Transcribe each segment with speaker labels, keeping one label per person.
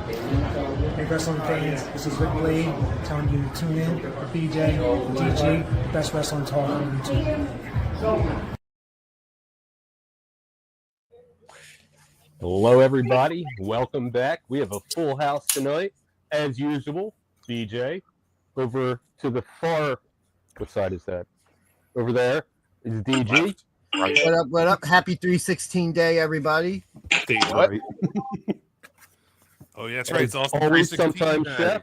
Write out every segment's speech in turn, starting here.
Speaker 1: Hey wrestling fans, this is Rick Blade telling you to tune in for BJ, DG, best wrestling talk on YouTube.
Speaker 2: Hello, everybody. Welcome back. We have a full house tonight, as usual. BJ, over to the far. What side is that? Over there is DG.
Speaker 3: Right.
Speaker 4: What up? What up? Happy 316 day, everybody.
Speaker 3: What?
Speaker 5: Oh, yeah, that's right. It's Austin
Speaker 2: Always
Speaker 5: 316
Speaker 2: sometimes
Speaker 5: day.
Speaker 2: Chef.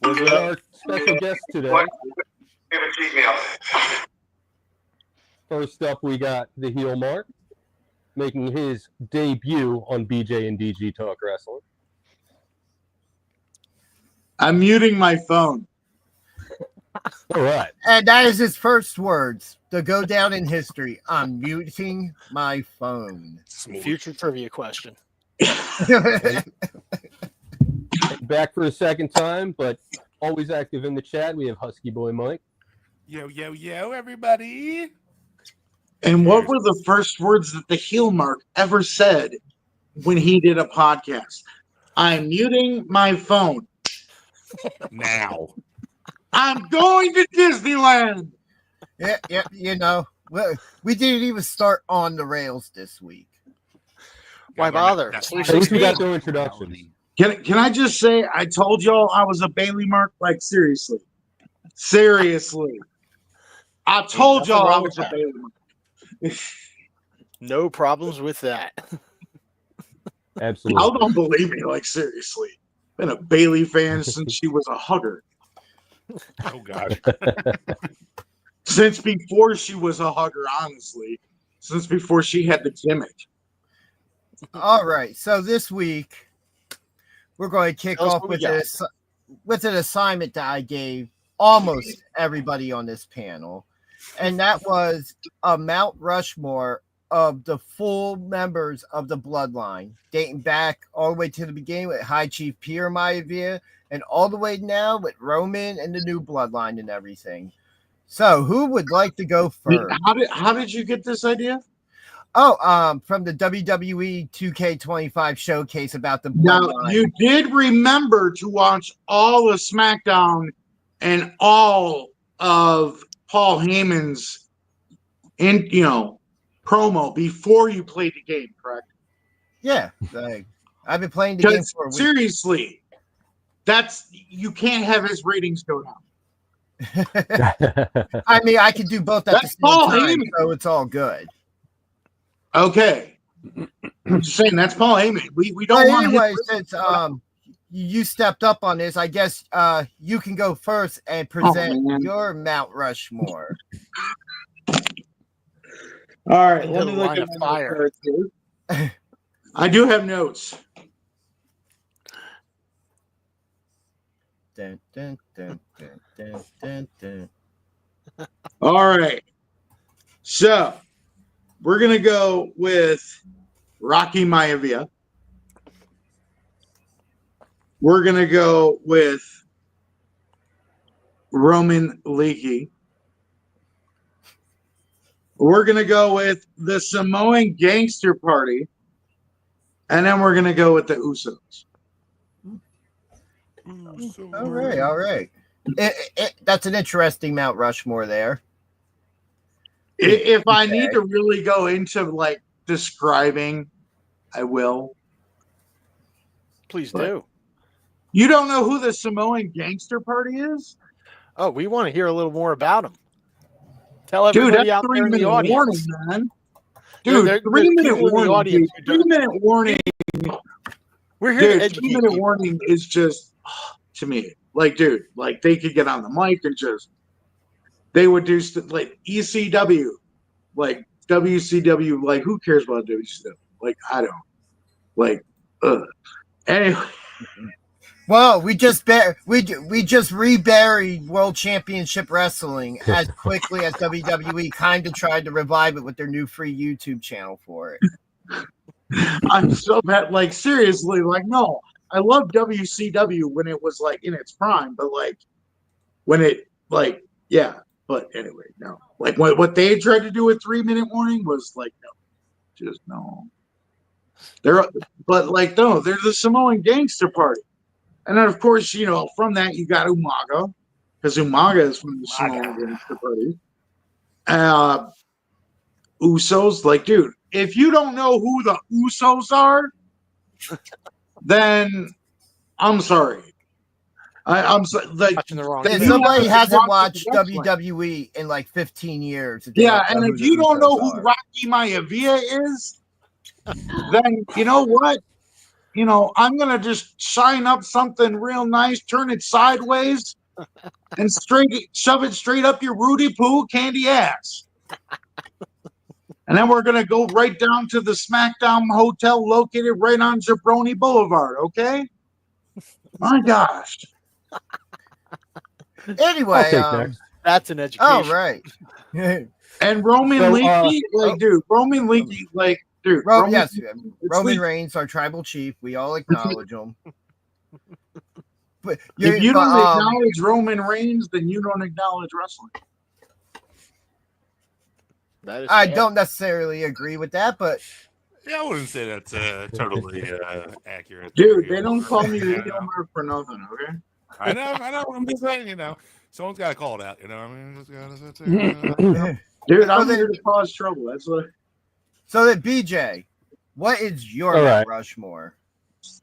Speaker 3: What's
Speaker 2: And
Speaker 3: up?
Speaker 2: our special guest today.
Speaker 6: Give a cheat meal.
Speaker 2: First up, we got the heel Mark making his debut on BJ and DG Talk Wrestling.
Speaker 7: I'm muting my phone.
Speaker 2: All right.
Speaker 4: And that is his first words to go down in history. I'm muting my phone.
Speaker 3: Future trivia question.
Speaker 2: Back for a second time, but always active in the chat. We have Husky Boy Mike.
Speaker 5: Yo, yo, yo, everybody.
Speaker 7: And what were the first words that the heel Mark ever said when he did a podcast? I'm muting my phone.
Speaker 5: Now.
Speaker 7: I'm going to Disneyland.
Speaker 4: Yeah, you know, we didn't even start on the rails this week.
Speaker 3: Why bother?
Speaker 2: At least we got no introductions.
Speaker 7: Can I just say I told y'all I was a Bailey Mark? Like seriously. Seriously. I told
Speaker 3: Nothing
Speaker 7: y'all I
Speaker 3: wrong
Speaker 7: was
Speaker 3: with
Speaker 7: a
Speaker 3: that.
Speaker 7: Bailey Mark.
Speaker 3: No problems with that.
Speaker 2: Absolutely.
Speaker 7: Y'all don't believe me, like seriously. Been a Bailey fan since she was a hugger.
Speaker 5: Oh, gosh.
Speaker 7: Since before she was a hugger, honestly. Since before she had the gimmick.
Speaker 4: All right, so this week we're going to kick
Speaker 3: Tell us
Speaker 4: off
Speaker 3: what we
Speaker 4: with
Speaker 3: got.
Speaker 4: with an assignment that I gave almost everybody on this panel, and that was a Mount Rushmore of the full members of the bloodline, dating back all the way to the beginning with High Chief Pierre Maivia, and all the way now with Roman and the new bloodline and everything. So, who would like to go first?
Speaker 7: How did you get this idea?
Speaker 4: Oh, from the WWE 2K25 showcase about the
Speaker 7: Now
Speaker 4: bloodline.
Speaker 7: you did remember to watch all of SmackDown and all of Paul Heyman's promo before you played the game, correct?
Speaker 4: Yeah, like, I've been playing the game
Speaker 7: Because
Speaker 4: for a week.
Speaker 7: seriously, you can't have his ratings go down.
Speaker 4: I mean, I can do both at the
Speaker 7: That's
Speaker 4: same
Speaker 7: Paul
Speaker 4: time,
Speaker 7: Heyman.
Speaker 4: so it's all good.
Speaker 7: Okay. I'm just saying that's Paul Heyman. We
Speaker 4: But
Speaker 7: don't want
Speaker 4: anyway,
Speaker 7: his
Speaker 4: since you stepped up on this, I guess you can go first and present
Speaker 7: man.
Speaker 4: your Mount Rushmore.
Speaker 7: All right,
Speaker 3: Into
Speaker 7: let
Speaker 3: the
Speaker 7: me look
Speaker 3: line
Speaker 7: at
Speaker 3: of
Speaker 7: my
Speaker 3: fire.
Speaker 7: notes here. I do have notes.
Speaker 4: Dun, dun, dun, dun, dun, dun, dun.
Speaker 7: All right. So we're going to go with Rocky Maivia. We're going to go with Roman Leakey. We're going to go with the Samoan Gangster Party. And then we're going to go with the Usos.
Speaker 4: All right. That's an interesting Mount Rushmore there.
Speaker 7: If I need to really go into like describing, I will.
Speaker 3: Please
Speaker 7: What?
Speaker 3: do.
Speaker 7: You don't know who the Samoan Gangster Party is?
Speaker 3: Oh, we want to hear a little more about them. Tell
Speaker 7: Dude,
Speaker 3: everybody
Speaker 7: that's
Speaker 3: out there in the
Speaker 7: 3-minute
Speaker 3: audience.
Speaker 7: warning, man.
Speaker 3: Yeah,
Speaker 7: Dude,
Speaker 3: there's
Speaker 7: 3-minute
Speaker 3: people in the
Speaker 7: warning.
Speaker 3: audience
Speaker 7: Dude,
Speaker 3: who don't-
Speaker 7: 3-minute warning.
Speaker 3: We're here to
Speaker 7: Dude,
Speaker 3: educate
Speaker 7: 3-minute
Speaker 3: people.
Speaker 7: warning is just to me. Like, dude, like they could get on the mic and just they would do like ECW, like WCW. Like, who cares about WCW? Like, I don't. Like, anyway.
Speaker 4: Well, we just reburied World Championship Wrestling as quickly as WWE kind of tried to revive it with their new free YouTube channel for it.
Speaker 7: I'm so bad. Like, seriously, like, no. I love WCW when it was like in its prime, but like when it like yeah. But anyway, no. Like what they tried to do with 3-minute warning was like no, just no. But like no, they're the Samoan Gangster Party, and then of course from that you got Umaga, because Umaga is from the Samoan Gangster Party. Usos, like dude, if you don't know who the Usos are, then I'm sorry. I'm so, like
Speaker 3: Watching the wrong
Speaker 4: If
Speaker 3: thing.
Speaker 4: somebody hasn't
Speaker 7: watched
Speaker 4: watched WWE in like 15 years, they
Speaker 7: yeah,
Speaker 4: don't know
Speaker 7: and
Speaker 4: who
Speaker 7: if
Speaker 4: the
Speaker 7: you don't know
Speaker 4: Usos
Speaker 7: who
Speaker 4: are.
Speaker 7: Rocky Maivia is, then you know what? I'm gonna just shine up something real nice, turn it sideways, and shove it straight up your Rudy Poo candy ass. And then we're gonna go right down to the SmackDown Hotel located right on Jabroni Boulevard. Okay? My gosh.
Speaker 2: I'll
Speaker 4: Anyway,
Speaker 2: take next.
Speaker 3: That's an education.
Speaker 4: oh right.
Speaker 7: And Roman
Speaker 2: So,
Speaker 7: Leakey, Roman Leakey, Roman,
Speaker 4: Yes,
Speaker 7: it's
Speaker 4: Roman
Speaker 7: Leakey.
Speaker 4: Reigns, our tribal chief. We all acknowledge him. But
Speaker 7: If you don't
Speaker 4: but,
Speaker 7: acknowledge Roman Reigns, then you don't acknowledge wrestling.
Speaker 3: That is
Speaker 4: I
Speaker 3: fair.
Speaker 4: don't necessarily agree with that, but
Speaker 5: Yeah, I wouldn't say that's totally accurate.
Speaker 7: Dude,
Speaker 5: there,
Speaker 7: they don't call me
Speaker 5: Yeah,
Speaker 7: Leo Mark for nothing, okay?
Speaker 5: I know. I'm just saying, someone's got to call it out. I mean, just gotta,
Speaker 7: Dude, I'm
Speaker 4: So
Speaker 7: here to cause trouble. That's what.
Speaker 4: so that BJ, what is your
Speaker 2: All
Speaker 4: Mount
Speaker 2: right.
Speaker 4: Rushmore?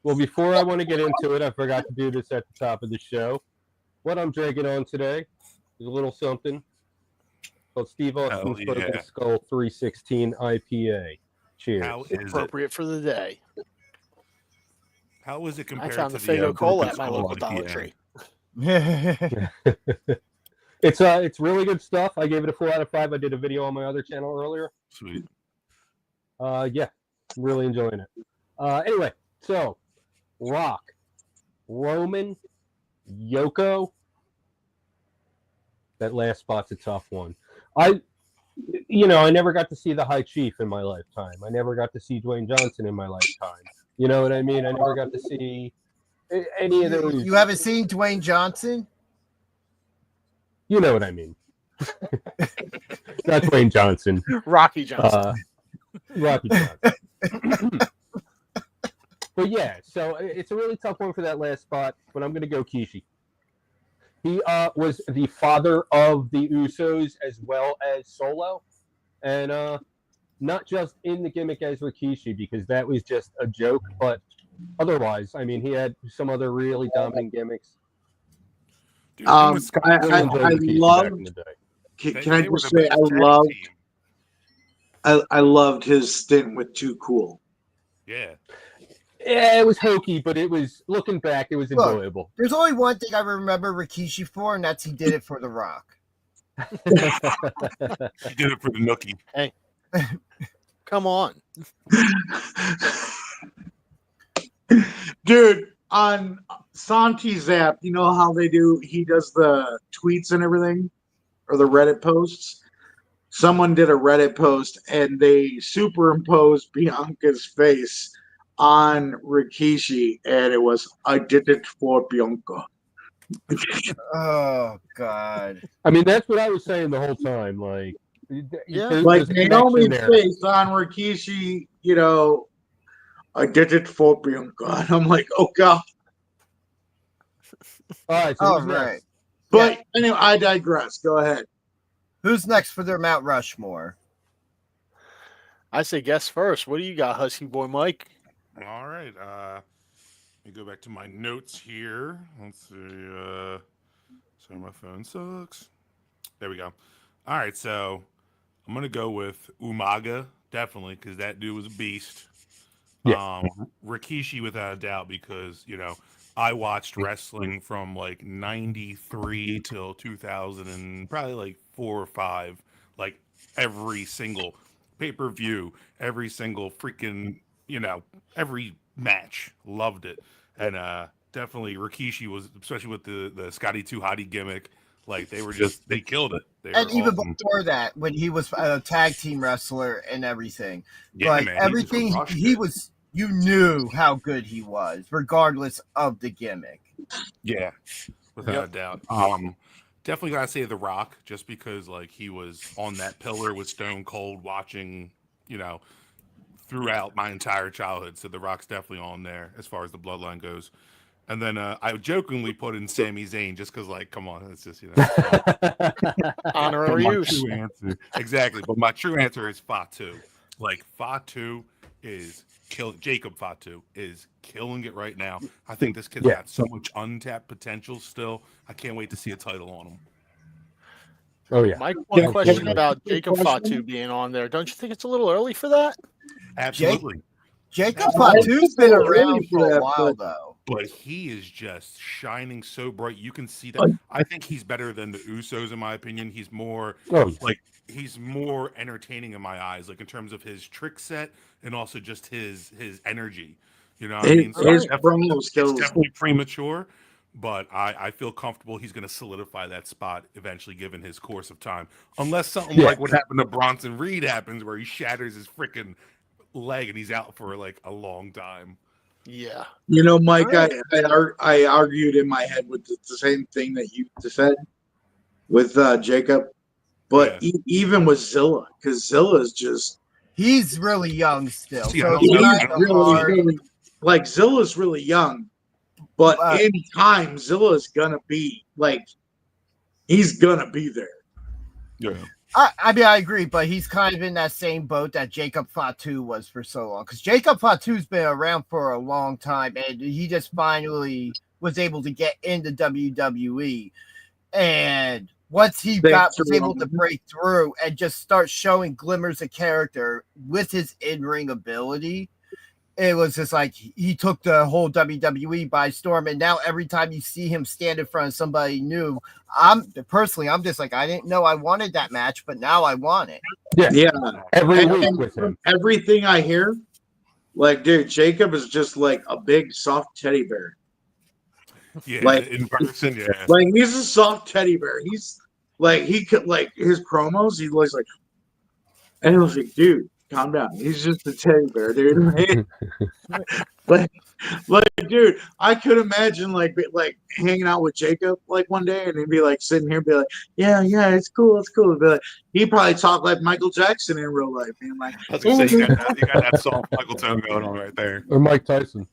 Speaker 2: Well, before I want to get into it, I forgot to do this at the top of the show. What I'm drinking on today is a little something called Steve Austin's
Speaker 5: Hell
Speaker 2: Broken
Speaker 5: yeah.
Speaker 2: Skull 316 IPA. Cheers.
Speaker 5: How is it?
Speaker 3: Appropriate for the day.
Speaker 5: How is it
Speaker 3: I
Speaker 5: compared
Speaker 3: found
Speaker 5: to
Speaker 3: the Fago
Speaker 5: the
Speaker 3: Cola
Speaker 5: Broken
Speaker 3: at my
Speaker 5: Skull
Speaker 3: local Dollar
Speaker 5: IPA?
Speaker 3: Tree.
Speaker 2: It's really good stuff. I gave it a 4 out of 5. I did a video on my other channel earlier.
Speaker 5: Sweet.
Speaker 2: Yeah, I'm really enjoying it. Anyway, so Rock, Roman, Yoko. That last spot's a tough one. I never got to see the High Chief in my lifetime. I never got to see Dwayne Johnson in my lifetime. You know what I mean? I never got to see any of those.
Speaker 4: You haven't seen Dwayne Johnson?
Speaker 2: You know what I mean? Not Dwayne Johnson.
Speaker 3: Rocky Johnson.
Speaker 2: Rocky Johnson. But yeah, so it's a really tough one for that last spot, but I'm going to go Kishi. He was the father of the Usos as well as Solo, and not just in the gimmick as Rikishi, because that was just a joke, but otherwise, I mean, he had some other really dominant gimmicks.
Speaker 5: Dude,
Speaker 7: I
Speaker 2: Really enjoyed Rikishi
Speaker 7: love.
Speaker 2: back in the day.
Speaker 7: Can I just say I loved his stint with Too Cool.
Speaker 5: Yeah.
Speaker 2: Yeah, it was hokey, but it was, looking back, it was
Speaker 4: Look.
Speaker 2: enjoyable.
Speaker 4: There's only one thing I remember Rikishi for, and that's he did it for The Rock.
Speaker 5: He did it for the nookie.
Speaker 3: Come on.
Speaker 7: Dude, on Santi's app, you know how he does the tweets and everything, or the Reddit posts? Someone did a Reddit post and they superimposed Bianca's face on Rikishi, and it was, I did it for Bianca.
Speaker 4: Oh God!
Speaker 2: I mean, that's what I was saying the whole time. Like,
Speaker 3: Yeah.
Speaker 7: Like
Speaker 2: there's a connection
Speaker 7: Naomi's
Speaker 2: there.
Speaker 7: face on Rikishi, I did it for Bianca. And I'm like, oh God.
Speaker 2: All right, so
Speaker 4: All
Speaker 2: who's
Speaker 4: right.
Speaker 2: next?
Speaker 7: But anyway, I digress. Go ahead.
Speaker 4: Who's next for their Mount Rushmore?
Speaker 3: I say guess first. What do you got, Husky Boy Mike?
Speaker 5: All right. Let me go back to my notes here. Let's see. Sorry, my phone sucks. There we go. All right, so I'm gonna go with Umaga, definitely, because that dude was a beast.
Speaker 2: Yeah.
Speaker 5: Rikishi, without a doubt, because I watched wrestling from like '93 till 2000 and probably like 4 or 5, like every single pay-per-view, every single freaking every match. Loved it. And definitely Rikishi was, especially with the Scotty 2 Hottie gimmick, like they killed it. They
Speaker 4: And
Speaker 5: were
Speaker 4: even
Speaker 5: awesome.
Speaker 4: before that, when he was a tag team wrestler and everything,
Speaker 5: Yeah,
Speaker 4: like
Speaker 5: man,
Speaker 4: everything
Speaker 5: crushed
Speaker 4: he
Speaker 5: it.
Speaker 4: was, you knew how good he was, regardless of the gimmick.
Speaker 5: Yeah, without a doubt. Definitely gotta say The Rock, just because like he was on that pillar with Stone Cold, watching throughout my entire childhood. So The Rock's definitely on there as far as the bloodline goes. And then I jokingly put in Sami Zayn just because, like, come on, it's just, you know.
Speaker 3: Honorary
Speaker 5: But my
Speaker 3: use.
Speaker 5: true answer, exactly. But my true answer is Fatu. Like, Fatu is Jacob Fatu is killing it right now. I think this kid's got so much untapped potential still. I can't wait to see a title on him.
Speaker 2: Oh yeah.
Speaker 3: Mike, one
Speaker 7: Yeah,
Speaker 3: question
Speaker 7: yeah.
Speaker 3: about
Speaker 7: Quick
Speaker 3: Jacob
Speaker 7: question.
Speaker 3: Fatu being on there. Don't you think it's a little early for that?
Speaker 5: Absolutely.
Speaker 4: Jacob Fatu's been
Speaker 7: Really
Speaker 4: around
Speaker 7: for
Speaker 4: for a
Speaker 7: that,
Speaker 4: while,
Speaker 7: but-
Speaker 4: though.
Speaker 5: But he is just shining so bright. You can see that. I think he's better than the Usos, in my opinion. He's more
Speaker 2: Oh,
Speaker 5: like he's more entertaining in my eyes, like in terms of his trick set and also just his energy. You know what I mean? So
Speaker 7: His
Speaker 5: it's definitely,
Speaker 7: promo
Speaker 5: it's
Speaker 7: skills.
Speaker 5: definitely premature, but I feel comfortable he's going to solidify that spot eventually, given his course of time. Unless something
Speaker 2: Yeah.
Speaker 5: like what happened to Bronson Reed happens, where he shatters his freaking leg and he's out for like a long time.
Speaker 3: Yeah.
Speaker 7: You know, Mike, I argued in my head with the same thing that you just said with Jacob, but even with Zilla, because Zilla's just
Speaker 4: He's really young still.
Speaker 5: See, I
Speaker 4: So
Speaker 5: don't
Speaker 4: it's
Speaker 5: know.
Speaker 4: kind
Speaker 5: I
Speaker 4: of
Speaker 5: don't
Speaker 7: really,
Speaker 4: hard.
Speaker 7: really like Zilla's really young, but in time, Zilla's gonna be like he's gonna be there.
Speaker 5: Yeah.
Speaker 4: I mean, I agree, but he's kind of in that same boat that Jacob Fatu was for so long. Because Jacob Fatu's been around for a long time, and he just finally was able to get into WWE. And once he was able to break through and just start showing glimmers of character with his in-ring ability, it was just like he took the whole WWE by storm. And now every time you see him stand in front of somebody new, I'm just like, I didn't know I wanted that match, but now I want it.
Speaker 7: Yeah,
Speaker 2: every week with him.
Speaker 7: everything I hear, like, dude, Jacob is just like a big soft teddy bear.
Speaker 5: Yeah,
Speaker 7: Like-
Speaker 5: in person, yeah.
Speaker 7: Like he's a soft teddy bear. He's like he could like his promos. He looks like, and I was like, dude, calm down. He's just a teddy bear, dude. like, dude, I could imagine like hanging out with Jacob like one day, and he'd be like sitting here, and be like, yeah, it's cool, Be like, he'd probably talk like Michael Jackson in real life, being like,
Speaker 5: I was gonna say you got that soft Michael tone going on right there.
Speaker 2: Or Mike Tyson.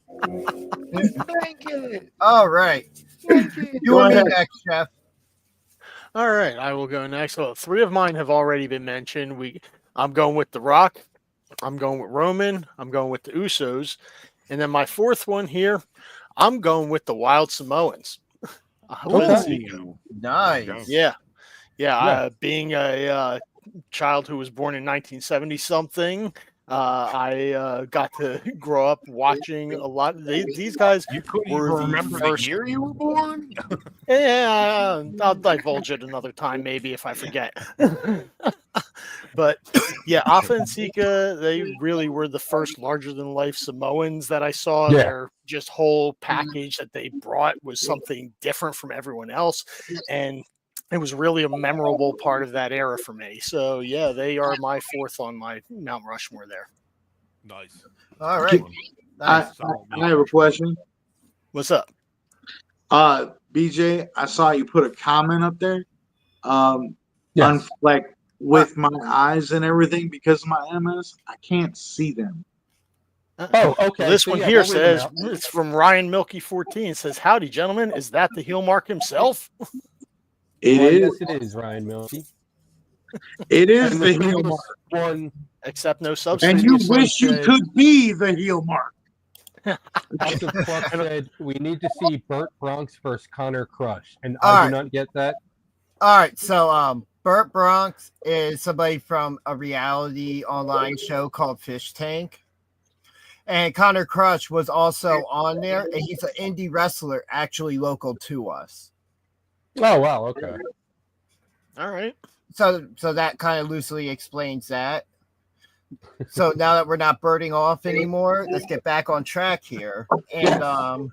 Speaker 4: All right. You
Speaker 7: Go
Speaker 4: and me
Speaker 7: ahead.
Speaker 4: next, Chef.
Speaker 3: All right, I will go next. Well, three of mine have already been mentioned. I'm going with The Rock. I'm going with Roman. I'm going with the Usos. And then my fourth one here, I'm going with the Wild Samoans.
Speaker 4: Nice.
Speaker 3: Yeah. Being a child who was born in 1970 something, I got to grow up watching a lot. These guys
Speaker 5: You couldn't
Speaker 3: were
Speaker 5: even
Speaker 3: the
Speaker 5: remember
Speaker 3: first-
Speaker 5: the year you were born?
Speaker 3: Yeah, I'll divulge it another time, maybe if I forget. But yeah, Afa and Sika, they really were the first larger than life Samoans that I saw.
Speaker 2: Yeah.
Speaker 3: Their just whole package that they brought was something different from everyone else. And it was really a memorable part of that era for me. So yeah, they are my fourth on my Mount Rushmore there.
Speaker 5: Nice.
Speaker 4: All right.
Speaker 7: I have a question.
Speaker 3: What's up?
Speaker 7: BJ, I saw you put a comment up there.
Speaker 2: Yes.
Speaker 7: On like with my eyes and everything because of my MS, I can't see them.
Speaker 2: Oh, okay.
Speaker 3: This
Speaker 2: So,
Speaker 3: one
Speaker 2: yeah,
Speaker 3: here
Speaker 2: we'll leave it
Speaker 3: says,
Speaker 2: out.
Speaker 3: it's from Ryan Milky 14. It says, howdy, gentlemen. Is that the heel mark himself?
Speaker 7: It
Speaker 2: Well,
Speaker 7: is.
Speaker 2: Yes, it is, Ryan Milky.
Speaker 7: It is
Speaker 2: And
Speaker 7: the heel
Speaker 2: previous
Speaker 7: mark,
Speaker 2: one,
Speaker 3: Except no substance.
Speaker 7: and you
Speaker 2: previous one
Speaker 7: wish you
Speaker 2: said-
Speaker 7: could be the heel mark.
Speaker 2: House of Club said we need to see Burt Bronx versus Connor Crush, and
Speaker 4: All
Speaker 2: I
Speaker 4: right.
Speaker 2: do not get that.
Speaker 4: All right. So, Burt Bronx is somebody from a reality online show called Fish Tank. And Connor Crush was also on there, and he's an indie wrestler actually local to us.
Speaker 2: Oh wow, okay.
Speaker 3: All right.
Speaker 4: So that kind of loosely explains that. So now that we're not birding off anymore, let's get back on track here. And
Speaker 3: All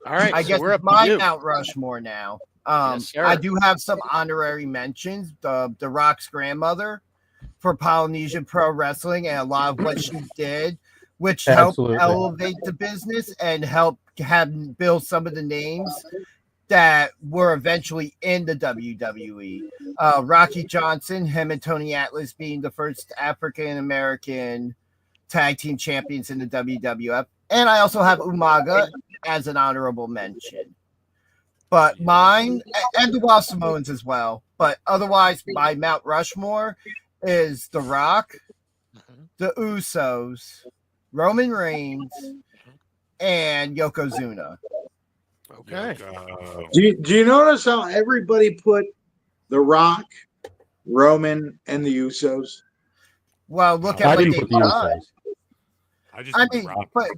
Speaker 3: right.
Speaker 4: I
Speaker 3: so
Speaker 4: guess
Speaker 3: we're up
Speaker 4: my
Speaker 3: to you.
Speaker 4: Mount Rushmore now.
Speaker 3: Yes, sir.
Speaker 4: I do have some honorary mentions. The Rock's grandmother for Polynesian Pro Wrestling and a lot of what she did, which
Speaker 2: Absolutely.
Speaker 4: helped elevate the business and help have build some of the names that were eventually in the WWE. Rocky Johnson, him and Tony Atlas being the first African American tag team champions in the WWF. And I also have Umaga as an honorable mention. But mine, and the Wild Samoans as well. But otherwise, my Mount Rushmore is The Rock, the Usos, Roman Reigns, and Yokozuna.
Speaker 3: Okay.
Speaker 7: Do you notice how everybody put The Rock, Roman, and the Usos?
Speaker 4: Well, look
Speaker 2: I
Speaker 4: at what
Speaker 2: didn't
Speaker 4: they've
Speaker 2: put the
Speaker 4: done.
Speaker 2: Usos.
Speaker 4: I mean,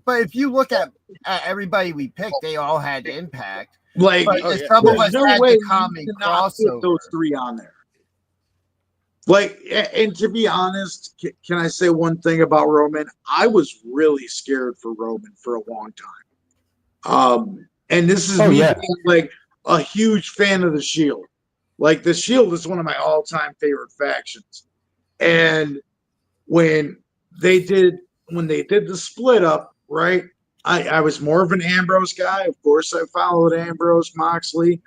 Speaker 4: but if you look at everybody we picked, they all had impact.
Speaker 7: Like,
Speaker 4: But
Speaker 3: Oh, yeah.
Speaker 4: some of
Speaker 7: there's
Speaker 4: us
Speaker 7: no
Speaker 4: had
Speaker 7: way
Speaker 4: the
Speaker 7: you
Speaker 4: common
Speaker 7: cannot put
Speaker 4: crossover.
Speaker 7: those three on there. Like, and to be honest, can I say one thing about Roman? I was really scared for Roman for a long time. And this is me being like a huge fan of the Shield. Like, the Shield is one of my all-time favorite factions. And when they did the split up, right? I was more of an Ambrose guy. Of course, I followed Ambrose, Moxley,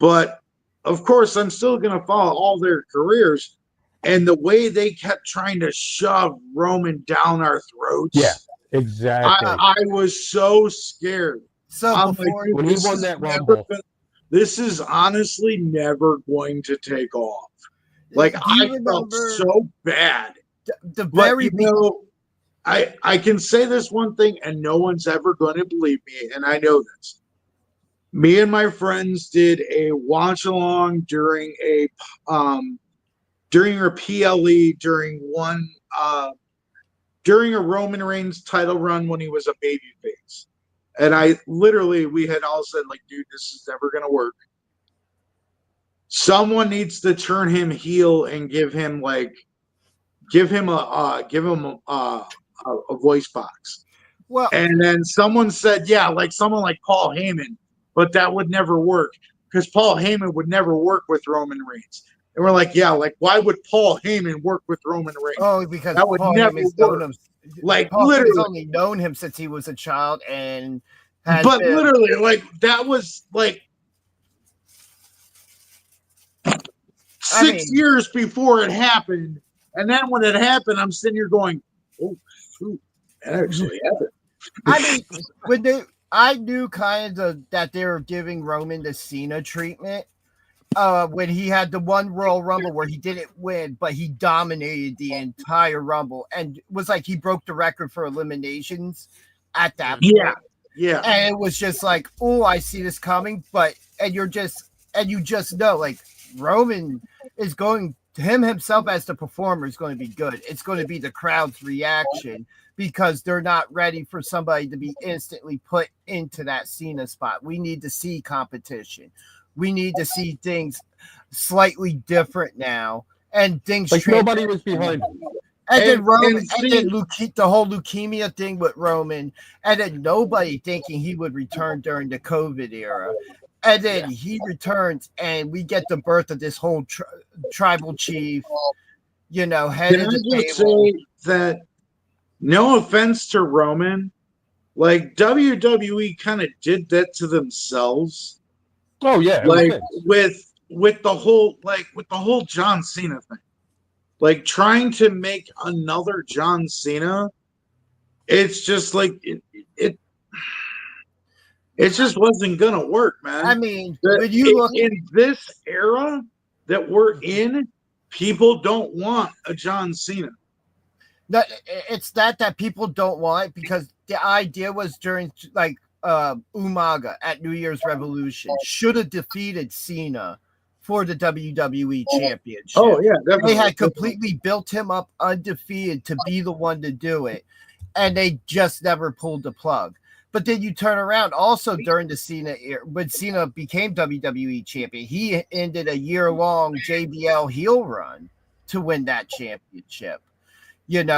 Speaker 7: but of course, I'm still going to follow all their careers. And the way they kept trying to shove Roman down our throats,
Speaker 2: Yeah, exactly.
Speaker 7: I was so scared.
Speaker 4: So
Speaker 7: I'm
Speaker 4: before
Speaker 7: like,
Speaker 2: when he
Speaker 7: this
Speaker 2: won
Speaker 7: is
Speaker 2: that
Speaker 7: never
Speaker 2: Rumble,
Speaker 7: this is honestly never going to take off. Like,
Speaker 4: do you
Speaker 7: I felt
Speaker 4: remember
Speaker 7: so bad.
Speaker 4: the
Speaker 7: But
Speaker 4: very
Speaker 7: you know, I can say this one thing, and no one's ever going to believe me, and I know this. Me and my friends did a watch along during a PLE during a Roman Reigns title run when he was a babyface, and we had all said, like, dude, this is never going to work. Someone needs to turn him heel and give him a voice box.
Speaker 4: well,
Speaker 7: And then someone said, yeah, like someone like Paul Heyman, but that would never work because Paul Heyman would never work with Roman Reigns. And we're like, yeah, like why would Paul Heyman work with Roman Reigns?
Speaker 4: because
Speaker 7: that would
Speaker 4: Paul
Speaker 7: never
Speaker 4: Heyman's known
Speaker 7: work.
Speaker 4: him.
Speaker 7: Like,
Speaker 4: Paul Heyman's
Speaker 7: literally,
Speaker 4: only known him since he was a child, and has
Speaker 7: but
Speaker 4: been,
Speaker 7: literally, like that was like 6 years before it happened. And then when it happened, I'm sitting here going, oh, shoot, that actually happened.
Speaker 4: I mean, I knew kind of that they were giving Roman the Cena treatment. When he had the one Royal Rumble where he didn't win, but he dominated the entire Rumble, and it was like he broke the record for eliminations at that point.
Speaker 7: Yeah.
Speaker 4: And it was just like, oh, I see this coming, and you just know, like, Roman is going, him himself as the performer is going to be good. It's going to be the crowd's reaction because they're not ready for somebody to be instantly put into that Cena spot. We need to see competition. We need to see things slightly different now, and things
Speaker 2: like nobody was behind him.
Speaker 4: And then Roman,
Speaker 7: and
Speaker 4: then the whole leukemia thing with Roman, and then nobody thinking he would return during the COVID era. And then he returns, and we get the birth of this whole tribal chief, head
Speaker 7: Can
Speaker 4: of
Speaker 7: I
Speaker 4: the
Speaker 7: just
Speaker 4: table.
Speaker 7: say that, no offense to Roman, like WWE kind of did that to themselves.
Speaker 2: Oh yeah,
Speaker 7: Like
Speaker 2: everything.
Speaker 7: with the whole John Cena thing. Like trying to make another John Cena, it's just like it just wasn't gonna work, man.
Speaker 4: I mean, when you look
Speaker 7: in this era that we're in, people don't want a John Cena.
Speaker 4: it's that people don't want it because the idea was during like Umaga at New Year's Revolution should have defeated Cena for the WWE Championship.
Speaker 7: Oh yeah, definitely.
Speaker 4: They had completely built him up undefeated to be the one to do it, and they just never pulled the plug. But then you turn around also during the Cena era, when Cena became WWE champion, he ended a year-long JBL heel run to win that championship. And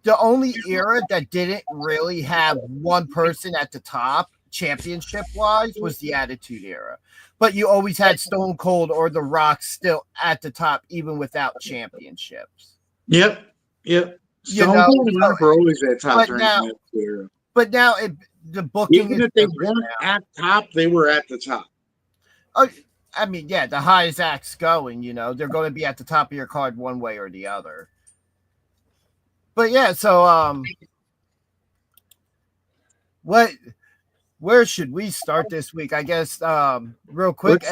Speaker 4: the only era that didn't really have one person at the top championship-wise was the Attitude Era. But you always had Stone Cold or The Rock still at the top, even without championships.
Speaker 7: Yep. Stone Cold and Rock were always at top during that era.
Speaker 4: But now the booking
Speaker 7: even if they weren't at top, they were at the top.
Speaker 4: Oh, I mean, yeah, the highest acts going, they're going to be at the top of your card one way or the other. But yeah, so where should we start this week? I guess real quick.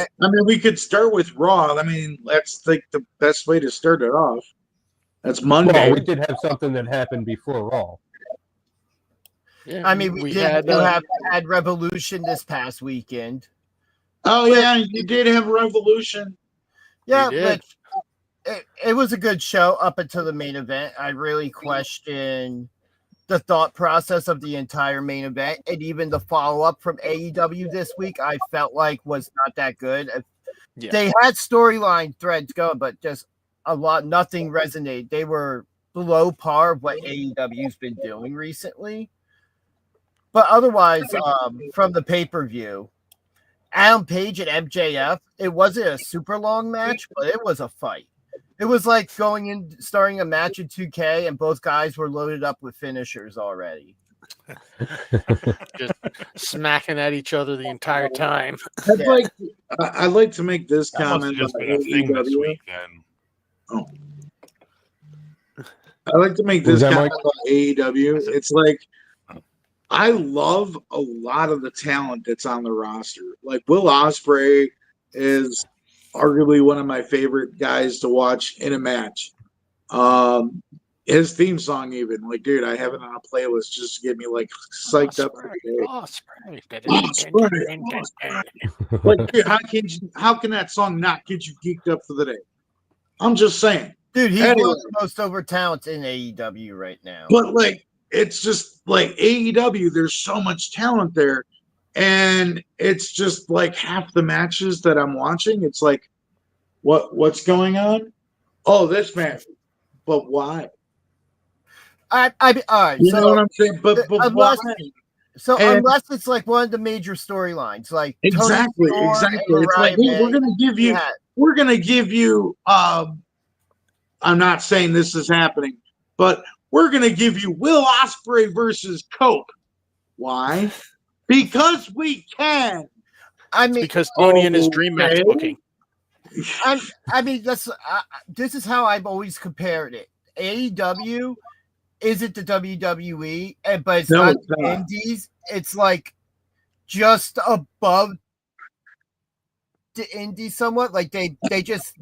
Speaker 7: We could start with Raw. I mean, that's like the best way to start it off. That's Monday.
Speaker 2: Well, we did have something that happened before Raw.
Speaker 3: Yeah,
Speaker 4: I mean, we had Revolution this past weekend.
Speaker 7: Oh yeah, you did have Revolution.
Speaker 4: Yeah,
Speaker 3: We did.
Speaker 4: but it was a good show up until the main event. I really questioned the thought process of the entire main event, and even the follow-up from AEW this week, I felt like was not that good.
Speaker 3: Yeah.
Speaker 4: They had storyline threads going, but just nothing resonated. They were below par of what AEW's been doing recently. But otherwise, from the pay-per-view, Adam Page and MJF, it wasn't a super long match, but it was a fight. It was like starting a match in 2K, and both guys were loaded up with finishers already.
Speaker 3: Just smacking at each other the entire time.
Speaker 7: I'd like to make this
Speaker 5: That must have
Speaker 7: comment.
Speaker 5: just
Speaker 7: about
Speaker 5: been a thing this
Speaker 7: AEW.
Speaker 5: week then.
Speaker 7: I'd like to make
Speaker 2: Was
Speaker 7: this
Speaker 2: that
Speaker 7: comment
Speaker 2: Mike?
Speaker 7: about AEW. It's like I love a lot of the talent that's on the roster. Like Will Ospreay is arguably one of my favorite guys to watch in a match. His theme song, even like, dude, I have it on a playlist just to get me like psyched up for the day. Like, dude, how can that song not get you geeked up for the day? I'm just saying,
Speaker 4: Dude, he's
Speaker 7: Anyway.
Speaker 4: one of the most over talents in AEW right now.
Speaker 7: but like, it's just like AEW. There's so much talent there, and it's just like half the matches that I'm watching. It's like, what's going on? Oh, this match, but why?
Speaker 4: I all right.
Speaker 7: You
Speaker 4: So
Speaker 7: know what I'm saying? But why?
Speaker 4: unless it's like one of the major storylines, like Tony
Speaker 7: Exactly.
Speaker 4: Storm and
Speaker 7: It's like,
Speaker 4: Mariah
Speaker 7: hey, we're
Speaker 4: May,
Speaker 7: gonna give you.
Speaker 4: yeah.
Speaker 7: We're gonna give you. I'm not saying this is happening, but we're gonna give you Will Ospreay versus Coke. Why? Because we can.
Speaker 4: I mean,
Speaker 3: Because Tony and his dream match
Speaker 7: Okay.
Speaker 3: booking.
Speaker 4: I mean, this is how I've always compared it. AEW isn't the WWE, but it's
Speaker 7: No,
Speaker 4: not
Speaker 7: it's
Speaker 4: the
Speaker 7: not.
Speaker 4: Indies. It's like just above the Indies somewhat. Like they just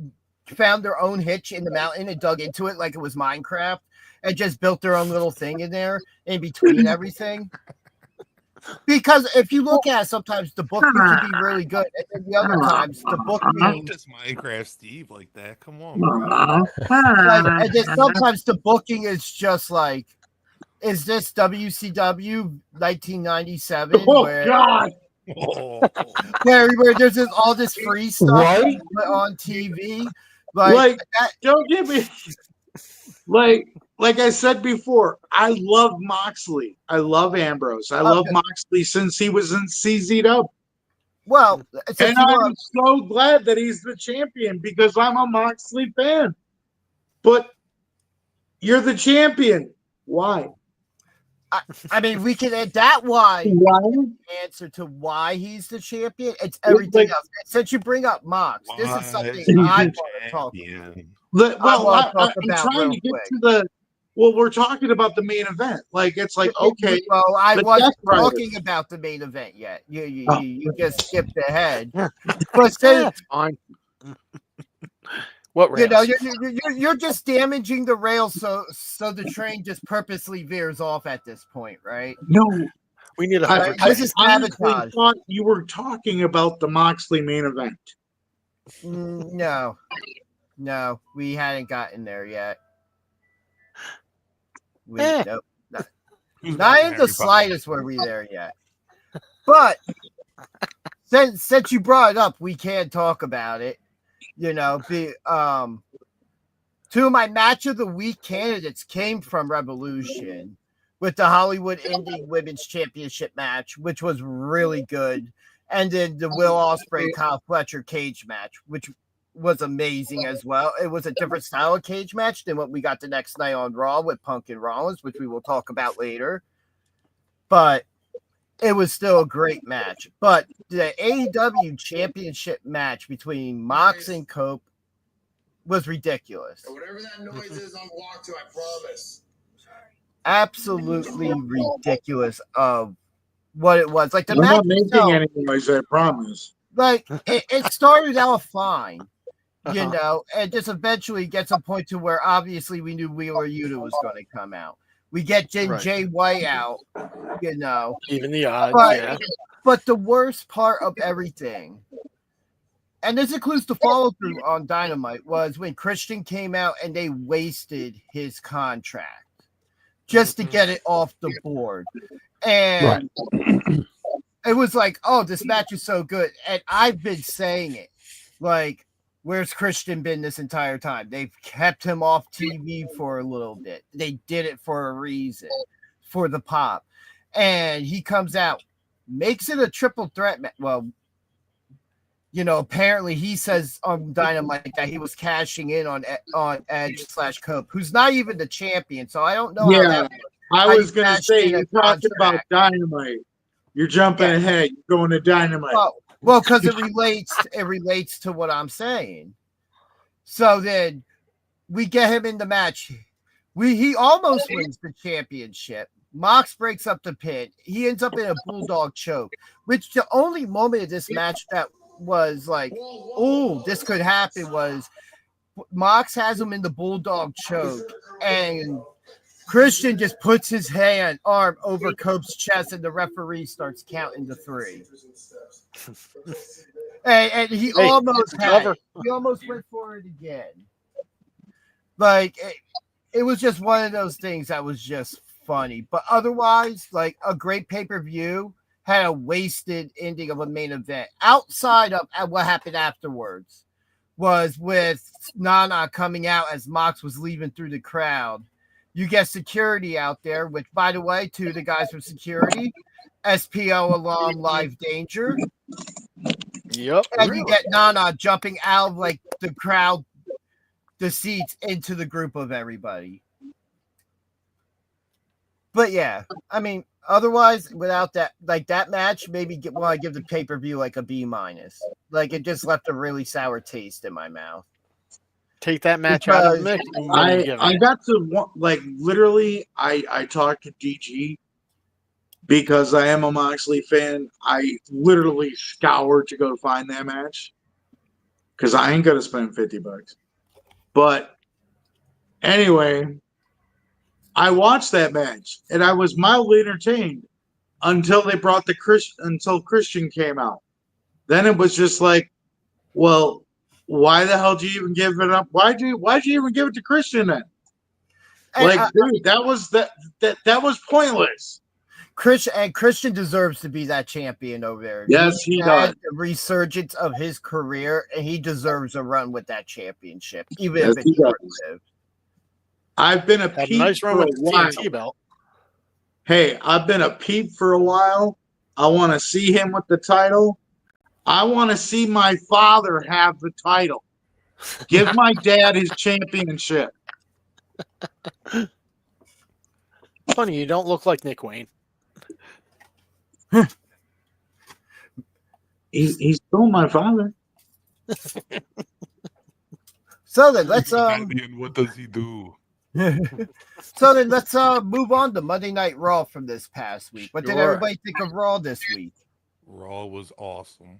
Speaker 4: found their own hitch in the mountain and dug into it like it was Minecraft and just built their own little thing in there in between everything. Because if you look at it, sometimes the booking can be really good, and then the other times the booking,
Speaker 5: Don't just Minecraft Steve like that. Come on, bro.
Speaker 4: and then sometimes the booking is just like, is this WCW 1997
Speaker 7: Oh
Speaker 4: where
Speaker 7: God!
Speaker 5: Oh,
Speaker 4: where there's all this free stuff
Speaker 2: Right?
Speaker 4: on TV,
Speaker 7: Like,
Speaker 4: that,
Speaker 7: don't get me. Like I said before, I love Moxley. I love Ambrose. I love Moxley since he was in CZW.
Speaker 4: well, since
Speaker 7: And
Speaker 4: you
Speaker 7: I'm
Speaker 4: are-
Speaker 7: so glad that he's the champion because I'm a Moxley fan. But you're the champion. Why?
Speaker 4: I mean, we can add that why
Speaker 7: Why?
Speaker 4: answer to why he's the champion. It's everything
Speaker 7: Like-
Speaker 4: else. Since you bring up Mox, this is something
Speaker 5: why
Speaker 4: I
Speaker 5: is
Speaker 4: want
Speaker 5: he
Speaker 4: to talk about.
Speaker 5: champion?
Speaker 7: I'm trying to get to the. Well, we're talking about the main event. Like it's like okay,
Speaker 4: Well, I
Speaker 7: the
Speaker 4: wasn't
Speaker 7: Death Rider.
Speaker 4: talking about the main event yet. You
Speaker 7: Oh.
Speaker 4: you just skipped ahead. But still,
Speaker 3: That's fine. What
Speaker 4: you know,
Speaker 3: rails?
Speaker 4: you're just damaging the rails, so the train just purposely veers off at this point, right?
Speaker 7: no.
Speaker 3: We need a
Speaker 7: I,
Speaker 3: hundred.
Speaker 7: I
Speaker 4: This is
Speaker 7: honestly
Speaker 4: sabotage.
Speaker 7: thought you were talking about the Moxley main event.
Speaker 4: No, we hadn't gotten there yet. Nope.
Speaker 5: Who's
Speaker 4: Not
Speaker 5: better
Speaker 4: in
Speaker 5: than
Speaker 4: the
Speaker 5: everybody?
Speaker 4: slightest were we there yet. But since you brought it up, we can talk about it. You know, two of my match of the week candidates came from Revolution with the Hollywood Indie Women's Championship match, which was really good, and then the Will Ospreay Kyle Fletcher cage match, which was amazing as well. It was a different style of cage match than what we got the next night on Raw with Punk and Rollins, which we will talk about later. But it was still a great match. But the AEW championship match between Mox and Cope was ridiculous.
Speaker 6: Whatever that noise is on walk to, I promise.
Speaker 4: absolutely ridiculous of what it was. Like the
Speaker 7: I'm
Speaker 4: match
Speaker 7: not making
Speaker 4: itself,
Speaker 7: any noise, I promise.
Speaker 4: like it started out fine, you know, and just eventually gets a point to where obviously we knew Wheeler Yuta was going to come out. We get Jay White out, you know.
Speaker 3: Even the odds,
Speaker 4: But,
Speaker 3: yeah.
Speaker 4: but the worst part of everything, and this includes the follow through on Dynamite, was when Christian came out and they wasted his contract just to get it off the board. And it was like, oh, this match is so good. And I've been saying it. Like, where's Christian been this entire time? They've kept him off TV for a little bit. They did it for a reason, for the pop. And he comes out, makes it a triple threat match. Well, you know, apparently he says on Dynamite that he was cashing in on Edge/Cope, who's not even the champion. So I don't know how that works.
Speaker 7: I was going to
Speaker 4: cashed
Speaker 7: say,
Speaker 4: in a
Speaker 7: you're talking about
Speaker 4: contract.
Speaker 7: Dynamite. You're jumping ahead. You're going to Dynamite.
Speaker 4: Well, because it relates to what I'm saying. So then we get him in the match. He almost wins the championship. Mox breaks up the pin. He ends up in a bulldog choke, which the only moment of this match that was like, oh, this could happen was Mox has him in the bulldog choke, and Christian just puts his arm over Cope's chest, and the referee starts counting to 3. and he almost he almost went for it again. Like it was just one of those things that was just funny. But otherwise, like a great pay-per-view, had a wasted ending of a main event. Outside of what happened afterwards was with Nana coming out as Mox was leaving through the crowd. You get security out there, which, by the way, to the guys from security, SPO alum Live Danger.
Speaker 3: Yep.
Speaker 4: And you get Nana jumping out of like the crowd, the seats into the group of everybody. But yeah, I mean, otherwise, without that, like that match, maybe I give the pay-per-view like a B-. Like it just left a really sour taste in my mouth.
Speaker 3: Take that match out of the mix. And what do you give it?
Speaker 7: I got to, like, literally, I talked to DG because I am a Moxley fan. I literally scoured to go find that match because I ain't going to spend $50. But anyway, I watched that match and I was mildly entertained until they brought until Christian came out. Then it was just like, well, why the hell do you even give it up? Why'd you even give it to Christian then? Like, dude, that was pointless.
Speaker 4: Christian deserves to be that champion over there.
Speaker 7: Yes, he does.
Speaker 4: The resurgence of his career, and he deserves a run with that championship, even
Speaker 7: Yes,
Speaker 4: if
Speaker 7: he
Speaker 4: it's
Speaker 7: does.
Speaker 4: negative.
Speaker 3: Had a nice run with the TNT belt.
Speaker 7: Hey, I've been a peep for a while. I want to see him with the title. I want to see my father have the title. Give my dad his championship.
Speaker 3: Funny, you don't look like Nick Wayne.
Speaker 7: He's still my father.
Speaker 4: So then let's
Speaker 5: And what does he do?
Speaker 4: so then let's move on to Monday Night Raw from this past week. What did
Speaker 3: Sure.
Speaker 4: everybody think of Raw this week?
Speaker 5: Raw was awesome.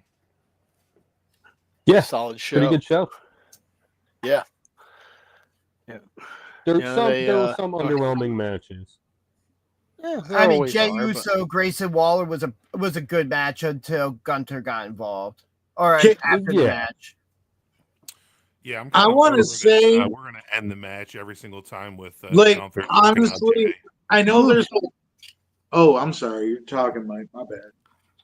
Speaker 2: Yeah,
Speaker 3: Solid show.
Speaker 2: pretty good show.
Speaker 3: Yeah. Yeah.
Speaker 2: There
Speaker 3: Yeah,
Speaker 2: were some underwhelming matches.
Speaker 3: Yeah, there
Speaker 4: I mean,
Speaker 3: always
Speaker 4: Jey
Speaker 3: are, but-
Speaker 4: Uso, Grayson Waller was a good match until Gunter got involved. All right,
Speaker 7: Kick-
Speaker 4: after the
Speaker 2: yeah.
Speaker 4: match.
Speaker 5: Yeah, I'm
Speaker 7: I
Speaker 5: kind of
Speaker 7: wanna
Speaker 5: over this.
Speaker 7: say-
Speaker 5: We're gonna end the match every single time with
Speaker 7: Like,
Speaker 5: Gunther taking out
Speaker 7: honestly,
Speaker 5: Jey.
Speaker 7: I know there's. Oh, I'm sorry. You're talking, Mike. My bad.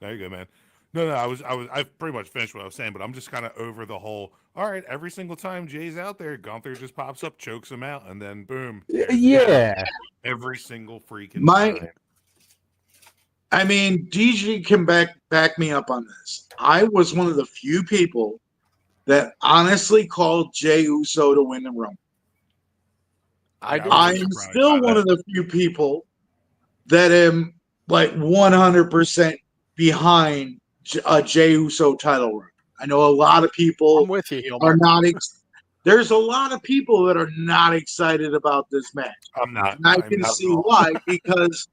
Speaker 5: There you go, man. No, I've pretty much finished what I was saying, but I'm just kind of over the whole. All right, every single time Jay's out there, Gunther just pops up, chokes him out, and then boom. there's Jey.
Speaker 2: Yeah.
Speaker 5: Every single freaking
Speaker 7: My-
Speaker 5: time.
Speaker 7: I mean, DG can back me up on this. I was one of the few people that honestly called Jey Uso to win the Rumble.
Speaker 3: I
Speaker 5: Yeah,
Speaker 3: do.
Speaker 7: I
Speaker 5: was
Speaker 7: am
Speaker 5: surprised
Speaker 7: still
Speaker 5: by
Speaker 7: one
Speaker 5: that.
Speaker 7: of the few people that am like 100% behind a Jey Uso title run. I know a lot of people
Speaker 3: I'm with you,
Speaker 7: are
Speaker 3: Hilmer.
Speaker 7: not there's a lot of people that are not excited about this match.
Speaker 5: I'm not.
Speaker 7: And I
Speaker 5: I'm
Speaker 7: can
Speaker 5: not at
Speaker 7: see
Speaker 5: all.
Speaker 7: why, because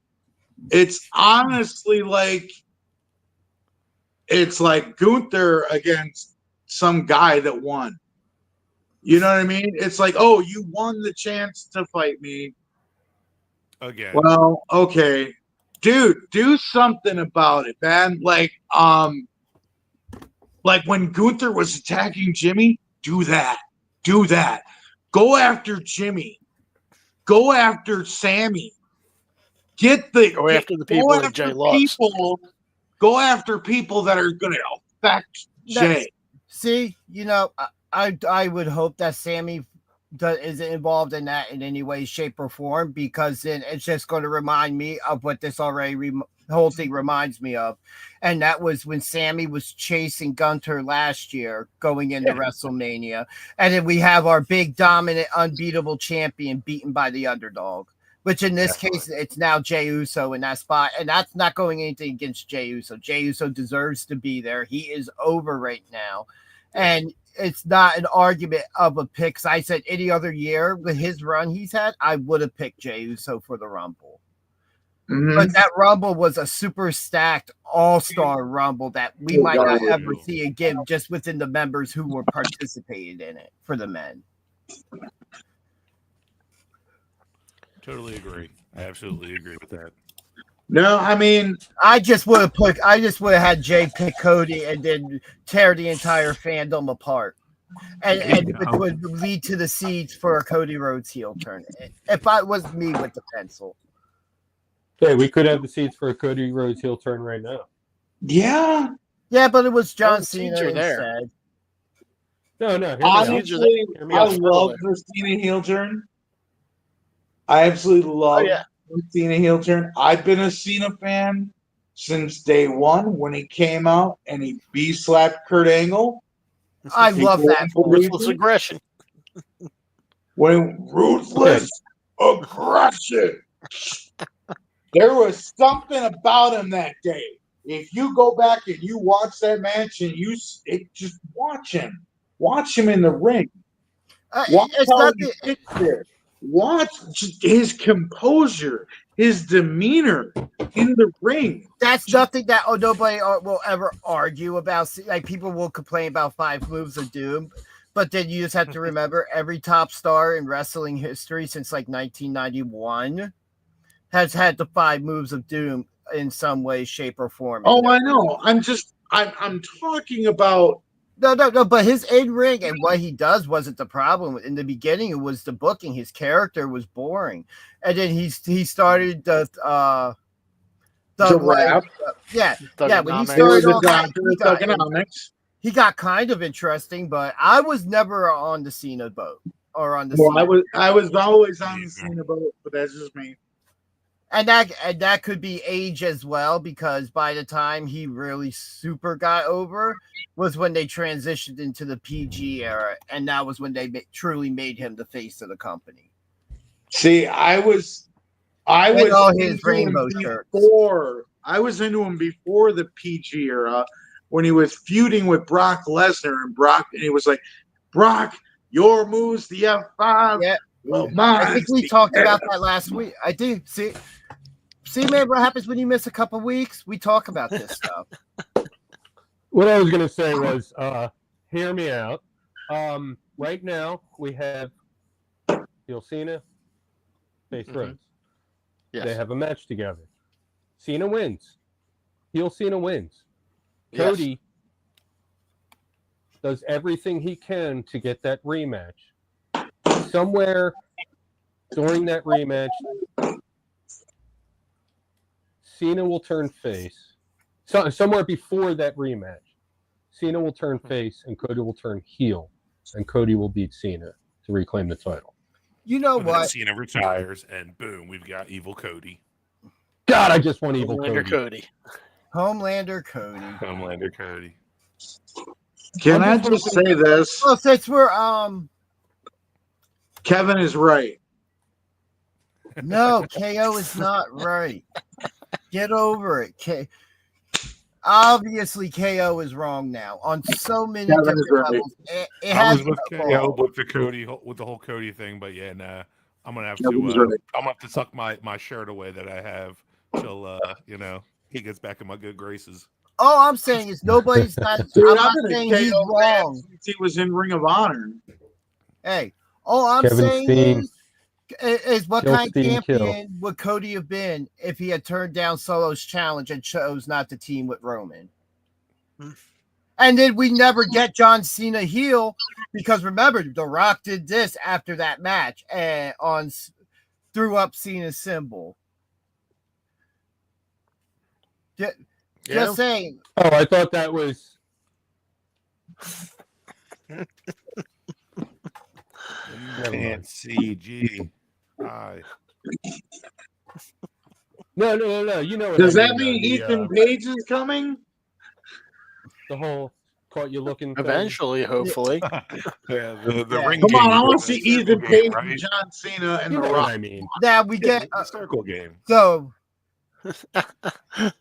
Speaker 7: it's honestly like it's like Gunther against some guy that won. You know what I mean? It's like, oh, you won the chance to fight me.
Speaker 5: Again.
Speaker 7: Well, okay. Dude, do something about it, man. Like when Gunther was attacking Jimmy, do that. Do that. Go after Jimmy. Go after Sammy.
Speaker 3: Go after the people that Jay loves.
Speaker 7: Go after people that are going to affect Jay.
Speaker 4: See, you know, I would hope that Sammy isn't involved in that in any way, shape, or form, because then it's just going to remind me of what this whole thing reminds me of. And that was when Sammy was chasing Gunter last year going into WrestleMania. And then we have our big, dominant, unbeatable champion beaten by the underdog, which in this case, it's now Jey Uso in that spot. And that's not going anything against Jey Uso. Jey Uso deserves to be there. He is over right now. And it's not an argument of a pick. I said any other year with his run he's had, I would have picked Jey Uso for the Rumble.
Speaker 7: Mhm.
Speaker 4: But that Rumble was a super stacked all-star Rumble that we might not ever see again, just within the members who were participated in it for the men.
Speaker 5: Totally agree. I absolutely agree with that.
Speaker 7: No, I mean,
Speaker 4: I just would have had Jay pick Cody and then tear the entire fandom apart. And it would lead to the seeds for a Cody Rhodes heel turn. If I was me with the pencil.
Speaker 2: Hey, we could have the seats for a Cody Rhodes heel turn right now.
Speaker 7: yeah.
Speaker 4: Yeah, but it was John
Speaker 3: the
Speaker 4: Cena
Speaker 3: seeds are there.
Speaker 4: instead.
Speaker 2: No, hear me out.
Speaker 7: Honestly,
Speaker 2: Hear me
Speaker 7: I
Speaker 2: out.
Speaker 7: love the Cena heel turn. I absolutely love the Cena heel turn. I've been a Cena fan since day one when he came out and he B-slapped Kurt Angle.
Speaker 4: I love that.
Speaker 3: Ruthless aggression.
Speaker 7: When ruthless aggression. There was something about him that day. If you go back and you watch that match and just watch him in the ring. Watch
Speaker 4: It's
Speaker 7: how
Speaker 4: not
Speaker 7: he
Speaker 4: the,
Speaker 7: sits there. Watch just his composure, his demeanor in the ring.
Speaker 4: that's nothing that nobody will ever argue about. Like, people will complain about 5 moves of doom, but then you just have to remember every top star in wrestling history since like 1991 has had the 5 moves of doom in some way, shape, or form.
Speaker 7: Oh, I know. I'm talking about.
Speaker 4: No. But his in-ring and what he does wasn't the problem. In the beginning, it was the booking. His character was boring, and then he started the
Speaker 7: Giraffe.
Speaker 4: When he
Speaker 3: Thugonomics.
Speaker 4: started off,
Speaker 7: Thugonomics.
Speaker 4: he got kind of interesting. But I was never on the Cena boat or on the.
Speaker 7: Well,
Speaker 4: Cena.
Speaker 7: I was always on the Cena boat, but that's just me.
Speaker 4: And that could be age as well, because by the time he really super got over was when they transitioned into the PG era, and that was when they truly made him the face of the company.
Speaker 7: See, I was
Speaker 4: all his
Speaker 7: into
Speaker 4: rainbow
Speaker 7: him
Speaker 4: shirts.
Speaker 7: I was into him before the PG era when he was feuding with Brock Lesnar, and he was like, Brock, your move's the F5.
Speaker 4: Yeah.
Speaker 7: Well, mine.
Speaker 4: I think we talked about that last week. I do. See, man, what happens when you miss a couple weeks? We talk about this stuff.
Speaker 2: What I was going to say was, hear me out. Right now, we have heel Cena, face Rhodes.
Speaker 3: Yes.
Speaker 2: They have a match together. Cena wins. Heel Cena wins.
Speaker 3: Yes.
Speaker 2: Cody does everything he can to get that rematch. Somewhere during that rematch, Cena will turn face. Somewhere before that rematch, Cena will turn face and Cody will turn heel, and Cody will beat Cena to reclaim the title.
Speaker 4: You know
Speaker 5: And then
Speaker 4: what?
Speaker 5: Cena retires, and boom, we've got Evil Cody.
Speaker 2: God, I just want evil
Speaker 3: Homelander
Speaker 2: Cody.
Speaker 4: Homelander Cody.
Speaker 5: Homelander Cody.
Speaker 7: Can I just say this?
Speaker 4: Well, since we're
Speaker 7: Kevin is right.
Speaker 4: no, KO is not right. Get over it. Obviously, KO is wrong now on so many
Speaker 7: Kevin
Speaker 4: different
Speaker 7: is right.
Speaker 4: levels. It
Speaker 5: I
Speaker 4: has
Speaker 5: was with
Speaker 4: to
Speaker 5: KO
Speaker 4: fall.
Speaker 5: with the Cody with the whole Cody thing, but yeah, nah. I'm gonna have
Speaker 7: Kevin's
Speaker 5: to.
Speaker 7: right.
Speaker 5: I'm gonna have to tuck my shirt away that I have till he gets back in my good graces.
Speaker 4: All I'm saying is nobody's not.
Speaker 7: Dude,
Speaker 4: I'm
Speaker 7: I've
Speaker 4: not
Speaker 7: been a
Speaker 4: saying he's
Speaker 7: KO fan
Speaker 4: wrong.
Speaker 7: since he was in Ring of Honor.
Speaker 4: Hey, all I'm
Speaker 2: Kevin
Speaker 4: saying
Speaker 2: Steen.
Speaker 4: is what
Speaker 2: Kill,
Speaker 4: kind of
Speaker 2: Steen, kill.
Speaker 4: champion would Cody have been if he had turned down Solo's challenge and chose not to team with Roman? And then we never get John Cena heel because remember, The Rock did this after that match and threw up Cena's symbol. Just saying.
Speaker 2: Oh, I thought that was. Never mind.
Speaker 5: Can't see G. I.
Speaker 2: No. You know what
Speaker 7: Does
Speaker 2: I
Speaker 7: that mean
Speaker 2: the,
Speaker 7: Ethan Page is coming?
Speaker 2: the whole caught you looking thing?
Speaker 3: Eventually, hopefully.
Speaker 5: Yeah, the
Speaker 4: Yeah.
Speaker 5: ring.
Speaker 7: Come on,
Speaker 5: game,
Speaker 7: I want to
Speaker 5: the
Speaker 7: see
Speaker 5: circle
Speaker 7: Ethan
Speaker 5: game,
Speaker 7: Page
Speaker 5: right?
Speaker 7: and John Cena and
Speaker 2: You
Speaker 7: The
Speaker 2: know what
Speaker 7: Rock.
Speaker 2: I mean.
Speaker 4: Now we
Speaker 5: Yeah,
Speaker 4: get
Speaker 5: the circle game.
Speaker 4: so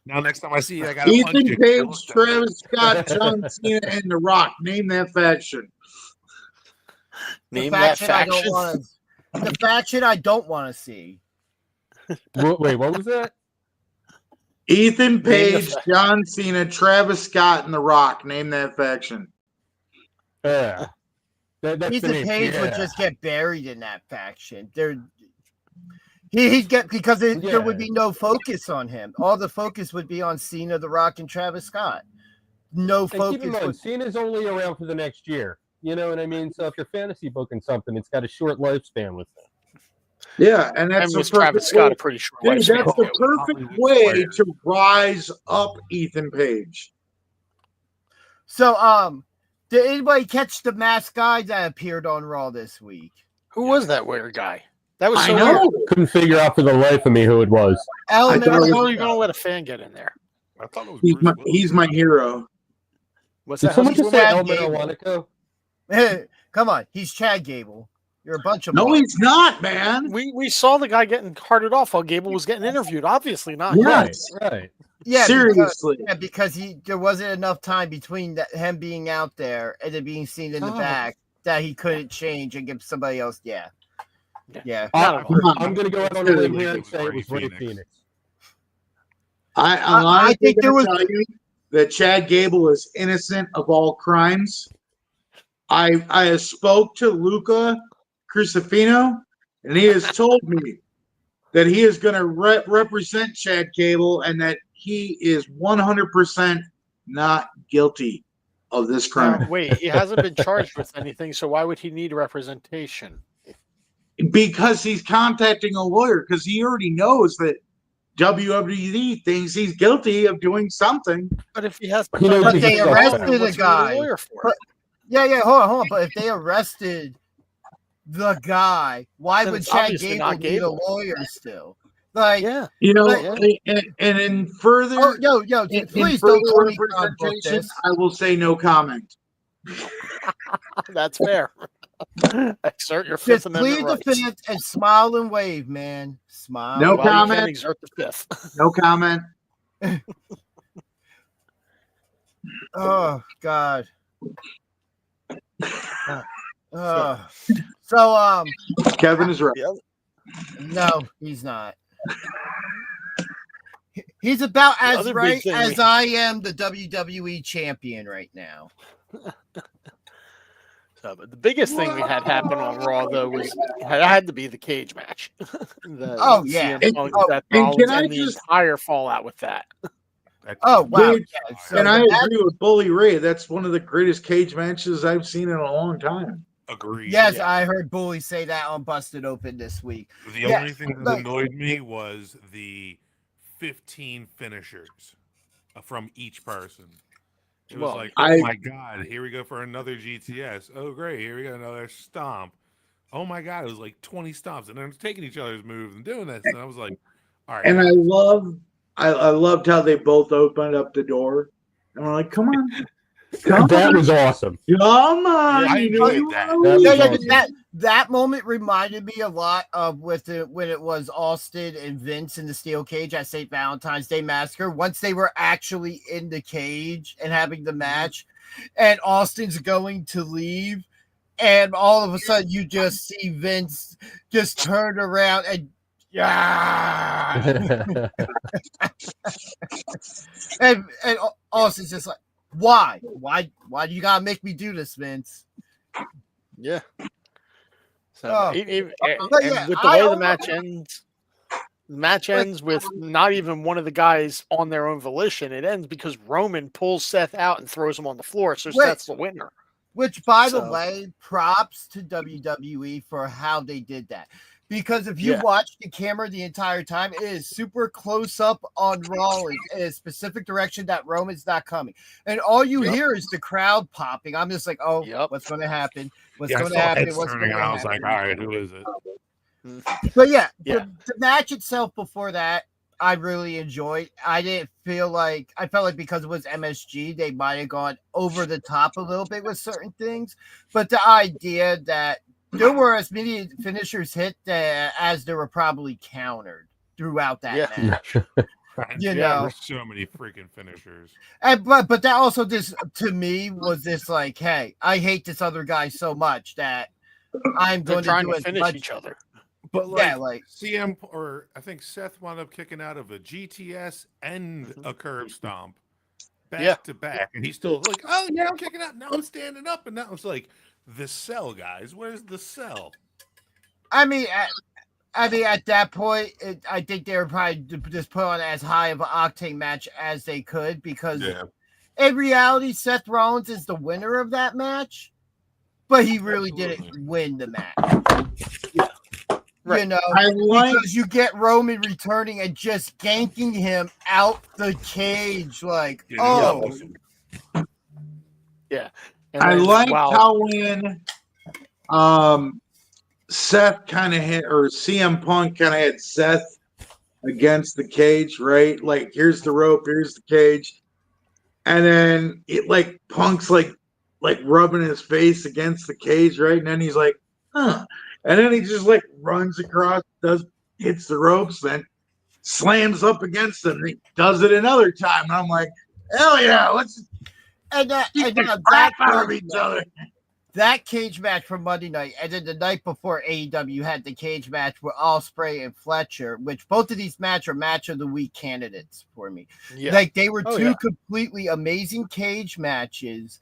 Speaker 5: Now next time I see you, I got to punch
Speaker 7: Ethan
Speaker 5: you.
Speaker 7: Page, Travis Scott, John Cena, and The Rock. Name that faction.
Speaker 3: Name that faction.
Speaker 4: The faction I don't want to see.
Speaker 2: Wait, what was that?
Speaker 7: Ethan Page,
Speaker 3: fa-
Speaker 7: John Cena, Travis Scott, and The Rock. Name that faction.
Speaker 2: Yeah. That's the
Speaker 4: Ethan
Speaker 2: name.
Speaker 4: Page would
Speaker 2: Yeah.
Speaker 4: just get buried in that faction. He'd get because there would be no focus on him. All the focus would be on Cena, The Rock, and Travis Scott. No
Speaker 2: And keep in
Speaker 4: focus.
Speaker 2: mind, Cena's only around for the next year. You know what I mean? So if you're fantasy booking something, it's got a short lifespan with it.
Speaker 7: Yeah, and
Speaker 3: And
Speaker 7: that's the
Speaker 3: with Travis
Speaker 7: perfect
Speaker 3: Scott,
Speaker 7: way.
Speaker 3: a pretty short
Speaker 7: Dude,
Speaker 3: lifespan.
Speaker 7: that's the perfect way to rise up Ethan Page.
Speaker 4: So, did anybody catch the masked guy that appeared on Raw this week?
Speaker 3: Who was that weird guy? That was
Speaker 7: I
Speaker 3: so
Speaker 7: know.
Speaker 3: weird.
Speaker 2: Couldn't figure out for the life of me who it was.
Speaker 4: El
Speaker 7: I thought it
Speaker 3: How
Speaker 7: was-
Speaker 3: are you going to let a fan get in there?
Speaker 5: I thought it was
Speaker 7: He's
Speaker 5: Bruce
Speaker 7: my,
Speaker 5: Willis.
Speaker 7: he's my hero.
Speaker 3: What's
Speaker 2: Did
Speaker 3: that?
Speaker 2: someone just say
Speaker 4: Chad
Speaker 2: El
Speaker 4: Gable.
Speaker 2: Manawanico?
Speaker 4: Come on, he's Chad Gable. You're a bunch of
Speaker 7: No,
Speaker 4: morons.
Speaker 7: he's not, man.
Speaker 3: We saw the guy getting carted off while Gable was getting interviewed. Obviously not.
Speaker 7: Yeah.
Speaker 2: Right, right.
Speaker 4: Yeah,
Speaker 7: Seriously.
Speaker 4: because there wasn't enough time between him being out there and then being seen in the
Speaker 3: Oh.
Speaker 4: back that he couldn't change and give somebody else. Yeah.
Speaker 3: Not
Speaker 2: I'm going to go out on a limb here and say it was Ray Phoenix.
Speaker 7: I
Speaker 4: think there was-
Speaker 7: tell you that Chad Gable is innocent of all crimes. I spoke to Luca Crucifino, and he has told me that he is going to represent Chad Gable and that he is 100% not guilty of this crime.
Speaker 3: Wait, he hasn't been charged with anything, so why would he need representation?
Speaker 7: Because he's contacting a lawyer because he already knows that WWE thinks he's guilty of doing something.
Speaker 3: But if he has,
Speaker 2: You know,
Speaker 4: But
Speaker 2: he's
Speaker 4: they
Speaker 2: suspect.
Speaker 4: arrested a
Speaker 3: what's he
Speaker 4: guy.
Speaker 3: a lawyer for?
Speaker 4: But- Yeah, hold on. But if they arrested the guy, why
Speaker 3: Then
Speaker 4: would
Speaker 3: it's
Speaker 4: Chad
Speaker 3: obviously
Speaker 4: Gable
Speaker 3: not
Speaker 4: need a
Speaker 3: Gable.
Speaker 4: lawyer still? Like,
Speaker 3: Yeah,
Speaker 7: You know,
Speaker 3: Right,
Speaker 7: and in further,
Speaker 4: oh, yo,
Speaker 7: in
Speaker 4: please
Speaker 7: further
Speaker 4: don't call me Tom Book
Speaker 7: representation,
Speaker 4: this.
Speaker 7: I will say no comment.
Speaker 3: that's fair. Exert your Fifth
Speaker 4: Just
Speaker 3: Amendment
Speaker 4: plead the
Speaker 3: rights.
Speaker 4: fifth and smile and wave, man. Smile.
Speaker 7: No
Speaker 4: and
Speaker 3: Well, you
Speaker 7: comment.
Speaker 3: can't exert the Fifth.
Speaker 7: No comment.
Speaker 4: Oh God. So
Speaker 7: Kevin is right.
Speaker 4: no, he's not. He's about
Speaker 3: The
Speaker 4: as
Speaker 3: other big
Speaker 4: right
Speaker 3: thing
Speaker 4: as
Speaker 3: we-
Speaker 4: I am the WWE champion right now.
Speaker 3: So, but the biggest thing we had happen on Raw though was it had to be the cage match.
Speaker 4: Oh, yeah.
Speaker 3: CM Punk, Seth
Speaker 7: and
Speaker 3: Rollins,
Speaker 7: can I
Speaker 3: and the
Speaker 7: just-
Speaker 3: entire fallout with that.
Speaker 4: Oh wow.
Speaker 7: Dude,
Speaker 4: Yeah, so
Speaker 7: And I
Speaker 4: that-
Speaker 7: agree with Bully Ray. That's one of the greatest cage matches I've seen in a long time.
Speaker 5: Agreed.
Speaker 4: yes,
Speaker 3: yeah.
Speaker 4: I heard Bully say that on Busted Open this week.
Speaker 5: The
Speaker 4: Yeah,
Speaker 5: only thing that
Speaker 4: like-
Speaker 5: annoyed me was the 15 finishers from each person. It was
Speaker 3: Well,
Speaker 5: like,
Speaker 7: I-
Speaker 5: oh my god, here we go for another GTS. Oh great, here we go another stomp. Oh my god, it was like 20 stomps, and they're taking each other's moves and doing this, and I was like, all right.
Speaker 7: And I loved how they both opened up the door. And we're like, come on. Come
Speaker 2: That
Speaker 7: on.
Speaker 2: was awesome.
Speaker 7: Come on.
Speaker 5: I
Speaker 7: you know
Speaker 5: enjoyed
Speaker 7: you
Speaker 5: that.
Speaker 7: wanna
Speaker 2: That
Speaker 7: leave.
Speaker 2: was
Speaker 4: Yeah,
Speaker 2: awesome.
Speaker 4: that moment reminded me a lot of when it was Austin and Vince in the steel cage at St. Valentine's Day Massacre. Once they were actually in the cage and having the match, and Austin's going to leave, and all of a sudden you just see Vince just turn around and and Austin's just like, why do you gotta make me do this, Vince?
Speaker 3: Yeah. So,
Speaker 4: Oh.
Speaker 3: and
Speaker 4: Yeah,
Speaker 3: with the way the match ends with not even one of the guys on their own volition. It ends because Roman pulls Seth out and throws him on the floor, so Seth's the winner.
Speaker 4: Which, by the
Speaker 3: So-
Speaker 4: way, props to WWE for how they did that. Because if you watch the camera the entire time, it is super close up on Rollins in a specific direction that Roman's not coming. And all you hear is the crowd popping. I'm just like, oh, what's going to happen? What's
Speaker 5: I
Speaker 4: going to
Speaker 5: saw
Speaker 4: happen?
Speaker 5: heads
Speaker 4: What's going
Speaker 5: turning,
Speaker 4: to
Speaker 5: and I was
Speaker 4: happen?
Speaker 5: like, all right, who is it?
Speaker 4: But yeah, the match itself before that, I really enjoyed. I felt like because it was MSG, they might have gone over the top a little bit with certain things. But the idea that there were as many finishers hit as there were probably countered throughout that match. You know,
Speaker 5: there's so many freaking finishers.
Speaker 4: And but that also just to me was this like, hey, I hate this other guy so much that I'm
Speaker 3: They're
Speaker 4: going
Speaker 3: trying
Speaker 4: to do
Speaker 3: to
Speaker 4: as
Speaker 3: finish
Speaker 4: much.
Speaker 3: each other.
Speaker 5: But like,
Speaker 4: Yeah, like
Speaker 5: CM or I think Seth wound up kicking out of a GTS and a curb stomp back to back, and he's still like, "Oh yeah, I'm kicking out. Now I'm standing up." And that was like, the cell, guys. Where's the cell?
Speaker 4: I mean, at that point, I think they were probably just put on as high of an octane match as they could because in reality, Seth Rollins is the winner of that match, but he really didn't win the match. You know, because you get Roman returning and just ganking him out the cage, like, And
Speaker 7: I like how when Seth kind of hit, or CM Punk kind of had Seth against the cage, right? Like, here's the rope, here's the cage, and then it like Punk's like rubbing his face against the cage, right? And then he's like, huh. And then he just like runs across, hits the ropes, then slams up against them. He does it another time. And I'm like, hell yeah, let's keep the crap out of each other.
Speaker 4: That cage match for Monday night, and then the night before AEW had the cage match with Ospreay and Fletcher, which both of these matches are match of the week candidates for me.
Speaker 3: Yeah.
Speaker 4: Like they were two completely amazing cage matches,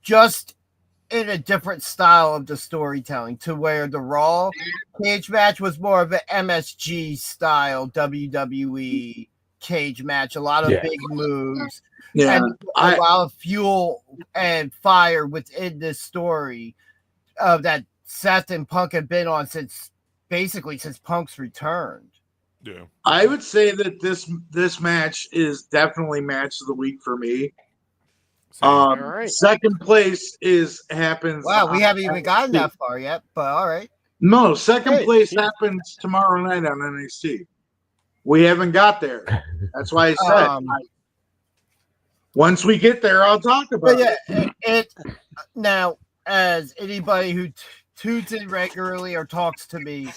Speaker 4: just in a different style of the storytelling, to where the Raw cage match was more of an MSG style WWE cage match, a lot of big moves, and a lot of fuel and fire within this story that Seth and Punk have been on since Punk's returned.
Speaker 5: Yeah,
Speaker 7: I would say that this match is definitely match of the week for me. Second place happens.
Speaker 4: Wow, we haven't even gotten that far yet, but all right.
Speaker 7: No, second place happens tomorrow night on NXT. We haven't got there. That's why I said once we get there, I'll talk about
Speaker 4: it. Now, as anybody who tunes in regularly or talks to me,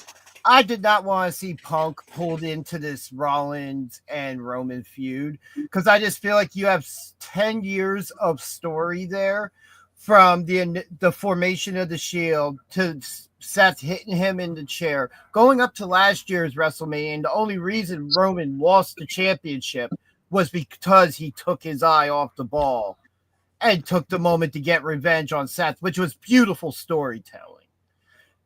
Speaker 4: I did not want to see Punk pulled into this Rollins and Roman feud because I just feel like you have 10 years of story there, from the formation of the Shield to Seth hitting him in the chair, going up to last year's WrestleMania. And the only reason Roman lost the championship was because he took his eye off the ball and took the moment to get revenge on Seth, which was beautiful storytelling.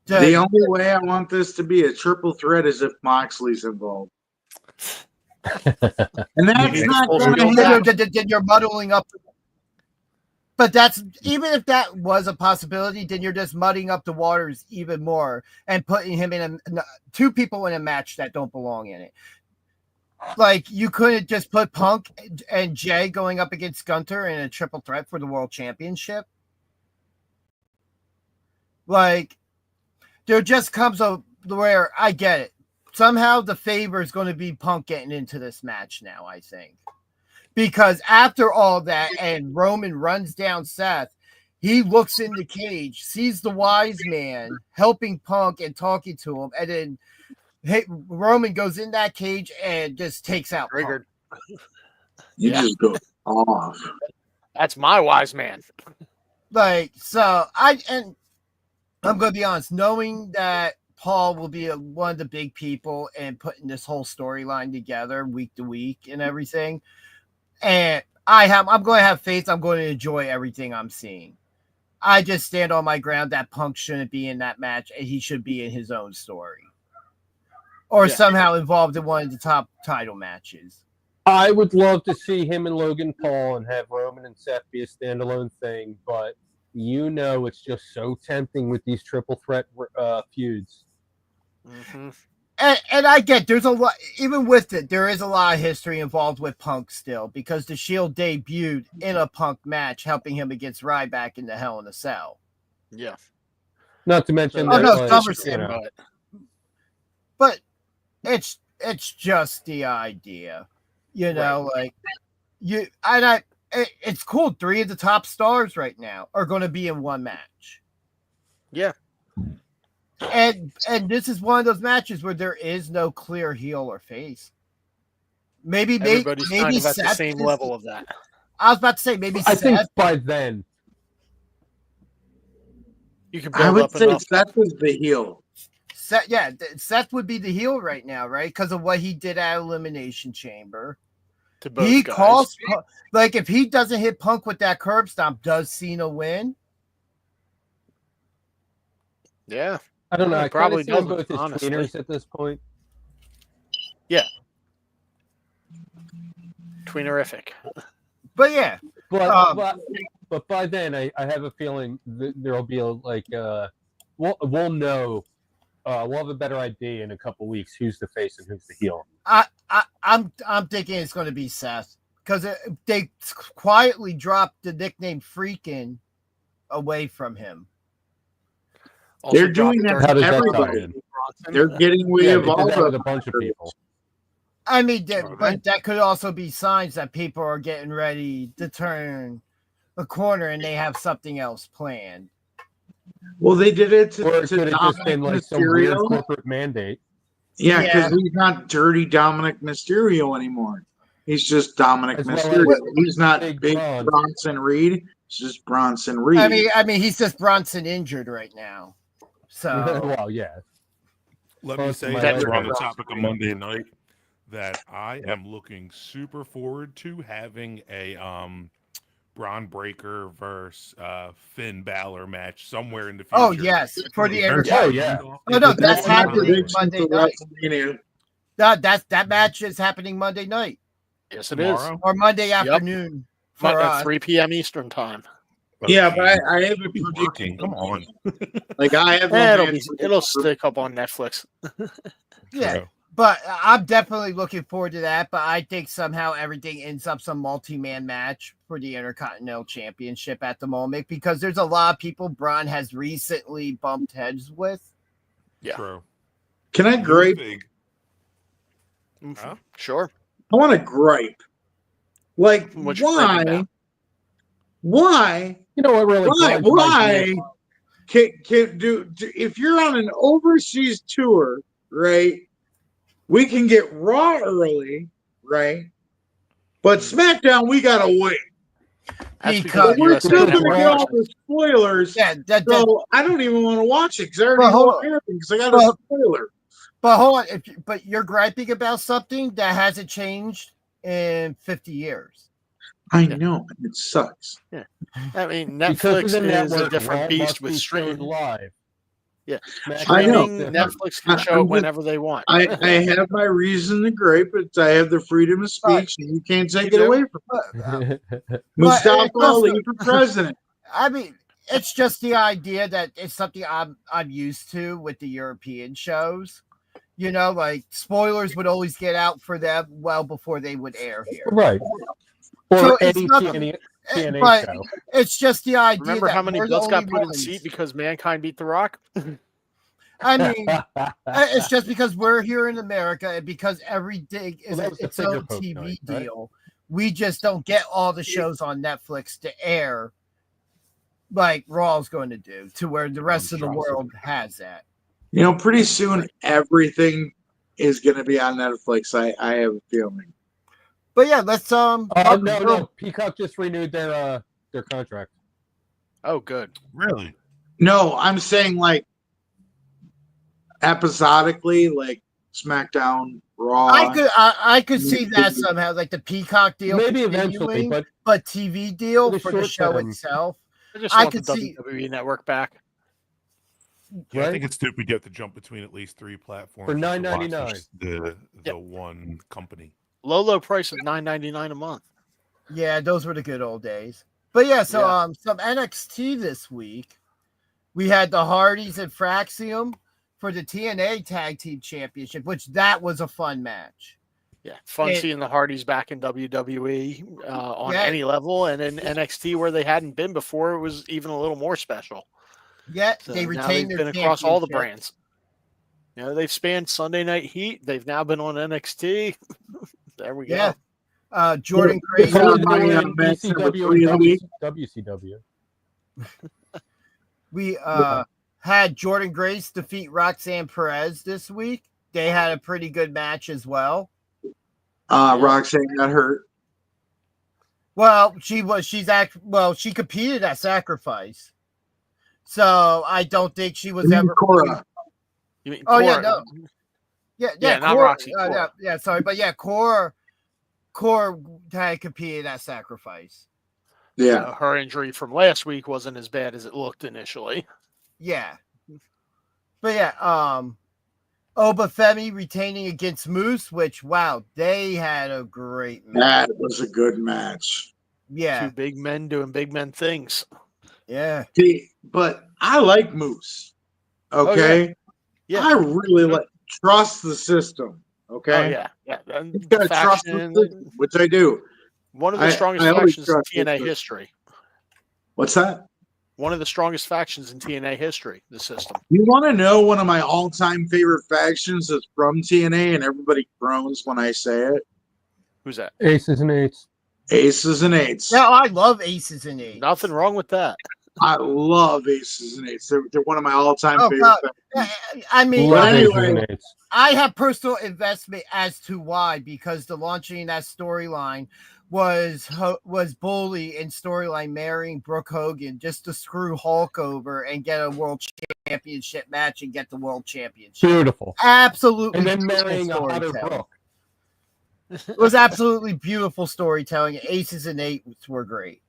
Speaker 7: The only way I want this to be a triple threat is if Moxley's involved. And that's not going to happen.
Speaker 4: Then you're muddling up. But that's, even if that was a possibility, then you're just muddying up the waters even more and putting him in two people in a match that don't belong in it. Like, you couldn't just put Punk and Jay going up against Gunter in a triple threat for the world championship. Like, there just comes a where I get it. Somehow the favor is going to be Punk getting into this match now, I think. Because after all that, and Roman runs down Seth, he looks in the cage, sees the wise man helping Punk and talking to him, and then Roman goes in that cage and just takes out Punk.
Speaker 3: Triggered.
Speaker 7: You
Speaker 3: Yeah.
Speaker 7: just go off.
Speaker 3: That's my wise man.
Speaker 4: Like, so I'm gonna be honest, knowing that Paul will be one of the big people and putting this whole storyline together week to week and everything, and I'm going to have faith. I'm going to enjoy everything I'm seeing. I just stand on my ground that Punk shouldn't be in that match, and he should be in his own story, or somehow involved in one of the top title matches.
Speaker 2: I would love to see him and Logan Paul and have Roman and Seth be a standalone thing, but it's just so tempting with these triple threat feuds.
Speaker 3: Mm-hmm.
Speaker 4: And I get there's a lot, even with it, there is a lot of history involved with Punk still, because the Shield debuted in a Punk match, helping him against Ryback in the Hell in a Cell.
Speaker 3: Yeah.
Speaker 2: Not to mention
Speaker 4: Oh,
Speaker 2: that,
Speaker 4: no,
Speaker 2: like,
Speaker 4: SummerSlam, but it's just the idea, like it's cool. 3 of the top stars right now are going to be in one match.
Speaker 3: Yeah.
Speaker 4: And this is one of those matches where there is no clear heel or face. Maybe
Speaker 3: Everybody's
Speaker 4: maybe
Speaker 3: kind of at
Speaker 4: Seth
Speaker 3: the same level of that.
Speaker 4: I was about to say maybe
Speaker 2: I
Speaker 4: Seth.
Speaker 2: think by then,
Speaker 3: You can
Speaker 7: I
Speaker 3: build
Speaker 7: would
Speaker 3: up
Speaker 7: say
Speaker 3: enough.
Speaker 7: Seth is the heel.
Speaker 4: Seth would be the heel right now, right? Because of what he did at Elimination Chamber.
Speaker 3: To both
Speaker 4: He
Speaker 3: guys.
Speaker 4: calls like if he doesn't hit Punk with that curb stomp, does Cena win?
Speaker 3: Yeah.
Speaker 2: I don't know.
Speaker 3: Yeah,
Speaker 2: I
Speaker 3: probably
Speaker 2: probably see them
Speaker 3: doesn't,
Speaker 2: both as
Speaker 3: honestly.
Speaker 2: tweeners at this point.
Speaker 3: Tweenerific.
Speaker 4: But yeah,
Speaker 2: But by then, I have a feeling there'll be we'll know. We'll have a better idea in a couple weeks who's the face and who's the heel.
Speaker 4: I'm thinking it's going to be Seth, because they quietly dropped the nickname Freakin' away from him.
Speaker 3: Also
Speaker 7: They're doing
Speaker 3: dropped
Speaker 7: that
Speaker 2: How
Speaker 7: to
Speaker 2: does that
Speaker 7: everybody.
Speaker 2: tie in?
Speaker 3: Bronson.
Speaker 7: They're getting rid
Speaker 2: Yeah,
Speaker 7: of
Speaker 2: they did
Speaker 7: all
Speaker 2: that with a
Speaker 7: the
Speaker 2: bunch of people.
Speaker 4: I mean,
Speaker 3: Okay.
Speaker 4: but that could also be signs that people are getting ready to turn a corner and they have something else planned.
Speaker 7: Well, they did it
Speaker 2: Or
Speaker 7: to
Speaker 2: it could have just
Speaker 7: Dominic
Speaker 2: been like some weird
Speaker 7: Mysterio.
Speaker 2: corporate mandate.
Speaker 7: Yeah, because
Speaker 4: Yeah.
Speaker 7: he's not dirty Dominic Mysterio anymore. He's just Dominic
Speaker 2: As well as
Speaker 7: Mysterio. He's not
Speaker 2: Big
Speaker 7: big
Speaker 2: Bron.
Speaker 7: Bronson Reed. It's just Bronson Reed.
Speaker 4: I mean, he's just Bronson injured right now. So
Speaker 2: Well, yeah.
Speaker 5: Let me say,
Speaker 2: my
Speaker 5: that
Speaker 3: other
Speaker 5: we're on the
Speaker 3: brother.
Speaker 5: topic of Monday night, that I am looking super forward to having a Braun Breaker versus Finn Balor match somewhere in the future.
Speaker 4: oh yes, for the
Speaker 5: Very
Speaker 2: Oh,
Speaker 4: entertainment.
Speaker 2: yeah.
Speaker 5: off.
Speaker 4: Oh, no,
Speaker 5: If
Speaker 4: that's
Speaker 5: it's
Speaker 7: my
Speaker 4: happening
Speaker 7: prediction
Speaker 4: Monday
Speaker 7: for
Speaker 4: night.
Speaker 7: WrestleMania.
Speaker 4: That match is happening Monday night
Speaker 3: Yes, it is.
Speaker 5: tomorrow.
Speaker 4: or Monday afternoon for
Speaker 3: At
Speaker 4: us.
Speaker 3: 3 p.m. Eastern time.
Speaker 7: Yeah, but
Speaker 5: Jesus.
Speaker 7: I have a
Speaker 5: I'll be
Speaker 7: prediction.
Speaker 5: working. Come on.
Speaker 7: Like I have.
Speaker 3: It'll stick up on Netflix.
Speaker 4: Yeah,
Speaker 5: True.
Speaker 4: but I'm definitely looking forward to that. But I think somehow everything ends up some multi-man match for the Intercontinental Championship at the moment, because there's a lot of people Braun has recently bumped heads with.
Speaker 3: Yeah.
Speaker 5: True.
Speaker 7: Can I gripe?
Speaker 5: Big. Huh?
Speaker 3: Sure.
Speaker 7: I want to gripe. Like
Speaker 3: What you griping
Speaker 7: why?
Speaker 3: about?
Speaker 7: Why?
Speaker 2: You know what really grinds my
Speaker 7: Why?
Speaker 2: gears?
Speaker 7: Can do if you're on an overseas tour, right? We can get Raw early, right? But SmackDown, we gotta wait.
Speaker 3: That's
Speaker 4: Because
Speaker 3: because
Speaker 7: We're
Speaker 3: USA
Speaker 7: still gonna
Speaker 3: Network.
Speaker 7: get all the spoilers.
Speaker 4: Yeah,
Speaker 7: So I don't even want to watch it because I already
Speaker 4: But
Speaker 7: know
Speaker 4: hold
Speaker 7: what
Speaker 4: on.
Speaker 7: happened because I got
Speaker 4: But-
Speaker 7: a spoiler.
Speaker 4: but hold on. But you're griping about something that hasn't changed in 50 years.
Speaker 7: I
Speaker 3: Yeah.
Speaker 7: know it sucks.
Speaker 3: I mean,
Speaker 2: Because
Speaker 3: Netflix
Speaker 2: of the
Speaker 3: is a
Speaker 2: network,
Speaker 3: different
Speaker 2: Raw
Speaker 3: beast
Speaker 2: must
Speaker 3: with
Speaker 2: be showed
Speaker 3: streaming.
Speaker 2: live.
Speaker 3: Yeah.
Speaker 2: SmackDown
Speaker 7: I know.
Speaker 2: is
Speaker 3: Streaming,
Speaker 2: different.
Speaker 3: Netflix can show
Speaker 7: I'm
Speaker 3: it
Speaker 7: just-
Speaker 3: whenever they want.
Speaker 7: I have my reason to gripe, but I have the freedom of speech, and you can't take
Speaker 3: You
Speaker 7: it
Speaker 3: do.
Speaker 7: away from me.
Speaker 4: But
Speaker 7: Mustafa
Speaker 4: it's also-
Speaker 7: Ali for president.
Speaker 4: I mean, it's just the idea that it's something I'm used to with the European shows. You know, like spoilers would always get out for them well before they would air here.
Speaker 2: Right. Or
Speaker 4: So it's
Speaker 2: any
Speaker 4: nothing-
Speaker 2: TNA
Speaker 4: But
Speaker 2: show.
Speaker 4: it's just the idea.
Speaker 3: Remember
Speaker 4: that
Speaker 3: how many
Speaker 4: we're the
Speaker 3: belts got
Speaker 4: only
Speaker 3: put in
Speaker 4: ones.
Speaker 3: seat because Mankind beat The Rock?
Speaker 4: I mean, it's just because we're here in America and because every day is
Speaker 2: Well, that was the
Speaker 4: its
Speaker 2: finger
Speaker 4: own
Speaker 2: poke
Speaker 4: TV
Speaker 2: night, right?
Speaker 4: deal. We just don't get all the shows on Netflix to air like Raw's going to do to where the rest of the
Speaker 2: Monstrosity.
Speaker 4: world has that.
Speaker 7: You know, pretty soon everything is going to be on Netflix. I have a feeling.
Speaker 4: But yeah, let's
Speaker 2: No. Peacock just renewed their contract.
Speaker 3: Oh, good.
Speaker 5: Really?
Speaker 7: No, I'm saying like episodically, like SmackDown, Raw.
Speaker 4: I could see that somehow, like the Peacock deal,
Speaker 2: Maybe eventually,
Speaker 4: continuing,
Speaker 2: but
Speaker 4: TV deal
Speaker 2: for the
Speaker 4: for the
Speaker 2: short
Speaker 4: show
Speaker 2: term.
Speaker 4: itself.
Speaker 3: I just
Speaker 4: I
Speaker 3: want the
Speaker 4: could see-
Speaker 3: WWE Network back.
Speaker 5: Yeah, I
Speaker 2: Right?
Speaker 5: think it's stupid you have to jump between at least 3 platforms
Speaker 2: For
Speaker 5: just to watch
Speaker 2: $9.99.
Speaker 5: The
Speaker 3: Yep.
Speaker 5: one company.
Speaker 3: Low price of $9.99 a month.
Speaker 4: Yeah, those were the good old days. But yeah, so
Speaker 3: Yeah.
Speaker 4: some NXT this week. We had the Hardys and Fraxium for the TNA Tag Team Championship, which that was a fun match.
Speaker 3: Yeah, fun
Speaker 4: It-
Speaker 3: seeing the Hardys back in WWE on
Speaker 4: Yeah.
Speaker 3: any level, and in NXT where they hadn't been before, it was even a little more special.
Speaker 4: Yet
Speaker 3: So
Speaker 4: they
Speaker 3: now
Speaker 4: retained
Speaker 3: they've
Speaker 4: their
Speaker 3: been across all the
Speaker 4: championship.
Speaker 3: brands. You know, they've spanned Sunday Night Heat. They've now been on NXT. There we
Speaker 4: Yeah.
Speaker 3: go.
Speaker 4: Jordan
Speaker 7: Yeah.
Speaker 4: Grace.
Speaker 7: Yeah.
Speaker 2: Only
Speaker 7: my,
Speaker 2: doing
Speaker 7: match number
Speaker 2: ECW
Speaker 7: 3
Speaker 2: and
Speaker 7: of the week.
Speaker 2: WCW.
Speaker 4: We had Jordan Grace defeat Roxanne Perez this week. They had a pretty good match as well.
Speaker 7: Roxanne got hurt.
Speaker 4: Well, she competed at Sacrifice. So I don't think she was ever
Speaker 7: Cora.
Speaker 3: You mean
Speaker 4: Oh, yeah,
Speaker 3: Cora?
Speaker 4: no. Yeah,
Speaker 3: Yeah, not
Speaker 4: Core,
Speaker 3: Roxy, Core.
Speaker 4: yeah, sorry, but yeah, Core had competed at Sacrifice.
Speaker 7: Yeah.
Speaker 3: Her injury from last week wasn't as bad as it looked initially.
Speaker 4: Yeah. But yeah, Oba Femi retaining against Moose, which wow, they had a great match.
Speaker 7: That was a good match.
Speaker 4: Yeah,
Speaker 3: Two big men doing big men things.
Speaker 4: yeah.
Speaker 7: See, but I like Moose. Okay.
Speaker 3: Yeah.
Speaker 7: I really trust the system. Okay.
Speaker 3: Oh yeah, yeah. And
Speaker 7: You gotta trust the
Speaker 3: faction-
Speaker 7: system, which I do.
Speaker 3: one of the
Speaker 7: I
Speaker 3: strongest
Speaker 7: always
Speaker 3: factions in
Speaker 7: trust
Speaker 3: TNA
Speaker 7: the-
Speaker 3: history.
Speaker 7: What's that?
Speaker 3: One of the strongest factions in TNA history. The system.
Speaker 7: You want to know one of my all-time favorite factions is from TNA, and everybody groans when I say it.
Speaker 3: Who's that?
Speaker 2: Aces and eights.
Speaker 7: Aces and Eights.
Speaker 4: Yeah, I love Aces and Eights.
Speaker 3: Nothing wrong with that.
Speaker 7: I love Aces and Eights. They're one of my all-time
Speaker 4: Oh,
Speaker 7: favorite
Speaker 4: God.
Speaker 7: factions.
Speaker 4: I mean,
Speaker 7: But
Speaker 2: Love
Speaker 7: anyway-
Speaker 2: Aces and eights.
Speaker 4: I have personal investment as to why, because the launching that storyline was Bully in storyline marrying Brooke Hogan just to screw Hulk over and get a world championship match and get the world championship.
Speaker 2: Beautiful.
Speaker 4: Absolutely,
Speaker 2: And then
Speaker 4: beautiful
Speaker 2: marrying a hotter
Speaker 4: storytelling.
Speaker 2: Brooke.
Speaker 4: It was absolutely beautiful storytelling. Aces and Eights were great.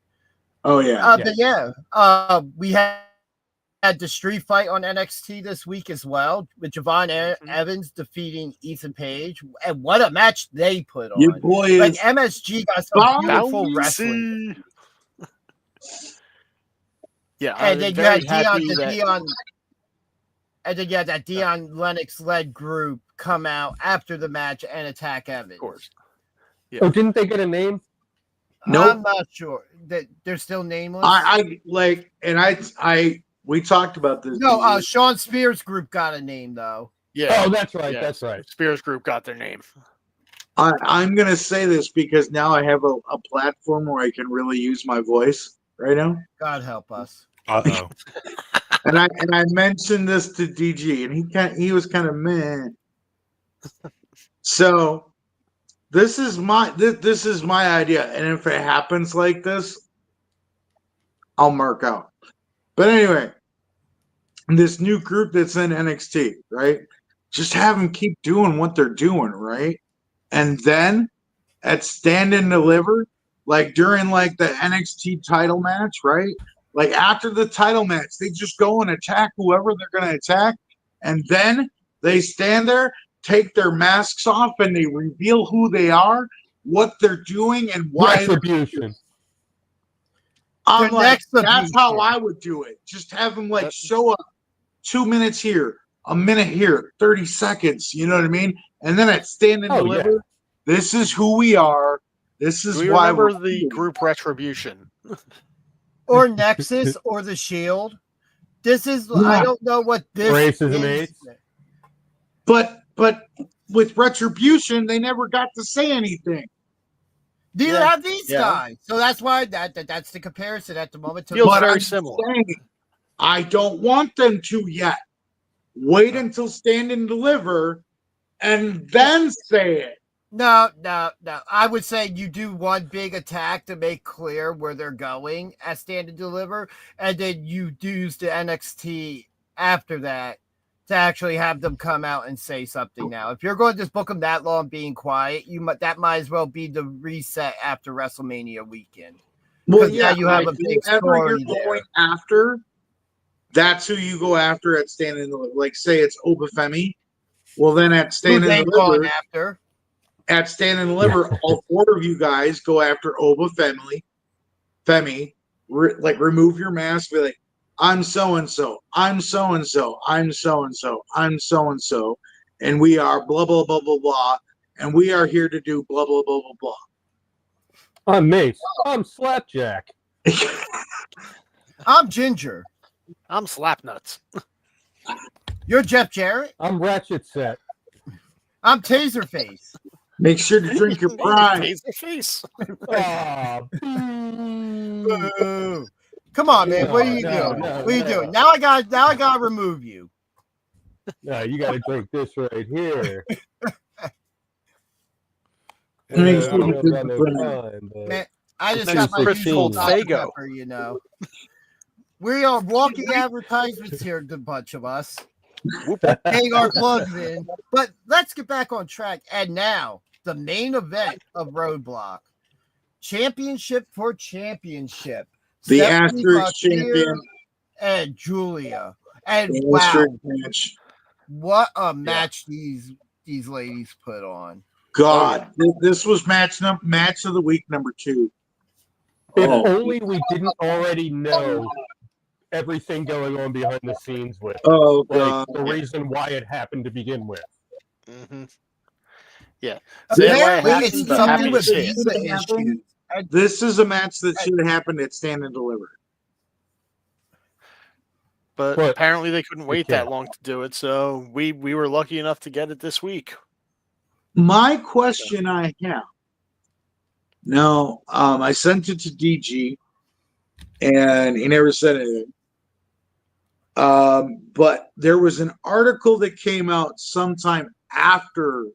Speaker 7: Oh yeah.
Speaker 4: But yeah, we had the street fight on NXT this week as well, with Javon Evans defeating Ethan Page, and what a match they put on!
Speaker 7: Your boy
Speaker 4: Like
Speaker 7: is
Speaker 4: MSG got some beautiful
Speaker 3: Bouncy.
Speaker 4: wrestling,
Speaker 3: Yeah,
Speaker 4: and then you had Dion, and then you had that
Speaker 3: Yeah.
Speaker 4: Dion Lennox led group come out after the match and attack Evans.
Speaker 3: Of course.
Speaker 2: Oh, didn't they get a name?
Speaker 7: Nope.
Speaker 4: I'm not sure that they're still nameless.
Speaker 7: I like, and I we talked about this.
Speaker 4: No, Sean Spears group got a name though.
Speaker 3: Yeah.
Speaker 2: Oh, that's right.
Speaker 3: Yeah.
Speaker 2: That's right.
Speaker 3: Spears Group got their name.
Speaker 7: I'm gonna say this because now I have a platform where I can really use my voice right now.
Speaker 4: God help us.
Speaker 5: Uh-oh.
Speaker 7: And I mentioned this to DG, and he was kind of meh. So this is my idea, and if it happens like this, I'll mark out. But anyway, this new group that's in NXT, right? Just have them keep doing what they're doing, right? And then at Stand and Deliver, like during like the NXT title match, right? Like after the title match, they just go and attack whoever they're going to attack. And then they stand there, take their masks off, and they reveal who they are, what they're doing, and why.
Speaker 2: Retribution.
Speaker 7: I'm
Speaker 4: The
Speaker 7: like,
Speaker 4: next
Speaker 7: that's
Speaker 4: abuse.
Speaker 7: how I would do it. Just have them like show up 2 minutes here, a minute here, 30 seconds. You know what I mean? And then at Stand and
Speaker 2: Oh,
Speaker 7: Deliver, this is who we are. This is
Speaker 3: Do you
Speaker 7: why
Speaker 3: remember
Speaker 7: we're
Speaker 3: the
Speaker 7: here.
Speaker 3: group Retribution?
Speaker 4: Or Nexus or the Shield. This is I
Speaker 7: Yeah.
Speaker 4: don't know what this
Speaker 2: Races and
Speaker 4: is.
Speaker 2: eights.
Speaker 7: But with Retribution, they never got to say anything.
Speaker 4: Neither
Speaker 3: Yeah.
Speaker 4: have these
Speaker 3: Yeah.
Speaker 4: guys. So that's why that's the comparison at the moment.
Speaker 3: Feels
Speaker 7: But
Speaker 3: very
Speaker 7: I'm
Speaker 3: similar.
Speaker 7: saying, I don't want them to yet. Wait until Stand and Deliver, and then say it.
Speaker 4: No. I would say you do one big attack to make clear where they're going at Stand and Deliver, and then you use the NXT after that to actually have them come out and say something. Now, if you're going to just book them that long being quiet, that might as well be the reset after WrestleMania weekend.
Speaker 7: Well,
Speaker 4: 'Cause now you have a big
Speaker 7: whoever you're
Speaker 4: story there.
Speaker 7: going after, that's who you go after at Stand and Deliver. Like, say it's Obafemi. Well, then at
Speaker 4: Who
Speaker 7: Stand
Speaker 4: they
Speaker 7: and
Speaker 4: going
Speaker 7: Deliver,
Speaker 4: after?
Speaker 7: all four of you guys go after Obafemi. Remove your mask. Be like, I'm so and so. I'm so and so. I'm so and so. I'm so and so, and we are blah blah blah blah blah, and we are here to do blah blah blah blah blah.
Speaker 2: I'm Mace. I'm Slapjack.
Speaker 4: I'm Ginger.
Speaker 3: I'm Slapnuts.
Speaker 4: You're Jeff Jarrett.
Speaker 2: I'm Ratchet Set.
Speaker 4: I'm Taserface.
Speaker 7: Make sure to drink your pride.
Speaker 3: Taser face.
Speaker 2: Aw,
Speaker 4: Boo. Come on, man. What are you
Speaker 2: No,
Speaker 4: doing?
Speaker 2: no,
Speaker 4: What are you
Speaker 2: no.
Speaker 4: doing? Now I got to remove you.
Speaker 2: no, you got to drink this right here.
Speaker 7: Make
Speaker 2: I
Speaker 7: sure
Speaker 2: don't
Speaker 7: to
Speaker 2: know
Speaker 7: drink
Speaker 2: about
Speaker 7: your
Speaker 2: no
Speaker 7: pride.
Speaker 2: time, but-
Speaker 4: Man, I just
Speaker 3: Nice
Speaker 4: got my
Speaker 2: Chris
Speaker 4: usual
Speaker 2: Gold
Speaker 4: Dr.
Speaker 3: Fago.
Speaker 4: Pepper, you know. We are walking advertisements here, the bunch of us. Getting our plugs in. But let's get back on track. And now, the main event of Roadblock. Championship for championship.
Speaker 7: The
Speaker 4: Stephanie
Speaker 7: Asterisk
Speaker 4: Faustier
Speaker 7: champion.
Speaker 4: and Julia. And
Speaker 7: The
Speaker 4: wow,
Speaker 7: Asterisk match.
Speaker 4: what a match these ladies put on.
Speaker 7: God, this was match of the week number 2.
Speaker 2: If
Speaker 7: Oh.
Speaker 2: only we didn't already know everything going on behind the scenes with,
Speaker 7: Oh
Speaker 2: like,
Speaker 7: God!
Speaker 2: the reason why it happened to begin with.
Speaker 3: Mm-hmm. Yeah. Say it why it
Speaker 4: Apparently,
Speaker 3: happens,
Speaker 4: it's
Speaker 3: but
Speaker 4: something
Speaker 3: happy to
Speaker 4: with
Speaker 3: see it.
Speaker 4: visa issues.
Speaker 7: This is a match that should have happened at Stand and Deliver.
Speaker 3: But
Speaker 2: But-
Speaker 3: apparently they couldn't wait
Speaker 2: Okay.
Speaker 3: that long to do it, so we were lucky enough to get it this week.
Speaker 7: My question I have now, I sent it to DG, and he never said anything. But there was an article that came out sometime after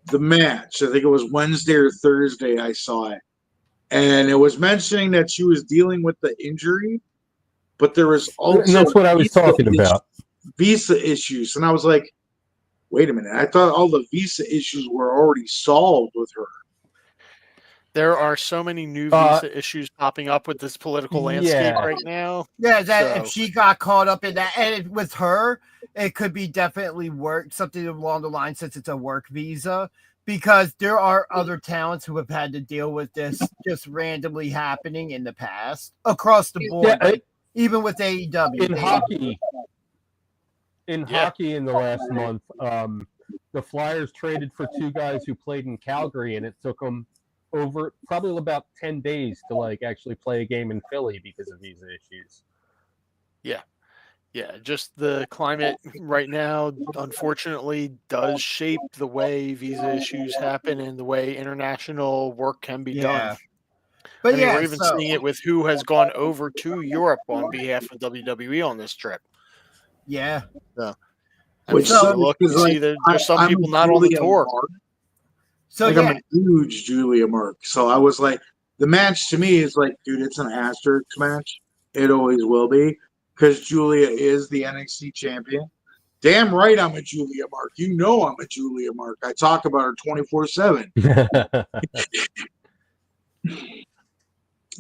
Speaker 7: the match. I think it was Wednesday or Thursday. I saw it, and it was mentioning that she was dealing with the injury, but there was also
Speaker 2: And that's what I was talking about.
Speaker 7: visa issues, and I was like, wait a minute, I thought all the visa issues were already solved with her.
Speaker 3: There are so many new visa issues popping up with this political landscape
Speaker 2: yeah.
Speaker 3: right now.
Speaker 4: Yeah, that if
Speaker 3: So-
Speaker 4: she got caught up in that, and with her, it could be definitely work something along the line since it's a work visa. Because there are other talents who have had to deal with this just randomly happening in the past across the board,
Speaker 2: Yeah,
Speaker 4: like, even with AEW.
Speaker 2: in hockey in the last month, the Flyers traded for 2 guys who played in Calgary, and it took them over probably about 10 days to actually play a game in Philly because of visa issues.
Speaker 3: Yeah, just the climate right now, unfortunately, does shape the way visa issues happen and the way international work can be done.
Speaker 4: But
Speaker 3: I mean,
Speaker 4: yeah,
Speaker 3: we're even
Speaker 4: so,
Speaker 3: seeing it with who has gone over to Europe on behalf of WWE on this trip.
Speaker 4: yeah.
Speaker 3: I
Speaker 7: Which
Speaker 3: mean,
Speaker 7: sucks,
Speaker 3: look, you
Speaker 7: because,
Speaker 3: see, there's some
Speaker 7: I'm
Speaker 3: people
Speaker 7: a
Speaker 3: not on the
Speaker 7: Julia
Speaker 3: tour.
Speaker 7: Mark.
Speaker 4: So
Speaker 7: Like,
Speaker 4: yeah,
Speaker 7: I'm a huge Julia Mark. So I was like, the match to me is like, dude, it's an asterisk match. It always will be. Because Julia is the NXT champion. Damn right I'm a Julia Mark. You know I'm a Julia Mark. I talk about her 24/7.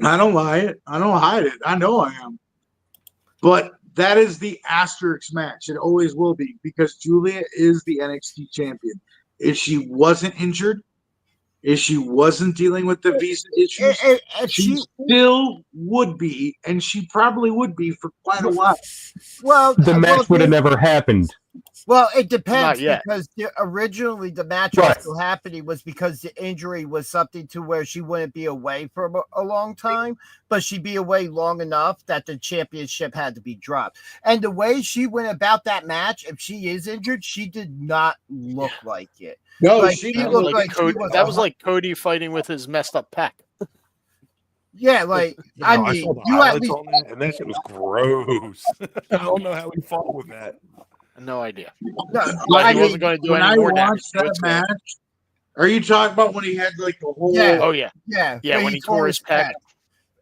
Speaker 7: I don't lie it. I don't hide it. I know I am. But that is the asterisk match. It always will be. Because Julia is the NXT champion. If she wasn't injured, if she wasn't dealing with the visa issues,
Speaker 4: if
Speaker 7: she still would be, and she probably would be for quite a while.
Speaker 4: well,
Speaker 2: The match would have never happened.
Speaker 4: Well, it depends
Speaker 3: Not yet.
Speaker 4: because originally the match
Speaker 2: Right.
Speaker 4: was still happening was because the injury was something to where she wouldn't be away for a long time, but she'd be away long enough that the championship had to be dropped. And the way she went about that match, if she is injured, she did not look like it.
Speaker 7: No,
Speaker 4: Like,
Speaker 7: she
Speaker 4: she
Speaker 3: That
Speaker 4: looked
Speaker 3: was
Speaker 4: like she
Speaker 3: Cody,
Speaker 4: was
Speaker 3: that
Speaker 4: a
Speaker 3: was
Speaker 4: hu-
Speaker 3: like Cody fighting with his messed up pec.
Speaker 4: Yeah, like I
Speaker 5: No,
Speaker 4: mean,
Speaker 5: saw the
Speaker 4: you at
Speaker 5: highlights
Speaker 4: least
Speaker 5: on that, and that shit was gross. I don't know how he fought with that.
Speaker 3: No idea.
Speaker 4: no,
Speaker 3: But
Speaker 4: I
Speaker 3: he wasn't
Speaker 4: mean,
Speaker 3: going to do
Speaker 7: when
Speaker 3: any
Speaker 7: I
Speaker 3: more damage
Speaker 7: watched
Speaker 3: to it.
Speaker 7: that
Speaker 3: So.
Speaker 7: match, are you talking about when he had like the whole?
Speaker 4: Yeah.
Speaker 3: Oh yeah,
Speaker 4: yeah,
Speaker 3: yeah.
Speaker 4: but
Speaker 3: When he tore his pec.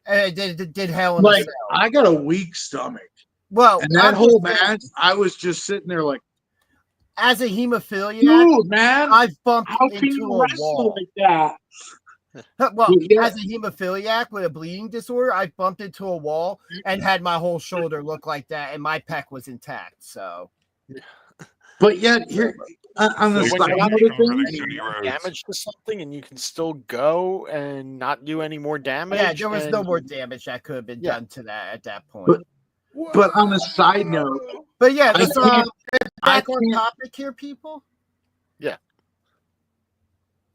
Speaker 4: and it did hell in a
Speaker 7: Like
Speaker 4: cell.
Speaker 7: I got a weak stomach,
Speaker 4: Well,
Speaker 7: and that
Speaker 4: I'm
Speaker 7: whole
Speaker 4: just saying,
Speaker 7: match, I was just sitting there like,
Speaker 4: as a hemophiliac,
Speaker 7: dude, man,
Speaker 4: I've bumped
Speaker 7: how can
Speaker 4: into
Speaker 7: you
Speaker 4: a
Speaker 7: wrestle
Speaker 4: wall.
Speaker 7: like that?
Speaker 4: Well,
Speaker 7: Yeah.
Speaker 4: as a hemophiliac with a bleeding disorder, I bumped into a wall and had my whole shoulder look like that, and my pec was intact. So,
Speaker 7: But yet here on the
Speaker 3: But when
Speaker 7: side
Speaker 3: you're not
Speaker 7: note of
Speaker 5: making really
Speaker 7: things,
Speaker 5: good roads.
Speaker 3: damage to something and you can still go and not do any more damage.
Speaker 4: yeah, there was no
Speaker 3: and-
Speaker 4: more damage that could have been
Speaker 3: Yeah.
Speaker 4: done to that at that point.
Speaker 7: but on a side note,
Speaker 4: But yeah,
Speaker 7: I
Speaker 4: let's
Speaker 7: can't-
Speaker 4: get
Speaker 7: I
Speaker 4: back on
Speaker 7: can't-
Speaker 4: topic here, people.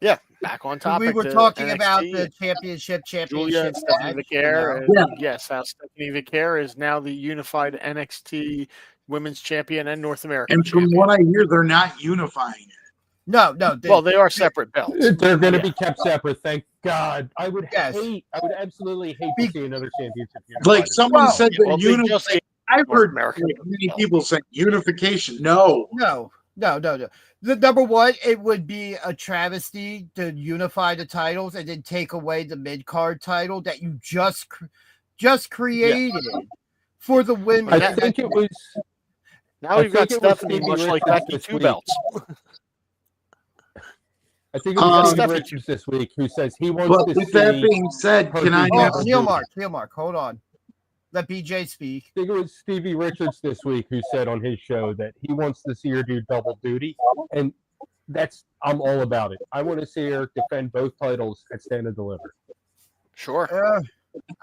Speaker 3: Yeah, back on topic.
Speaker 4: We were
Speaker 3: to
Speaker 4: talking
Speaker 3: NXT,
Speaker 4: about the championship
Speaker 3: Julia and Stephanie
Speaker 4: match,
Speaker 3: Vicaire.
Speaker 4: you know.
Speaker 3: And yes, how Stephanie Vicaire is now the unified NXT Women's Champion and North American
Speaker 7: and from
Speaker 3: Champion.
Speaker 7: what I hear, they're not unifying it.
Speaker 4: No,
Speaker 3: Well, they are separate belts.
Speaker 2: They're going to
Speaker 3: Yeah.
Speaker 2: be kept separate. Thank God. I would
Speaker 4: Yes.
Speaker 2: absolutely hate to see another championship.
Speaker 7: Like
Speaker 2: unified.
Speaker 7: someone
Speaker 4: Well,
Speaker 7: said,
Speaker 3: Well,
Speaker 7: the
Speaker 3: they just gave
Speaker 7: I've
Speaker 3: North
Speaker 7: heard
Speaker 3: American
Speaker 7: like, many
Speaker 3: belt.
Speaker 7: people say unification. No,
Speaker 4: No. The number one, it would be a travesty to unify the titles and then take away the mid card title that you just created for the women.
Speaker 2: I think it was.
Speaker 3: Now
Speaker 2: I
Speaker 3: we've got
Speaker 2: think it was
Speaker 3: Stephanie,
Speaker 2: Stevie
Speaker 3: much like
Speaker 2: Richards
Speaker 3: Becky,
Speaker 2: this
Speaker 3: two
Speaker 2: week.
Speaker 3: belts.
Speaker 2: I think it was Stevie
Speaker 3: Stephanie-
Speaker 2: Richards this week who says he wants
Speaker 7: but
Speaker 2: to
Speaker 7: with that
Speaker 2: see.
Speaker 7: being said,
Speaker 2: her
Speaker 7: can I
Speaker 2: be
Speaker 7: ask?
Speaker 2: double
Speaker 4: Heel mark, hold on. Let BJ speak.
Speaker 2: I think it was Stevie Richards this week who said on his show that he wants to see her do double duty, and I'm all about it. I want to see her defend both titles at Stand and Deliver.
Speaker 3: Sure.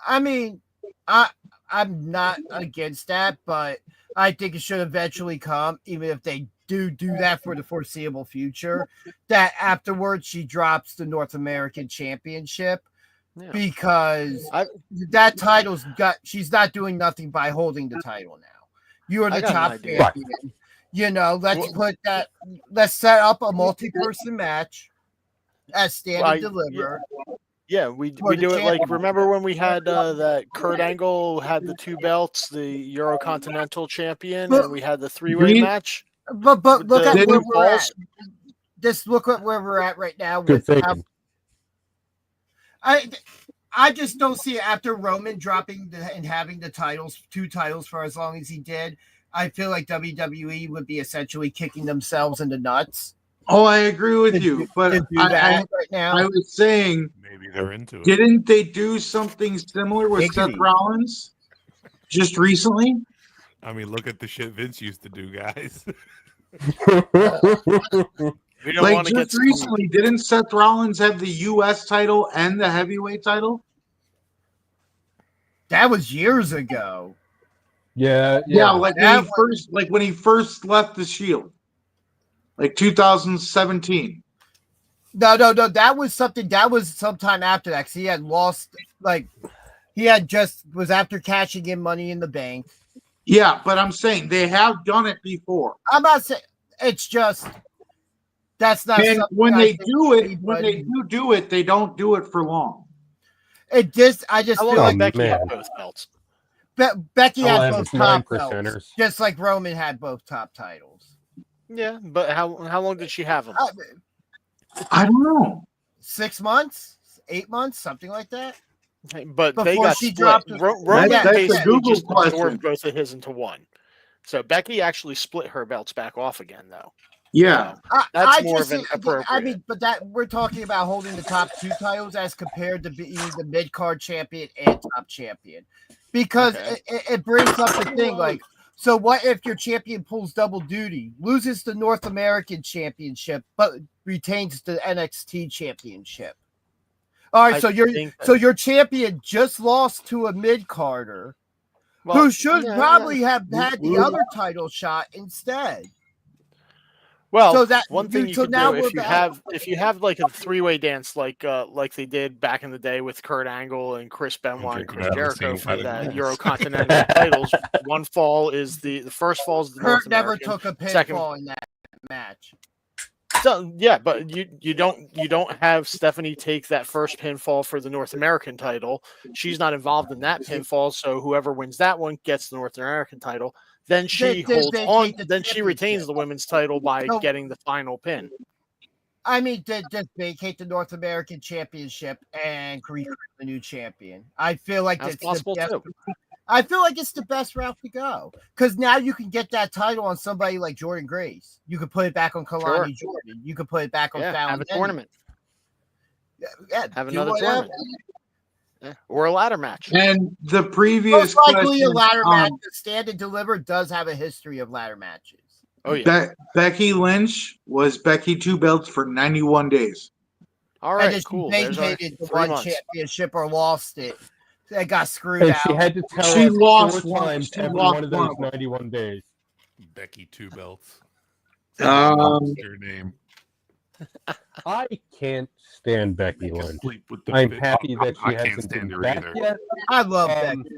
Speaker 4: I mean, I'm not against that, but I think it should eventually come, even if they do that for the foreseeable future, that afterwards she drops the North American Championship
Speaker 3: Yeah.
Speaker 4: because
Speaker 3: I-
Speaker 4: that title's she's not doing nothing by holding the title now. You are
Speaker 3: I
Speaker 4: the
Speaker 3: got an
Speaker 4: top
Speaker 3: idea.
Speaker 4: champion. You know, let's set up a multi-person match as Stand
Speaker 3: Well,
Speaker 4: and Deliver.
Speaker 3: Yeah, we
Speaker 4: For the
Speaker 3: do it like,
Speaker 4: champion.
Speaker 3: remember when we had that Kurt Angle had the two belts, the Eurocontinental champion,
Speaker 4: But-
Speaker 3: and we had the three-way
Speaker 7: We-
Speaker 3: match?
Speaker 4: But look
Speaker 3: The-
Speaker 4: at where
Speaker 7: Didn't
Speaker 4: we're at.
Speaker 3: Falls-
Speaker 4: Just look at where we're at right now.
Speaker 2: Good
Speaker 4: With how,
Speaker 2: thinking.
Speaker 4: I just don't see it after Roman dropping and having the two titles for as long as he did. I feel like WWE would be essentially kicking themselves in the nuts
Speaker 7: Oh, I agree with
Speaker 4: to
Speaker 7: you,
Speaker 4: do
Speaker 7: but
Speaker 4: that right now.
Speaker 7: I was saying,
Speaker 5: Maybe they're into it.
Speaker 7: didn't they do something similar with
Speaker 4: They
Speaker 7: Seth
Speaker 4: could.
Speaker 7: Rollins just recently?
Speaker 5: I mean, look at the shit Vince used to do, guys.
Speaker 3: We don't
Speaker 7: Like
Speaker 3: want to get
Speaker 7: just recently, didn't Seth Rollins have the U.S. title and the heavyweight title?
Speaker 4: That was years ago.
Speaker 2: Yeah,
Speaker 7: Yeah, like
Speaker 4: That
Speaker 7: when he first left the Shield, like 2017.
Speaker 4: No. That was something. That was sometime after that because he had lost. Like he had just was after cashing in Money in the Bank.
Speaker 7: Yeah, but I'm saying they have done it before.
Speaker 4: I'm not saying it's just that's not.
Speaker 7: And
Speaker 4: something
Speaker 7: when
Speaker 4: I
Speaker 7: they
Speaker 4: think
Speaker 7: do it,
Speaker 4: anybody-
Speaker 7: they don't do it for long.
Speaker 4: I just
Speaker 3: How
Speaker 4: feel
Speaker 3: long
Speaker 4: like
Speaker 3: did Becky
Speaker 2: man.
Speaker 3: have both belts?
Speaker 4: Becky
Speaker 2: I'll
Speaker 4: has
Speaker 2: have
Speaker 4: both
Speaker 2: it,
Speaker 4: top
Speaker 2: 9%ers.
Speaker 4: belts, just like Roman had both top titles.
Speaker 3: Yeah, but how long did she have them?
Speaker 7: I don't know.
Speaker 4: 6 months, 8 months, something like that.
Speaker 3: But they
Speaker 4: Before
Speaker 3: got
Speaker 4: she
Speaker 3: split.
Speaker 4: dropped-
Speaker 3: Roman
Speaker 4: That's a
Speaker 3: basically
Speaker 7: Google
Speaker 3: just
Speaker 7: question.
Speaker 3: absorbed both of his into one. So Becky actually split her belts back off again, though.
Speaker 7: Yeah,
Speaker 3: So that's
Speaker 4: I
Speaker 3: more
Speaker 4: just
Speaker 3: of an
Speaker 4: I
Speaker 3: appropriate.
Speaker 4: mean, but that we're talking about holding the top two titles as compared to being the mid card champion and top champion, because
Speaker 3: Okay.
Speaker 4: it brings up the thing like, so what if your champion pulls double duty, loses the North American Championship, but retains the NXT Championship? All right,
Speaker 3: I
Speaker 4: so
Speaker 3: think that-
Speaker 4: your champion just lost to a mid carder
Speaker 3: well,
Speaker 4: who should
Speaker 3: yeah,
Speaker 4: probably have had the
Speaker 7: Well,
Speaker 4: other title shot instead.
Speaker 3: Well,
Speaker 4: So that-
Speaker 3: one thing you
Speaker 4: so
Speaker 3: could
Speaker 4: now
Speaker 3: do
Speaker 4: we're
Speaker 3: if you have like a three-way dance like they did back in the day with Kurt Angle and Chris Benoit and Chris
Speaker 5: I've never
Speaker 3: Jericho
Speaker 5: seen
Speaker 3: for
Speaker 5: that.
Speaker 3: the Eurocontinental titles. One fall is the first fall is the North
Speaker 4: Kurt never
Speaker 3: American.
Speaker 4: took a
Speaker 3: Second-
Speaker 4: pinfall in that match.
Speaker 3: So, yeah, but you don't have Stephanie take that first pinfall for the North American title. She's not involved in that pinfall, so whoever wins that one gets the North American title. Then she
Speaker 4: They
Speaker 3: holds on.
Speaker 4: vacate the
Speaker 3: Then she retains
Speaker 4: championship.
Speaker 3: the women's title by
Speaker 4: No.
Speaker 3: getting the final pin.
Speaker 4: I mean, just vacate the North American Championship and recruit the new champion. I feel like
Speaker 3: That's
Speaker 4: it's
Speaker 3: possible
Speaker 4: the best.
Speaker 3: too.
Speaker 4: I feel like it's the best route to go because now you can get that title on somebody like Jordan Grace. You could put it back on Kalani Jordan. You could put it back on
Speaker 3: Yeah,
Speaker 4: Fallon
Speaker 3: have a
Speaker 4: Henry.
Speaker 3: tournament.
Speaker 4: Yeah,
Speaker 3: Have
Speaker 4: do
Speaker 3: another
Speaker 4: whatever.
Speaker 3: tournament. Yeah, or a ladder match.
Speaker 7: And the previous
Speaker 4: Most likely a
Speaker 7: question,
Speaker 4: ladder match. The Stand and Deliver does have a history of ladder matches.
Speaker 3: Oh yeah.
Speaker 7: Becky Lynch was Becky Two Belts for 91 days.
Speaker 3: All
Speaker 4: And
Speaker 3: right,
Speaker 4: then
Speaker 3: cool.
Speaker 4: she
Speaker 3: There's our
Speaker 4: vacated the
Speaker 3: 3
Speaker 4: one
Speaker 3: months.
Speaker 4: championship or lost it. They got screwed
Speaker 2: And
Speaker 4: out.
Speaker 2: she had to tell
Speaker 7: She
Speaker 2: us
Speaker 7: lost
Speaker 2: 4
Speaker 7: one-
Speaker 2: times
Speaker 7: she
Speaker 2: every
Speaker 7: lost
Speaker 2: one of those
Speaker 7: one.
Speaker 2: 91 days.
Speaker 5: Becky Two Belts.
Speaker 7: Um,
Speaker 5: Your name.
Speaker 2: I can't stand Becky
Speaker 5: Make us
Speaker 2: Lynch.
Speaker 5: sleep with the
Speaker 2: I'm
Speaker 5: bit-
Speaker 2: happy that
Speaker 5: I
Speaker 2: she
Speaker 5: can't
Speaker 2: hasn't
Speaker 5: stand
Speaker 2: been
Speaker 5: her
Speaker 2: back
Speaker 5: either.
Speaker 2: yet.
Speaker 4: I love
Speaker 2: Um,
Speaker 4: Becky.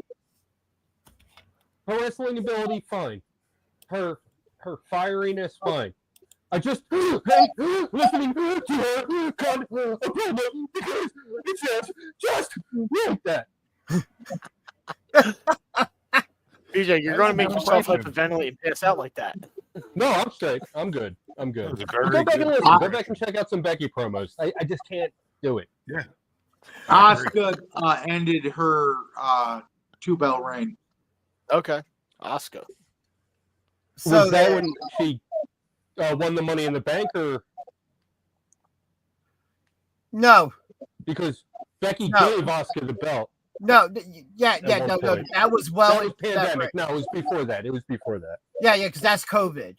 Speaker 2: her wrestling ability, fine. Her fieriness, fine. I just hate listening to her con promo because it's just like that.
Speaker 3: BJ, you're going to make
Speaker 5: That's
Speaker 3: yourself
Speaker 5: a question.
Speaker 3: hyperventilate and pass out like that.
Speaker 2: No, I'm straight. I'm good. I'm
Speaker 5: That
Speaker 2: good.
Speaker 5: was a
Speaker 2: Go
Speaker 5: very
Speaker 2: back and
Speaker 5: good
Speaker 2: listen. Go
Speaker 5: question.
Speaker 2: back and check out some Becky promos. I just can't do it.
Speaker 7: Asuka ended her two belt reign.
Speaker 3: Okay. Asuka.
Speaker 4: So
Speaker 2: Was that when she won the Money in the Bank, or
Speaker 4: no,
Speaker 2: because Becky
Speaker 4: No.
Speaker 2: gave Asuka the belt?
Speaker 4: no, yeah,
Speaker 2: At
Speaker 4: yeah,
Speaker 2: one
Speaker 4: no, no.
Speaker 2: point.
Speaker 4: That was well
Speaker 2: That was pandemic.
Speaker 4: separate.
Speaker 2: No, it was before that. It was before that.
Speaker 4: Yeah, yeah, because that's COVID.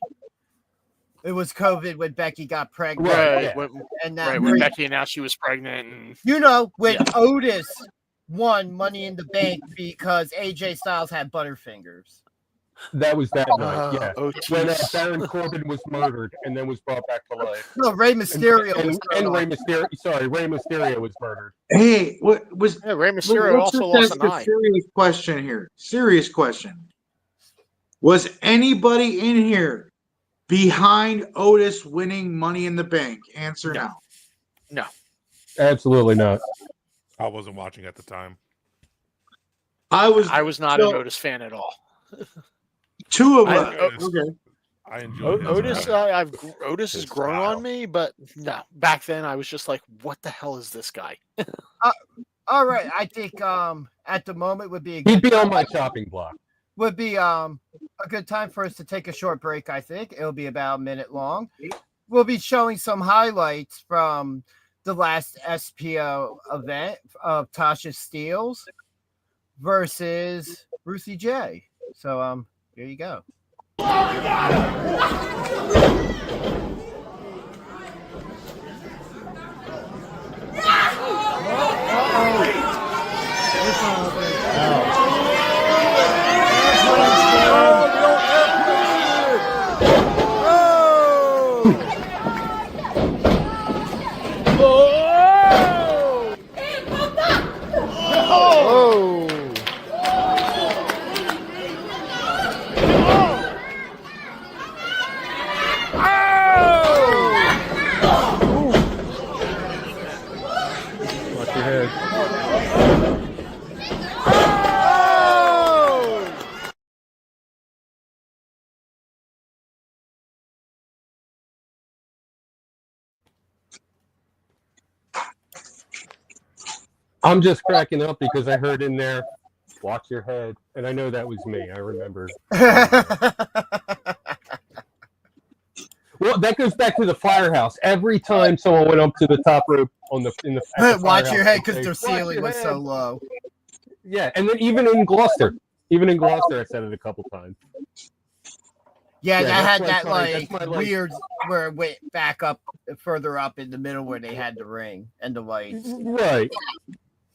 Speaker 4: It was COVID when Becky got pregnant,
Speaker 2: Right,
Speaker 3: Right.
Speaker 2: yeah.
Speaker 4: and that
Speaker 3: Right. When Becky announced she was pregnant. And,
Speaker 4: you know when
Speaker 3: Yeah.
Speaker 4: Otis won Money in the Bank because AJ Styles had Butterfingers.
Speaker 2: That was that night. Yeah.
Speaker 3: Otis.
Speaker 2: When Baron Corbin was murdered and then was brought back to life.
Speaker 4: No, Rey Mysterio was
Speaker 2: and
Speaker 4: thrown
Speaker 2: Rey
Speaker 4: off.
Speaker 2: Mysterio. Sorry, Rey Mysterio was murdered.
Speaker 7: Hey, what was?
Speaker 3: Yeah, Rey Mysterio
Speaker 7: let's
Speaker 3: also
Speaker 7: just
Speaker 3: lost
Speaker 7: ask
Speaker 3: an
Speaker 7: a
Speaker 3: eye.
Speaker 7: serious question here. Serious question. Was anybody in here behind Otis winning Money in the Bank? Answer
Speaker 3: No.
Speaker 7: now.
Speaker 2: Absolutely not.
Speaker 5: I wasn't watching at the time.
Speaker 7: I was.
Speaker 3: I was not
Speaker 7: so,
Speaker 3: an Otis fan at all.
Speaker 7: Two of
Speaker 3: I-
Speaker 7: us. Okay.
Speaker 5: I enjoyed it.
Speaker 3: Otis, Otis has
Speaker 5: His
Speaker 3: grown
Speaker 5: style.
Speaker 3: on me, but no. Back then, I was just like, "What the hell is this guy?"
Speaker 4: All right, I think at the moment would be a
Speaker 2: He'd
Speaker 4: good
Speaker 2: be on my chopping block.
Speaker 4: would be a good time for us to take a short break. I think it'll be about a minute long. We'll be showing some highlights from the last SPO event of Tasha Steeles versus Ruthie J. So here you go.
Speaker 2: Watch your head. I'm just cracking up because I heard in there, watch your head. And I know that was me. I remember. Well, that goes back to the firehouse. Every time someone went up to the top rope at the
Speaker 4: Watch your
Speaker 2: firehouse,
Speaker 4: head
Speaker 2: they'd
Speaker 4: because
Speaker 2: say,
Speaker 4: their
Speaker 2: "Watch
Speaker 4: ceiling
Speaker 2: your
Speaker 4: was so
Speaker 2: head."
Speaker 4: low.
Speaker 2: Yeah, and then even in Gloucester, I said it a couple times.
Speaker 4: Yeah,
Speaker 2: Yeah,
Speaker 4: that had
Speaker 2: that's
Speaker 4: that
Speaker 2: my- that's my, like-
Speaker 4: weird where it went back up further up in the middle where they had the ring and the lights.
Speaker 2: Right.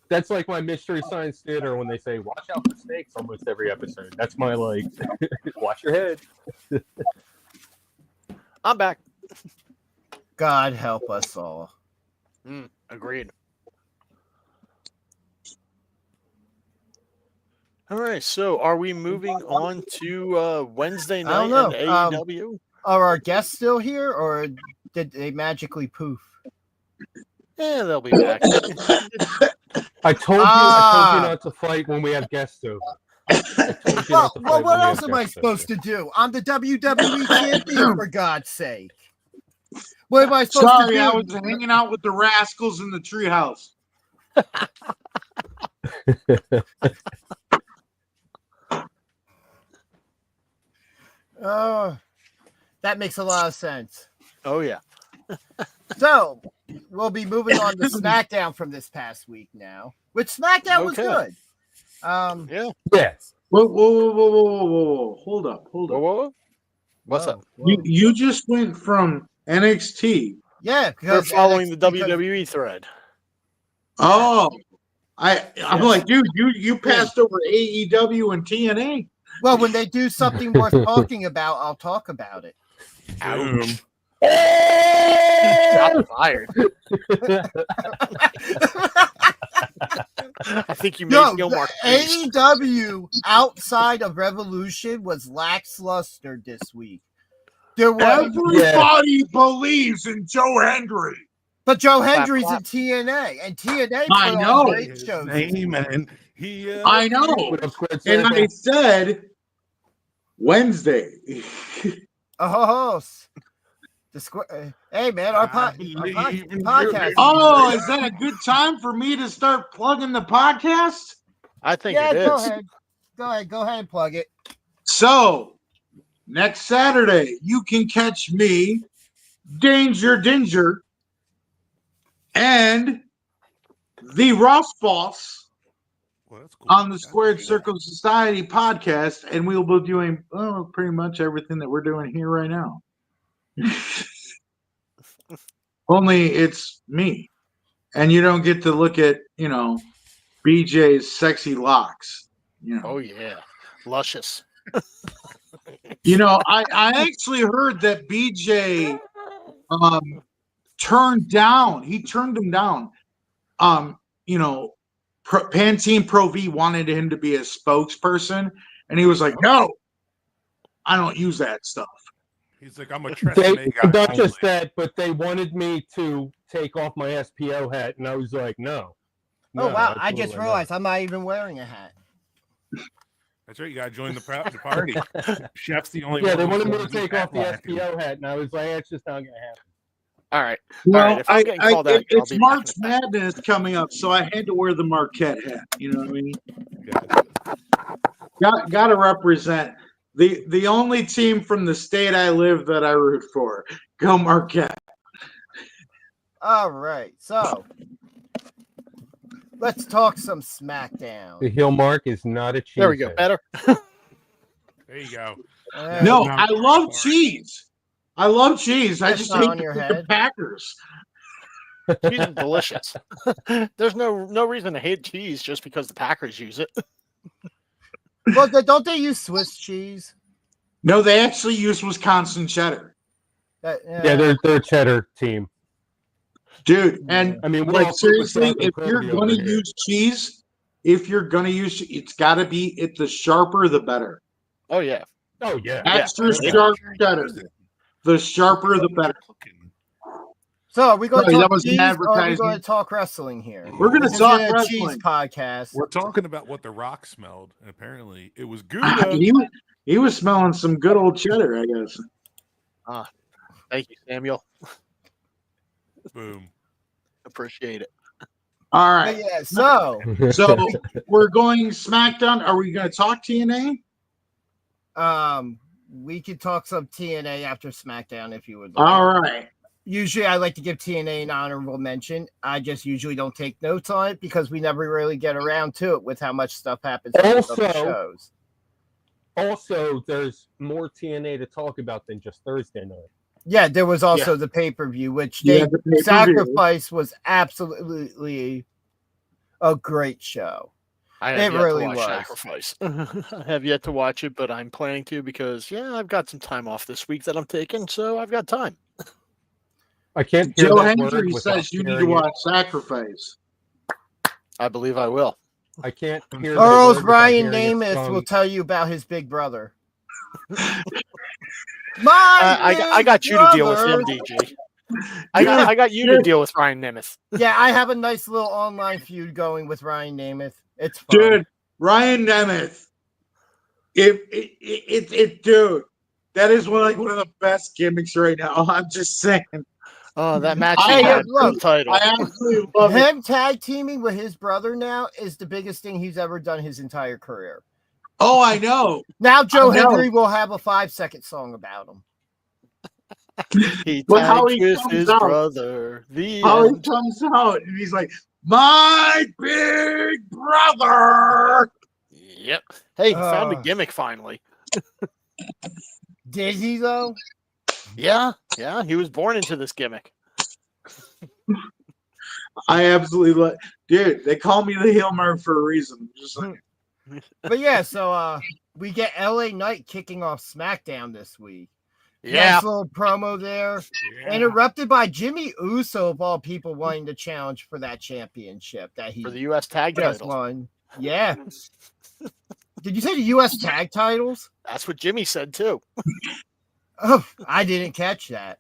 Speaker 2: That's like my Mystery Science Theater when they say, watch out for snakes almost every episode. That's my, like, watch your head.
Speaker 3: I'm back.
Speaker 4: God help us all.
Speaker 3: Agreed. All right, so are we moving on to Wednesday
Speaker 4: I
Speaker 3: night
Speaker 4: don't
Speaker 3: and
Speaker 4: know.
Speaker 3: AEW?
Speaker 4: Are our guests still here, or did they magically poof?
Speaker 3: Yeah, they'll be back.
Speaker 2: I told you not to fight when we have guests over. I told you
Speaker 4: Well,
Speaker 2: not to fight
Speaker 4: what
Speaker 2: when we
Speaker 4: else
Speaker 2: have
Speaker 4: am I
Speaker 2: guests
Speaker 4: supposed
Speaker 2: over.
Speaker 4: to do? I'm the WWE champion, for God's sake. What am I supposed
Speaker 7: Sorry,
Speaker 4: to
Speaker 7: I
Speaker 4: do?
Speaker 7: was hanging out with the rascals in the treehouse.
Speaker 4: That makes a lot of sense.
Speaker 3: Oh yeah.
Speaker 4: So we'll be moving on to SmackDown from this past week now, which SmackDown was
Speaker 3: Okay.
Speaker 4: good.
Speaker 3: Yeah.
Speaker 2: Yes.
Speaker 7: Whoa. Hold up.
Speaker 3: Whoa. What's up?
Speaker 7: You just went from NXT.
Speaker 4: Yeah,
Speaker 3: We're
Speaker 4: because
Speaker 3: following the
Speaker 4: because-
Speaker 3: WWE thread.
Speaker 7: Oh, I'm
Speaker 3: Yes.
Speaker 7: like, dude, you passed over AEW and TNA.
Speaker 4: Well, when they do something worth talking about, I'll talk about it.
Speaker 5: Boom.
Speaker 3: Shots fired. I think you made
Speaker 4: Yo,
Speaker 3: Gilmore.
Speaker 4: AEW outside of Revolution was lackluster this week. There was,
Speaker 7: Everybody believes in Joe Hendry.
Speaker 4: but Joe Hendry's
Speaker 3: clap.
Speaker 4: in TNA, and TNA
Speaker 7: I
Speaker 4: put
Speaker 7: know.
Speaker 4: on great
Speaker 5: His
Speaker 4: shows.
Speaker 5: name, and he.
Speaker 7: I know.
Speaker 2: What up, Squid
Speaker 7: And
Speaker 2: Circle?
Speaker 7: I said Wednesday.
Speaker 4: Oh, hey man, our
Speaker 5: believe in
Speaker 4: podcast.
Speaker 5: you.
Speaker 7: Oh, is that a good time for me to start plugging the podcast?
Speaker 3: I think
Speaker 4: Yeah,
Speaker 3: it is.
Speaker 4: go ahead and plug it.
Speaker 7: So, next Saturday, you can catch me, Danger, and the Ross Boss
Speaker 5: Well, that's cool.
Speaker 7: on the Squared Circle Society podcast, and we'll be doing pretty much everything that we're doing here right now. Only it's me, and you don't get to look at BJ's sexy locks.
Speaker 3: Oh yeah, luscious.
Speaker 7: I actually heard that BJ turned him down. Pantene Pro V wanted him to be a spokesperson, and he was like, "No, I don't use that stuff."
Speaker 5: He's like, I'm a
Speaker 2: They,
Speaker 5: Tresemme guy.
Speaker 2: not just
Speaker 5: only.
Speaker 2: that, but they wanted me to take off my SPO hat, and I was like, no.
Speaker 4: Oh
Speaker 2: No,
Speaker 4: wow, I just
Speaker 2: absolutely
Speaker 4: realized I'm not even wearing a hat.
Speaker 5: That's right. You gotta join the party. Chef's the only
Speaker 2: not. Yeah,
Speaker 5: one.
Speaker 2: they
Speaker 5: who
Speaker 2: wanted me to
Speaker 5: wears
Speaker 2: take
Speaker 5: his
Speaker 2: off the
Speaker 5: hat like him.
Speaker 2: SPO hat, and I was like, it's just not going to happen.
Speaker 3: All right.
Speaker 7: Well,
Speaker 3: All right, if I'm getting called out, I'll
Speaker 7: it's
Speaker 3: be back in
Speaker 7: March
Speaker 3: the back.
Speaker 7: Madness coming up, so I had to wear the Marquette hat. You know what I mean?
Speaker 5: Yeah.
Speaker 7: Got to represent the only team from the state I live that I root for. Go Marquette.
Speaker 4: All right, so let's talk some SmackDown.
Speaker 2: The heel mark is not a cheese.
Speaker 3: There we go.
Speaker 2: head.
Speaker 3: Better.
Speaker 5: There you go.
Speaker 7: No,
Speaker 5: No,
Speaker 7: I love cheese. I
Speaker 4: That's
Speaker 7: just
Speaker 4: not
Speaker 7: hate
Speaker 4: on your
Speaker 7: the
Speaker 4: head.
Speaker 7: Packers.
Speaker 3: Cheese is delicious. There's no reason to hate cheese just because the Packers use it.
Speaker 4: Well, don't they use Swiss cheese?
Speaker 7: No, they actually use Wisconsin cheddar,
Speaker 2: Yeah, they're a cheddar team.
Speaker 7: dude. And
Speaker 2: I mean, we're
Speaker 7: like
Speaker 2: all super
Speaker 7: seriously,
Speaker 2: South
Speaker 7: if you're
Speaker 2: Dakota
Speaker 7: gonna
Speaker 2: over here.
Speaker 7: use cheese, it's got to be the sharper the better.
Speaker 3: Oh yeah.
Speaker 2: Oh, yeah.
Speaker 7: Extra
Speaker 3: Yeah.
Speaker 7: sharp cheddar. The sharper the better.
Speaker 4: So are we going to
Speaker 7: Sorry, that
Speaker 4: talk
Speaker 7: was an
Speaker 4: cheese, or are we
Speaker 7: advertisement.
Speaker 4: going to talk wrestling here?
Speaker 7: We're gonna
Speaker 4: This isn't
Speaker 7: talk
Speaker 4: a
Speaker 7: wrestling.
Speaker 4: cheese podcast.
Speaker 5: We're talking about what the Rock smelled, and apparently it was
Speaker 7: Ah,
Speaker 5: Gouda.
Speaker 7: he was smelling some good old cheddar, I guess.
Speaker 3: Thank you, Samuel.
Speaker 5: Boom.
Speaker 3: Appreciate it.
Speaker 7: All
Speaker 4: But
Speaker 7: right.
Speaker 4: yeah, so
Speaker 7: So we're going SmackDown. Are we going to talk TNA?
Speaker 4: we could talk some TNA after SmackDown if you would like.
Speaker 7: All right.
Speaker 4: Usually I like to give TNA an honorable mention. I just usually don't take notes on it because we never really get around to it with how much stuff happens on those other
Speaker 2: Also-
Speaker 4: shows.
Speaker 2: Also, there's more TNA to talk about than just Thursday night.
Speaker 4: Yeah, there was also the pay-per-view, which
Speaker 7: Yeah,
Speaker 4: they
Speaker 7: the pay-per-view.
Speaker 4: Sacrifice was absolutely a great show.
Speaker 3: I
Speaker 4: It
Speaker 3: have yet
Speaker 4: really
Speaker 3: to watch
Speaker 4: was.
Speaker 3: Sacrifice. I have yet to watch it, but I'm planning to because I've got some time off this week that I'm taking, so I've got time.
Speaker 2: I can't hear
Speaker 7: Joe
Speaker 2: that word
Speaker 7: Hendry
Speaker 2: without
Speaker 7: says you need to
Speaker 2: hearing it.
Speaker 7: watch Sacrifice.
Speaker 3: I believe I will.
Speaker 2: I can't hear that
Speaker 4: Earl's
Speaker 2: word without
Speaker 4: Brian
Speaker 2: hearing it
Speaker 4: Namath
Speaker 2: sung.
Speaker 4: will tell you about his big brother.
Speaker 3: I got you to deal with him,
Speaker 4: brother.
Speaker 3: DJ. I got you to deal with Ryan Nemeth.
Speaker 4: Yeah, I have a nice little online feud going with Ryan Namath. It's fun.
Speaker 7: Dude, Ryan Nemeth. Dude, that is one of the best gimmicks right now. I'm just saying.
Speaker 3: Oh, that match
Speaker 7: I
Speaker 3: he had
Speaker 7: have-
Speaker 3: for the title.
Speaker 7: I absolutely love it.
Speaker 4: Him tag teaming with his brother now is the biggest thing he's ever done his entire career.
Speaker 7: Oh, I know.
Speaker 4: Now Joe
Speaker 7: I know.
Speaker 4: Hendry will have a 5-second song about him.
Speaker 3: He
Speaker 7: But how
Speaker 3: tagged
Speaker 7: he
Speaker 3: with
Speaker 7: comes
Speaker 3: his
Speaker 7: out.
Speaker 3: brother. The
Speaker 7: How he
Speaker 3: end.
Speaker 7: comes out and he's like, "My big brother."
Speaker 3: Yep. Hey, he found a
Speaker 4: Uh.
Speaker 3: gimmick finally.
Speaker 4: Did he though?
Speaker 3: Yeah, he was born into this gimmick.
Speaker 7: I absolutely love. Dude, they call me the heel Murph for a reason. I'm just like,
Speaker 4: But yeah, so we get LA Knight kicking off SmackDown this week.
Speaker 3: Yeah.
Speaker 4: Nice little promo there. Interrupted by Jimmy Uso, of all people, wanting to challenge for that championship that he
Speaker 3: For the U.S. tag
Speaker 4: just
Speaker 3: title.
Speaker 4: won. Yeah. Did you say the U.S. tag titles?
Speaker 3: That's what Jimmy said too.
Speaker 4: Oh, I didn't catch that.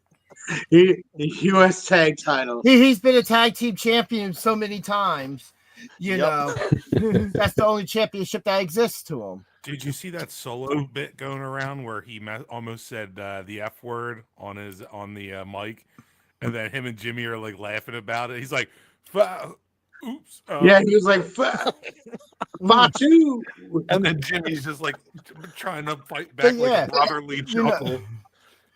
Speaker 7: the U.S. tag title.
Speaker 4: He's been a tag team champion so many times. You
Speaker 3: Yep.
Speaker 4: know, that's the only championship that exists to him.
Speaker 5: Did you see that solo bit going around where he almost said the F word on the mic, and then him and Jimmy are like laughing about it? He's like, "Oops."
Speaker 7: Yeah, he was like, Fatu.
Speaker 5: And then Jimmy's just like trying to fight back like
Speaker 4: yeah,
Speaker 5: a brotherly
Speaker 4: you know-
Speaker 5: chuckle.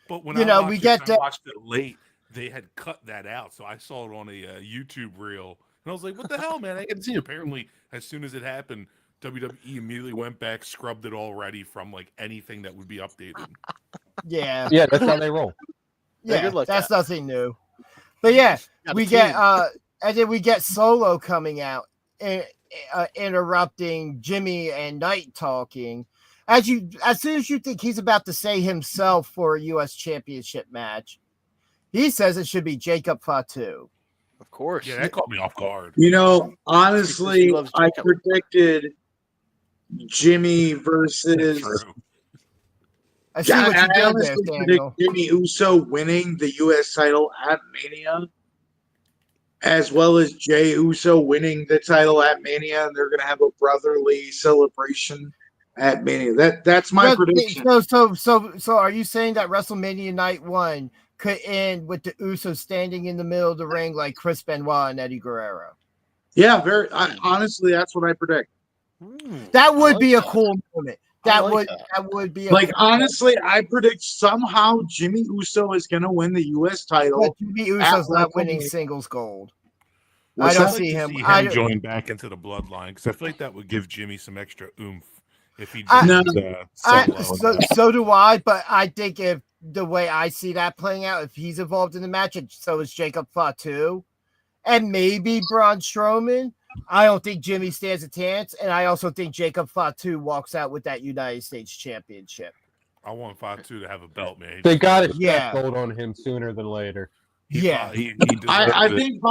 Speaker 5: But when
Speaker 4: you
Speaker 5: I
Speaker 4: know,
Speaker 5: watched
Speaker 4: we
Speaker 5: it,
Speaker 4: get
Speaker 5: I
Speaker 4: that-
Speaker 5: watched it late. They had cut that out, so I saw it on a YouTube reel, and I was like, "What the hell, man? I can see." Apparently, as soon as it happened, WWE immediately went back, scrubbed it all ready from like anything that would be updated.
Speaker 4: Yeah.
Speaker 2: Yeah, that's how they roll.
Speaker 3: They're
Speaker 4: Yeah,
Speaker 3: good like
Speaker 4: that's
Speaker 3: that.
Speaker 4: nothing new. But yeah,
Speaker 3: Got a
Speaker 4: we get
Speaker 3: team.
Speaker 4: and then we get Solo coming out, interrupting Jimmy and Knight talking. As soon as you think he's about to say himself for a U.S. Championship match, he says it should be Jacob Fatu.
Speaker 3: Of course.
Speaker 5: Yeah, that caught me off guard.
Speaker 7: You know,
Speaker 3: Because he
Speaker 7: honestly,
Speaker 3: loves
Speaker 7: I
Speaker 3: Jacob.
Speaker 7: predicted Jimmy versus.
Speaker 5: True.
Speaker 4: I see
Speaker 7: Yeah,
Speaker 4: what you
Speaker 7: I
Speaker 4: did there,
Speaker 7: honestly predict
Speaker 4: Daniel.
Speaker 7: Jimmy Uso winning the U.S. title at Mania, as well as Jey Uso winning the title at Mania, and they're going to have a brotherly celebration at Mania. That's my prediction.
Speaker 4: So are you saying that WrestleMania Night 1 could end with the Usos standing in the middle of the ring like Chris Benoit and Eddie Guerrero?
Speaker 7: Yeah, honestly, that's what I predict.
Speaker 4: That would
Speaker 3: like
Speaker 4: be a
Speaker 3: that.
Speaker 4: cool moment.
Speaker 3: I
Speaker 4: That
Speaker 3: like
Speaker 4: would
Speaker 3: that.
Speaker 4: that would be a
Speaker 7: Like,
Speaker 4: cool
Speaker 7: honestly, I predict somehow Jimmy Uso is going to win the U.S.
Speaker 4: moment.
Speaker 7: title.
Speaker 4: But Jimmy Uso's
Speaker 7: at
Speaker 4: not winning
Speaker 7: WrestleMania.
Speaker 4: singles gold.
Speaker 7: What's
Speaker 4: I don't
Speaker 7: that?
Speaker 5: I'd
Speaker 4: see
Speaker 5: like to
Speaker 4: him.
Speaker 5: see
Speaker 4: I
Speaker 5: him
Speaker 4: don't-
Speaker 5: join back into the bloodline because I feel like that would give Jimmy some extra oomph if he
Speaker 4: I-
Speaker 5: joins
Speaker 4: So do I, but I think if the way I see that playing out, if he's involved in the match, and so is Jacob Fatu, and maybe Braun Strowman, I don't think Jimmy stands a chance, and I also think Jacob Fatu walks out with that United States Championship.
Speaker 5: I want Fatu to have a belt, man.
Speaker 2: They got to
Speaker 4: Yeah.
Speaker 2: stack gold on him sooner than later.
Speaker 4: Yeah.
Speaker 5: he
Speaker 7: I
Speaker 5: deserves it.
Speaker 7: think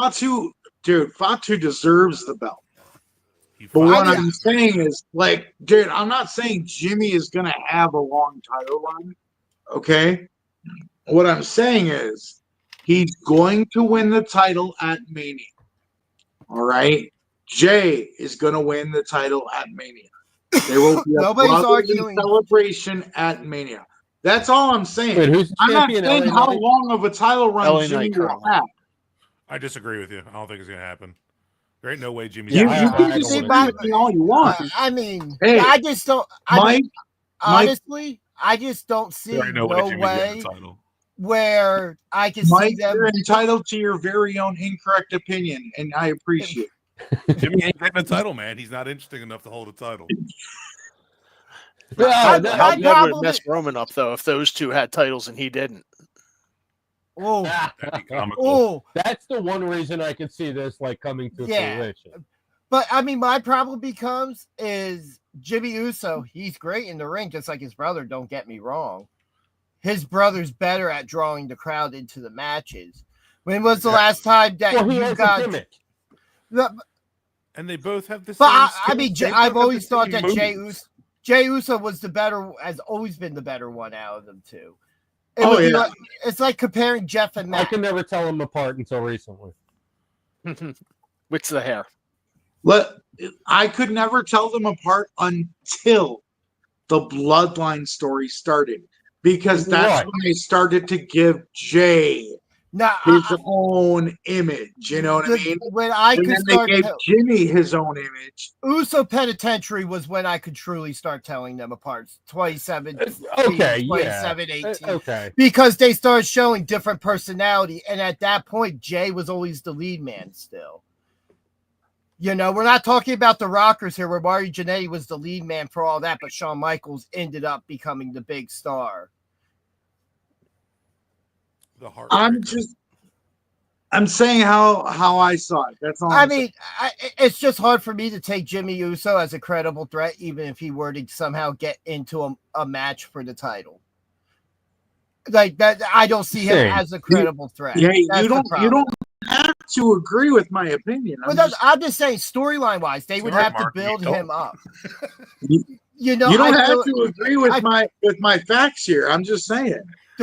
Speaker 7: Fatu deserves the belt.
Speaker 5: He
Speaker 7: But
Speaker 5: fought
Speaker 7: what
Speaker 5: it.
Speaker 7: I'm saying is, like, dude, I'm not saying Jimmy is going to have a long title run. Okay. What I'm saying is, he's going to win the title at Mania. All right. Jay is going to win the title at Mania. There will be a
Speaker 4: Nobody's
Speaker 7: brotherly
Speaker 4: arguing.
Speaker 7: celebration at Mania. That's all I'm saying.
Speaker 2: Wait, who's the
Speaker 7: I'm not
Speaker 2: champion?
Speaker 7: saying
Speaker 2: LA
Speaker 7: how
Speaker 2: Knight?
Speaker 7: long of a title run
Speaker 3: LA
Speaker 7: Jimmy
Speaker 3: Knight
Speaker 7: will
Speaker 3: currently.
Speaker 7: have.
Speaker 5: I disagree with you. I don't think it's gonna happen. There ain't no way Jimmy's
Speaker 2: Yeah,
Speaker 7: You,
Speaker 5: gonna
Speaker 7: you
Speaker 2: I
Speaker 7: can
Speaker 2: don't
Speaker 7: disagree
Speaker 2: wanna
Speaker 7: with me all you want.
Speaker 4: I mean,
Speaker 7: Hey,
Speaker 4: I just don't.
Speaker 7: Mike,
Speaker 4: Honestly, I just don't see
Speaker 5: there ain't no way Jimmy's getting the title.
Speaker 4: where I can
Speaker 7: Mike,
Speaker 4: see them.
Speaker 7: you're entitled to your very own incorrect opinion, and I appreciate it.
Speaker 5: Jimmy ain't getting the title, man. He's not interesting enough to hold a title.
Speaker 2: Yeah,
Speaker 4: I-
Speaker 2: that-
Speaker 4: I-
Speaker 3: That would
Speaker 4: probably-
Speaker 3: mess Roman up though if those two had titles and he didn't.
Speaker 4: Oh,
Speaker 5: That'd be comical.
Speaker 4: oh,
Speaker 2: that's the one reason I can see this like coming to
Speaker 4: Yeah.
Speaker 2: fruition.
Speaker 4: but I mean, my problem becomes is Jimmy Uso. He's great in the ring, just like his brother. Don't get me wrong. His brother's better at drawing the crowd into the matches. When was the last time that
Speaker 2: Well, he
Speaker 4: you
Speaker 2: has a
Speaker 4: got?
Speaker 2: gimmick.
Speaker 5: And they both have the
Speaker 4: But
Speaker 5: same.
Speaker 4: I mean,
Speaker 5: skills. They
Speaker 4: I've
Speaker 5: both have
Speaker 4: always
Speaker 5: the
Speaker 4: thought
Speaker 5: same
Speaker 4: that
Speaker 5: moves.
Speaker 4: Jey Uso was the better, has always been the better one out of them two. It
Speaker 7: Oh,
Speaker 4: would be
Speaker 7: yeah.
Speaker 4: like, it's like comparing Jeff and
Speaker 2: I
Speaker 4: Matt.
Speaker 2: can never tell them apart until recently.
Speaker 3: Which the hair?
Speaker 7: I could never tell them apart until the bloodline story started, because that's
Speaker 2: Right.
Speaker 7: when they started to give Jay
Speaker 4: Now,
Speaker 7: his own image. You know what I mean?
Speaker 4: when I
Speaker 7: And
Speaker 4: could
Speaker 7: then they
Speaker 4: start,
Speaker 7: gave Jimmy his own image.
Speaker 4: Uso Penitentiary was when I could truly start telling them apart. 27,
Speaker 2: Okay,
Speaker 4: 27,
Speaker 2: yeah.
Speaker 4: 18.
Speaker 2: Okay.
Speaker 4: Because they started showing different personality. And at that point, Jay was always the lead man still. You know, we're not talking about the Rockers here, where Mario Jannetty was the lead man for all that, but Shawn Michaels ended up becoming the big star.
Speaker 5: The heart.
Speaker 7: I'm saying how I saw it. That's all.
Speaker 4: I
Speaker 7: I'm
Speaker 4: mean, it's just hard for me to take Jimmy Uso as a credible threat, even if he were to somehow get into a match for the title. Like that, I don't see him
Speaker 2: Same.
Speaker 4: as a credible threat.
Speaker 7: saying.
Speaker 4: That's
Speaker 7: You
Speaker 4: the
Speaker 7: don't
Speaker 4: problem.
Speaker 7: have to agree with my opinion.
Speaker 4: I'm just saying, storyline wise, they would
Speaker 5: Sorry,
Speaker 4: have to
Speaker 5: Mark, you
Speaker 4: build
Speaker 5: don't.
Speaker 4: him up.
Speaker 7: You-
Speaker 4: You know,
Speaker 7: you don't
Speaker 4: I
Speaker 7: have
Speaker 4: feel-
Speaker 7: to agree with my facts here. I'm just saying.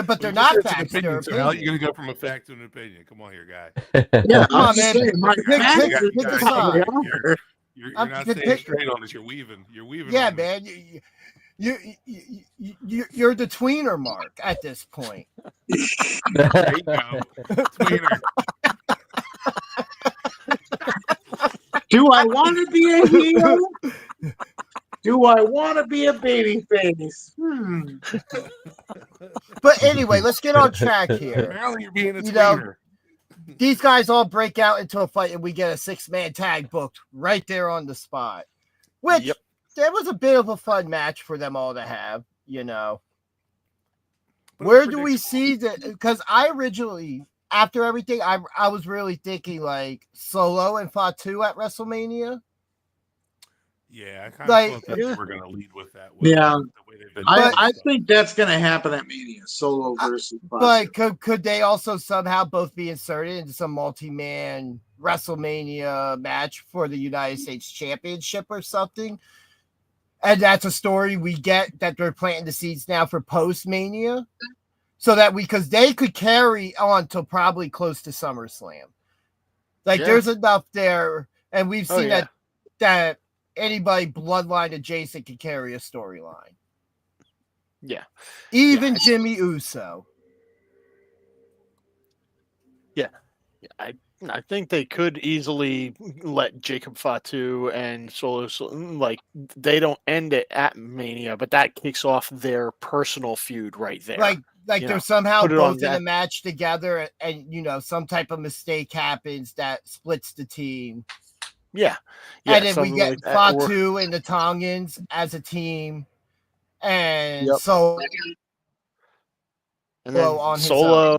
Speaker 4: but they're
Speaker 5: Well,
Speaker 4: not
Speaker 5: it's an
Speaker 4: facts. They're
Speaker 5: opinion, so how are you
Speaker 4: opinions.
Speaker 5: going to go from a fact to an opinion? Come on here, guy.
Speaker 7: Yeah,
Speaker 4: Come on,
Speaker 7: I'm just
Speaker 4: man.
Speaker 7: saying my
Speaker 4: Pick-
Speaker 7: facts
Speaker 4: pick-
Speaker 7: are
Speaker 4: pick a
Speaker 7: just
Speaker 4: side.
Speaker 7: how they are.
Speaker 5: You're
Speaker 4: I'm-
Speaker 5: not
Speaker 4: pick-
Speaker 5: staying straight on this. You're weaving. You're weaving.
Speaker 4: Yeah,
Speaker 5: on this.
Speaker 4: man. You're the tweener, Mark, at this point.
Speaker 5: There you go. Tweener.
Speaker 7: Do I want to be a heel? Do I want to be a baby face?
Speaker 4: But anyway, let's get on track here.
Speaker 5: Apparently, you're being a
Speaker 4: You know,
Speaker 5: tweener.
Speaker 4: These guys all break out into a fight, and we get a 6-man tag booked right there on the spot. Which
Speaker 3: Yep.
Speaker 4: that was a bit of a fun match for them all to have, you know.
Speaker 5: But it
Speaker 4: Where
Speaker 5: was
Speaker 4: do we see that? Because I originally, after everything, I was really thinking like Solo and Fatu at WrestleMania.
Speaker 5: Yeah, I kind of
Speaker 4: Like,
Speaker 5: thought that
Speaker 3: yeah.
Speaker 5: we're going to lead with that.
Speaker 7: Yeah.
Speaker 5: the way they've been
Speaker 7: I
Speaker 5: doing stuff.
Speaker 7: think that's going to happen at Mania. Solo versus
Speaker 4: But could they also somehow both be inserted into some multi-man WrestleMania match for the United States Championship or something? And that's a story we get that they're planting the seeds now for post-Mania. So that because they could carry on till probably close to SummerSlam. Like
Speaker 3: Yeah.
Speaker 4: there's enough there, and we've
Speaker 3: Oh,
Speaker 4: seen
Speaker 3: yeah.
Speaker 4: that anybody bloodline adjacent can carry a storyline.
Speaker 3: Yeah.
Speaker 4: Even
Speaker 3: Yeah.
Speaker 4: Jimmy Uso.
Speaker 3: I think they could easily let Jacob Fatu and Solo, like, they don't end it at Mania, but that kicks off their personal feud right there.
Speaker 4: Like
Speaker 3: You
Speaker 4: they're
Speaker 3: know,
Speaker 4: somehow
Speaker 3: put it on
Speaker 4: both in a
Speaker 3: that-
Speaker 4: match together, and you know some type of mistake happens that splits the team,
Speaker 3: yeah.
Speaker 4: and then we
Speaker 3: something
Speaker 4: get
Speaker 3: like that, or-
Speaker 4: Fatu and the Tongans as a team, and
Speaker 3: Yep.
Speaker 4: so
Speaker 3: And then
Speaker 4: Solo on his
Speaker 3: Solo,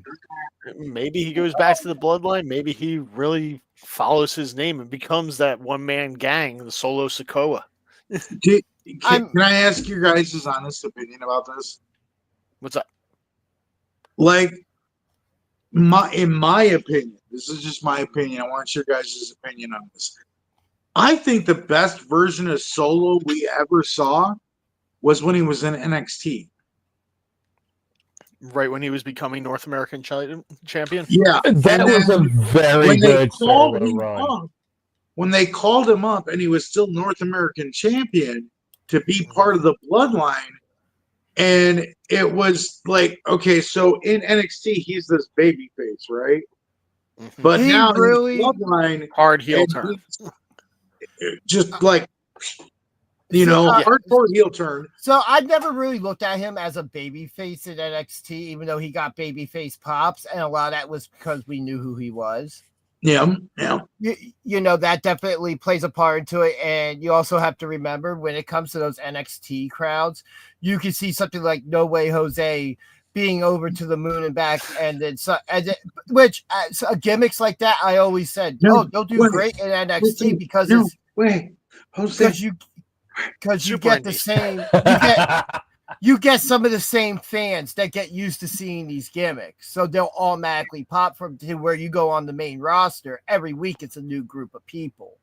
Speaker 3: maybe he goes back to the bloodline. Maybe he really follows his name and becomes that one-man gang, the Solo Sokoa.
Speaker 7: Can I ask your guys' honest opinion about this?
Speaker 3: What's up?
Speaker 7: Like, in my opinion, this is just my opinion. I want your guys' opinion on this. I think the best version of Solo we ever saw was when he was in NXT.
Speaker 3: Right when he was becoming North American champion?
Speaker 7: Yeah,
Speaker 2: That
Speaker 7: And
Speaker 2: was a
Speaker 7: then
Speaker 2: very
Speaker 7: when they
Speaker 2: good
Speaker 7: called
Speaker 2: solo
Speaker 7: him
Speaker 2: run.
Speaker 7: up, when they called him up and he was still North American champion to be part of the bloodline, and it was like, okay, so in NXT he's this baby face, right?
Speaker 3: Mhm.
Speaker 7: But
Speaker 4: He
Speaker 7: now
Speaker 4: really-
Speaker 7: in the bloodline,
Speaker 3: Hard heel
Speaker 7: and
Speaker 3: turn.
Speaker 7: he's just like, you know,
Speaker 4: Yeah.
Speaker 7: hardcore heel turn.
Speaker 4: So I never really looked at him as a babyface in NXT, even though he got babyface pops, and a lot of that was because we knew who he was.
Speaker 7: Yeah.
Speaker 4: You know, that definitely plays a part into it. And you also have to remember when it comes to those NXT crowds, you can see something like No Way Jose being over to the moon and back, and then gimmicks like that. I always said,
Speaker 7: No,
Speaker 4: they'll do
Speaker 7: wait,
Speaker 4: great in NXT
Speaker 7: listen,
Speaker 4: because
Speaker 7: no,
Speaker 4: it's
Speaker 7: wait, Jose.
Speaker 4: because you
Speaker 3: Super
Speaker 4: get the
Speaker 3: Indy.
Speaker 4: same. You get you get some of the same fans that get used to seeing these gimmicks. So they'll automatically pop from to where you go on the main roster. Every week it's a new group of people.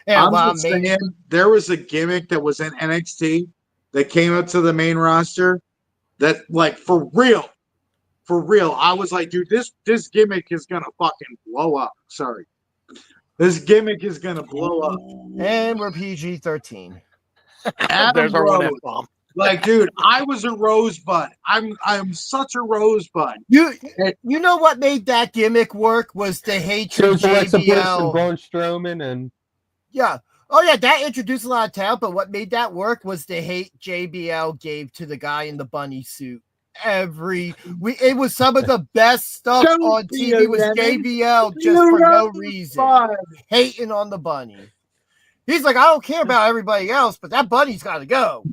Speaker 4: And
Speaker 7: I'm
Speaker 4: while
Speaker 7: just saying, there was a gimmick that was in NXT that came up to the main roster that, like, for real, I was like, dude, this gimmick is gonna fucking blow up. Sorry. This gimmick is gonna blow up.
Speaker 4: and we're PG-13.
Speaker 7: Adam
Speaker 3: There's our one
Speaker 7: Rose.
Speaker 3: F-bomb.
Speaker 7: Like, dude, I was a rosebud. I'm such a rosebud.
Speaker 4: You know what made that gimmick work was the hatred
Speaker 2: Shows Alexa Bliss and
Speaker 4: JBL.
Speaker 2: Braun Strowman and
Speaker 4: Yeah. Oh yeah, that introduced a lot of talent, but what made that work was the hate JBL gave to the guy in the bunny suit. It was some of the best stuff
Speaker 7: Don't
Speaker 4: on
Speaker 7: be
Speaker 4: TV was
Speaker 7: a lemon.
Speaker 4: JBL just
Speaker 7: You
Speaker 4: for no
Speaker 7: know
Speaker 4: reason.
Speaker 7: fun.
Speaker 4: Hating on the bunny. He's like, I don't care about everybody else, but that bunny's gotta go.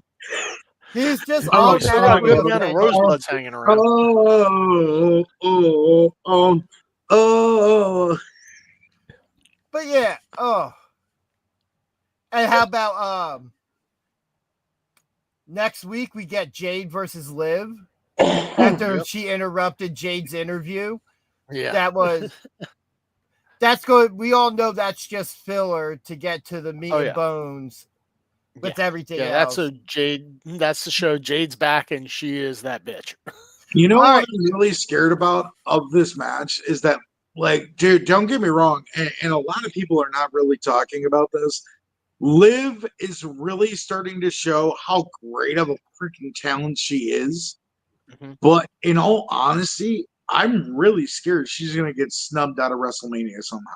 Speaker 4: He's just
Speaker 3: Oh,
Speaker 4: all
Speaker 3: so a good amount of
Speaker 4: that.
Speaker 3: rosebuds hanging around.
Speaker 7: Oh.
Speaker 4: But yeah, and how about next week we get Jade versus Liv after she interrupted Jade's interview.
Speaker 3: Yeah.
Speaker 4: That's good. We all know that's just filler to get to the meat
Speaker 3: Oh,
Speaker 4: and
Speaker 3: yeah.
Speaker 4: bones with everything
Speaker 3: Yeah,
Speaker 4: else.
Speaker 3: that's the show. Jade's back and she is that bitch.
Speaker 7: You know
Speaker 4: All
Speaker 7: what
Speaker 4: right.
Speaker 7: I'm really scared about of this match is that, like, dude, don't get me wrong, and a lot of people are not really talking about this. Liv is really starting to show how great of a freaking talent she is.
Speaker 3: Mhm.
Speaker 7: But in all honesty, I'm really scared she's going to get snubbed out of WrestleMania somehow.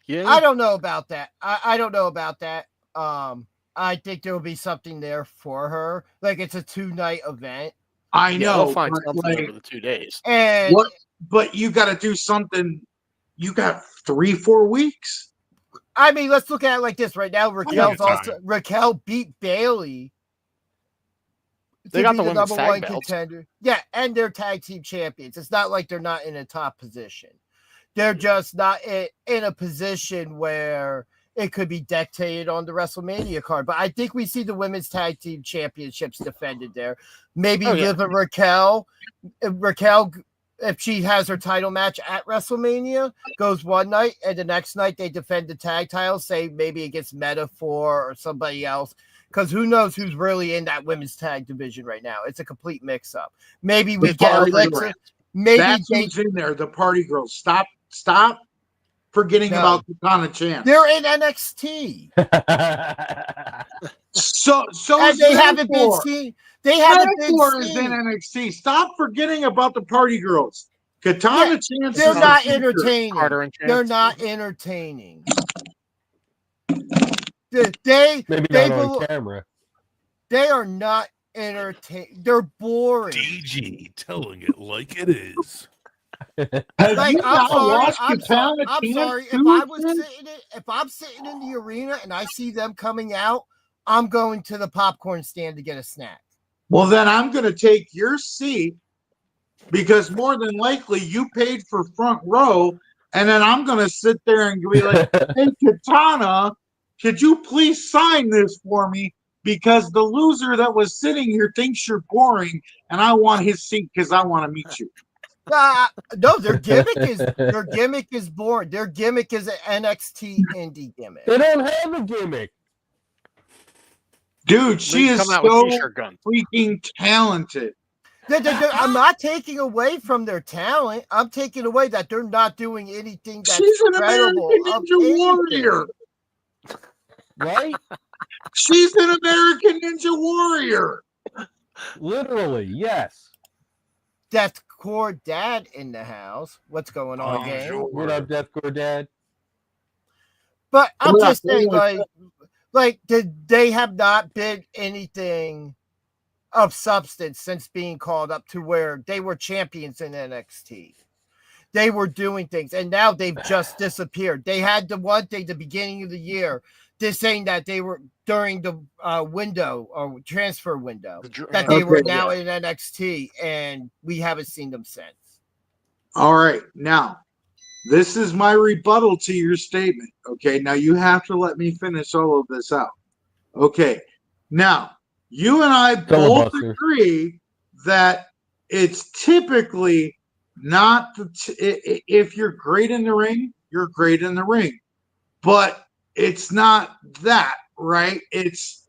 Speaker 3: Yeah.
Speaker 4: I don't know about that. I don't know about that. I think there will be something there for her. Like it's a 2-night event.
Speaker 7: I
Speaker 3: Yeah,
Speaker 7: know,
Speaker 3: they'll find
Speaker 7: but,
Speaker 3: something
Speaker 7: like,
Speaker 3: over the 2 days.
Speaker 4: And
Speaker 7: but you got to do something. You got 3-4 weeks.
Speaker 4: I mean, let's look at it like this right now.
Speaker 5: time.
Speaker 4: Raquel beat Bailey.
Speaker 3: They
Speaker 4: to
Speaker 3: got
Speaker 4: be
Speaker 3: the women's
Speaker 4: number
Speaker 3: tag
Speaker 4: one
Speaker 3: belts.
Speaker 4: contender. Yeah, and they're tag team champions. It's not like they're not in a top position. They're just not in a position where it could be dictated on the WrestleMania card. But I think we see the women's tag team championships defended there. Maybe Liv and Raquel, if she has her title match at WrestleMania, goes one night, and the next night they defend the tag titles, say maybe against Metaphor or somebody else. Because who knows who's really in that women's tag division right now? It's a complete mix-up. Maybe we get
Speaker 7: Party
Speaker 4: Alexa.
Speaker 7: Girls.
Speaker 4: Maybe
Speaker 7: That's who's in there. The Party Girls. Stop forgetting
Speaker 4: No.
Speaker 7: about Katana Chance.
Speaker 4: they're in NXT.
Speaker 7: So
Speaker 4: And
Speaker 7: is
Speaker 4: they haven't been
Speaker 7: Metaphor.
Speaker 4: seen. They haven't been
Speaker 7: Metaphor is in
Speaker 4: seen.
Speaker 7: NXT. Stop forgetting about the Party Girls. Katana Chance.
Speaker 4: They're
Speaker 7: is the
Speaker 4: not
Speaker 7: future.
Speaker 4: entertaining.
Speaker 3: Carter and Chance.
Speaker 4: They're not entertaining. They
Speaker 2: maybe
Speaker 4: They
Speaker 2: not on
Speaker 4: belo-
Speaker 2: camera.
Speaker 4: they are not entertaining. They're boring.
Speaker 5: DG telling it like it is.
Speaker 7: Have
Speaker 4: Like,
Speaker 7: you not watched
Speaker 4: I'm
Speaker 7: Katana
Speaker 4: sorry.
Speaker 7: Chance?
Speaker 4: If I'm sitting in the arena and I see them coming out, I'm going to the popcorn stand to get a snack.
Speaker 7: Well, then I'm going to take your seat because more than likely you paid for front row, and then I'm going to sit there and be like, "Hey, Katana, could you please sign this for me? Because the loser that was sitting here thinks you're boring, and I want his seat because I want to meet you."
Speaker 4: No, their gimmick is boring. Their gimmick is an NXT indie gimmick.
Speaker 2: They don't have a gimmick.
Speaker 7: Dude, she
Speaker 3: They
Speaker 7: is
Speaker 3: come out with
Speaker 7: so
Speaker 3: t-shirt guns.
Speaker 7: freaking talented.
Speaker 4: I'm not taking away from their talent. I'm taking away that they're not doing anything that's
Speaker 7: She's an American
Speaker 4: credible of
Speaker 7: Ninja
Speaker 4: anything.
Speaker 7: Warrior.
Speaker 2: Right?
Speaker 7: She's an American Ninja Warrior.
Speaker 2: Literally, yes.
Speaker 4: Deathcore Dad in the house. What's going on, gang?
Speaker 2: What up, Deathcore Dad?
Speaker 4: But I'm
Speaker 7: What up,
Speaker 4: just saying,
Speaker 7: what
Speaker 4: like they have not been anything of substance since being called up to where they were champions in NXT. They were doing things, and now they've just disappeared. They had the one thing the beginning of the year, they're saying that they were during the window or transfer window that they were now in NXT, and we haven't seen them since.
Speaker 7: All right. Now, this is my rebuttal to your statement. Okay. Now, you have to let me finish all of this out. Okay. Now, you and I both
Speaker 2: Filibuster.
Speaker 7: agree that it's typically not if you're great in the ring, you're great in the ring. But it's not that, right? It's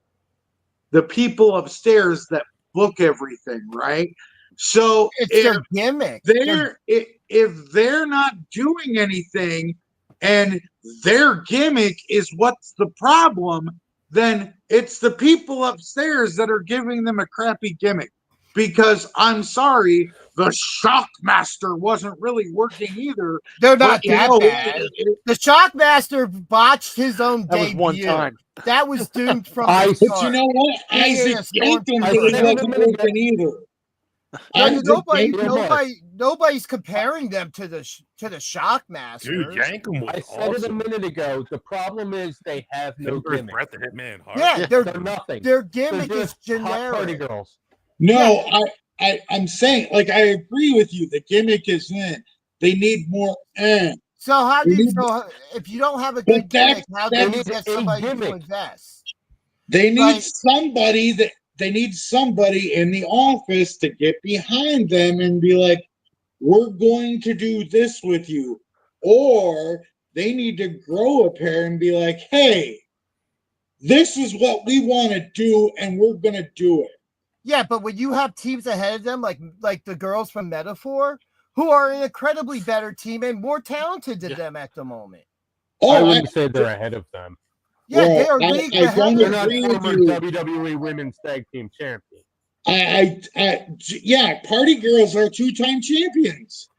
Speaker 7: the people upstairs that book everything, right? So
Speaker 4: It's their gimmick.
Speaker 7: if they're not doing anything and their gimmick is what's the problem, then it's the people upstairs that are giving them a crappy gimmick. Because I'm sorry, the Shockmaster wasn't really working either.
Speaker 4: They're not
Speaker 7: But, you
Speaker 4: that
Speaker 7: know,
Speaker 4: bad. The Shockmaster botched his own
Speaker 3: That was
Speaker 4: debut.
Speaker 3: one time.
Speaker 4: That was doomed from
Speaker 2: I-
Speaker 4: the
Speaker 7: But
Speaker 4: start.
Speaker 7: you know what?
Speaker 4: Yeah,
Speaker 7: Isaac
Speaker 4: Storm
Speaker 7: Jenkins
Speaker 2: I
Speaker 7: really
Speaker 2: said it a
Speaker 7: wasn't
Speaker 2: minute
Speaker 7: working either.
Speaker 4: No,
Speaker 7: Isaac Jenkins-
Speaker 4: nobody's comparing them to the Shockmaster.
Speaker 5: Dude, Yankum was
Speaker 2: I said it a
Speaker 5: awesome.
Speaker 2: minute ago. The problem is they have no
Speaker 5: Him versus
Speaker 2: gimmick.
Speaker 5: Bret the Hitman Hart.
Speaker 4: Yeah,
Speaker 2: They're
Speaker 4: their
Speaker 2: nothing.
Speaker 4: gimmick
Speaker 2: They're
Speaker 4: is
Speaker 2: just hot party
Speaker 4: generic.
Speaker 2: girls.
Speaker 7: No, I'm saying, like, I agree with you. The gimmick is they need more.
Speaker 4: So how do you
Speaker 7: Mhm.
Speaker 4: so if you don't have a
Speaker 7: But
Speaker 4: good gimmick, how do you
Speaker 2: that's
Speaker 4: get
Speaker 2: a
Speaker 4: somebody to
Speaker 2: gimmick.
Speaker 4: invest?
Speaker 7: They need
Speaker 4: Right.
Speaker 7: somebody in the office to get behind them and be like, we're going to do this with you. Or they need to grow a pair and be like, hey, this is what we want to do, and we're going to do it.
Speaker 4: Yeah, but when you have teams ahead of them, like the girls from Metaphor, who are an incredibly better team and more talented than them at the moment.
Speaker 2: I
Speaker 7: Oh,
Speaker 2: wouldn't say they're ahead of them.
Speaker 4: Yeah,
Speaker 7: Well,
Speaker 4: they are
Speaker 7: I
Speaker 4: leagues
Speaker 7: don't
Speaker 4: ahead
Speaker 2: They're
Speaker 4: of
Speaker 2: not
Speaker 7: agree
Speaker 4: them.
Speaker 7: with
Speaker 2: former
Speaker 7: you.
Speaker 2: WWE Women's Tag Team Champions.
Speaker 7: Yeah, Party Girls are 2-time champions.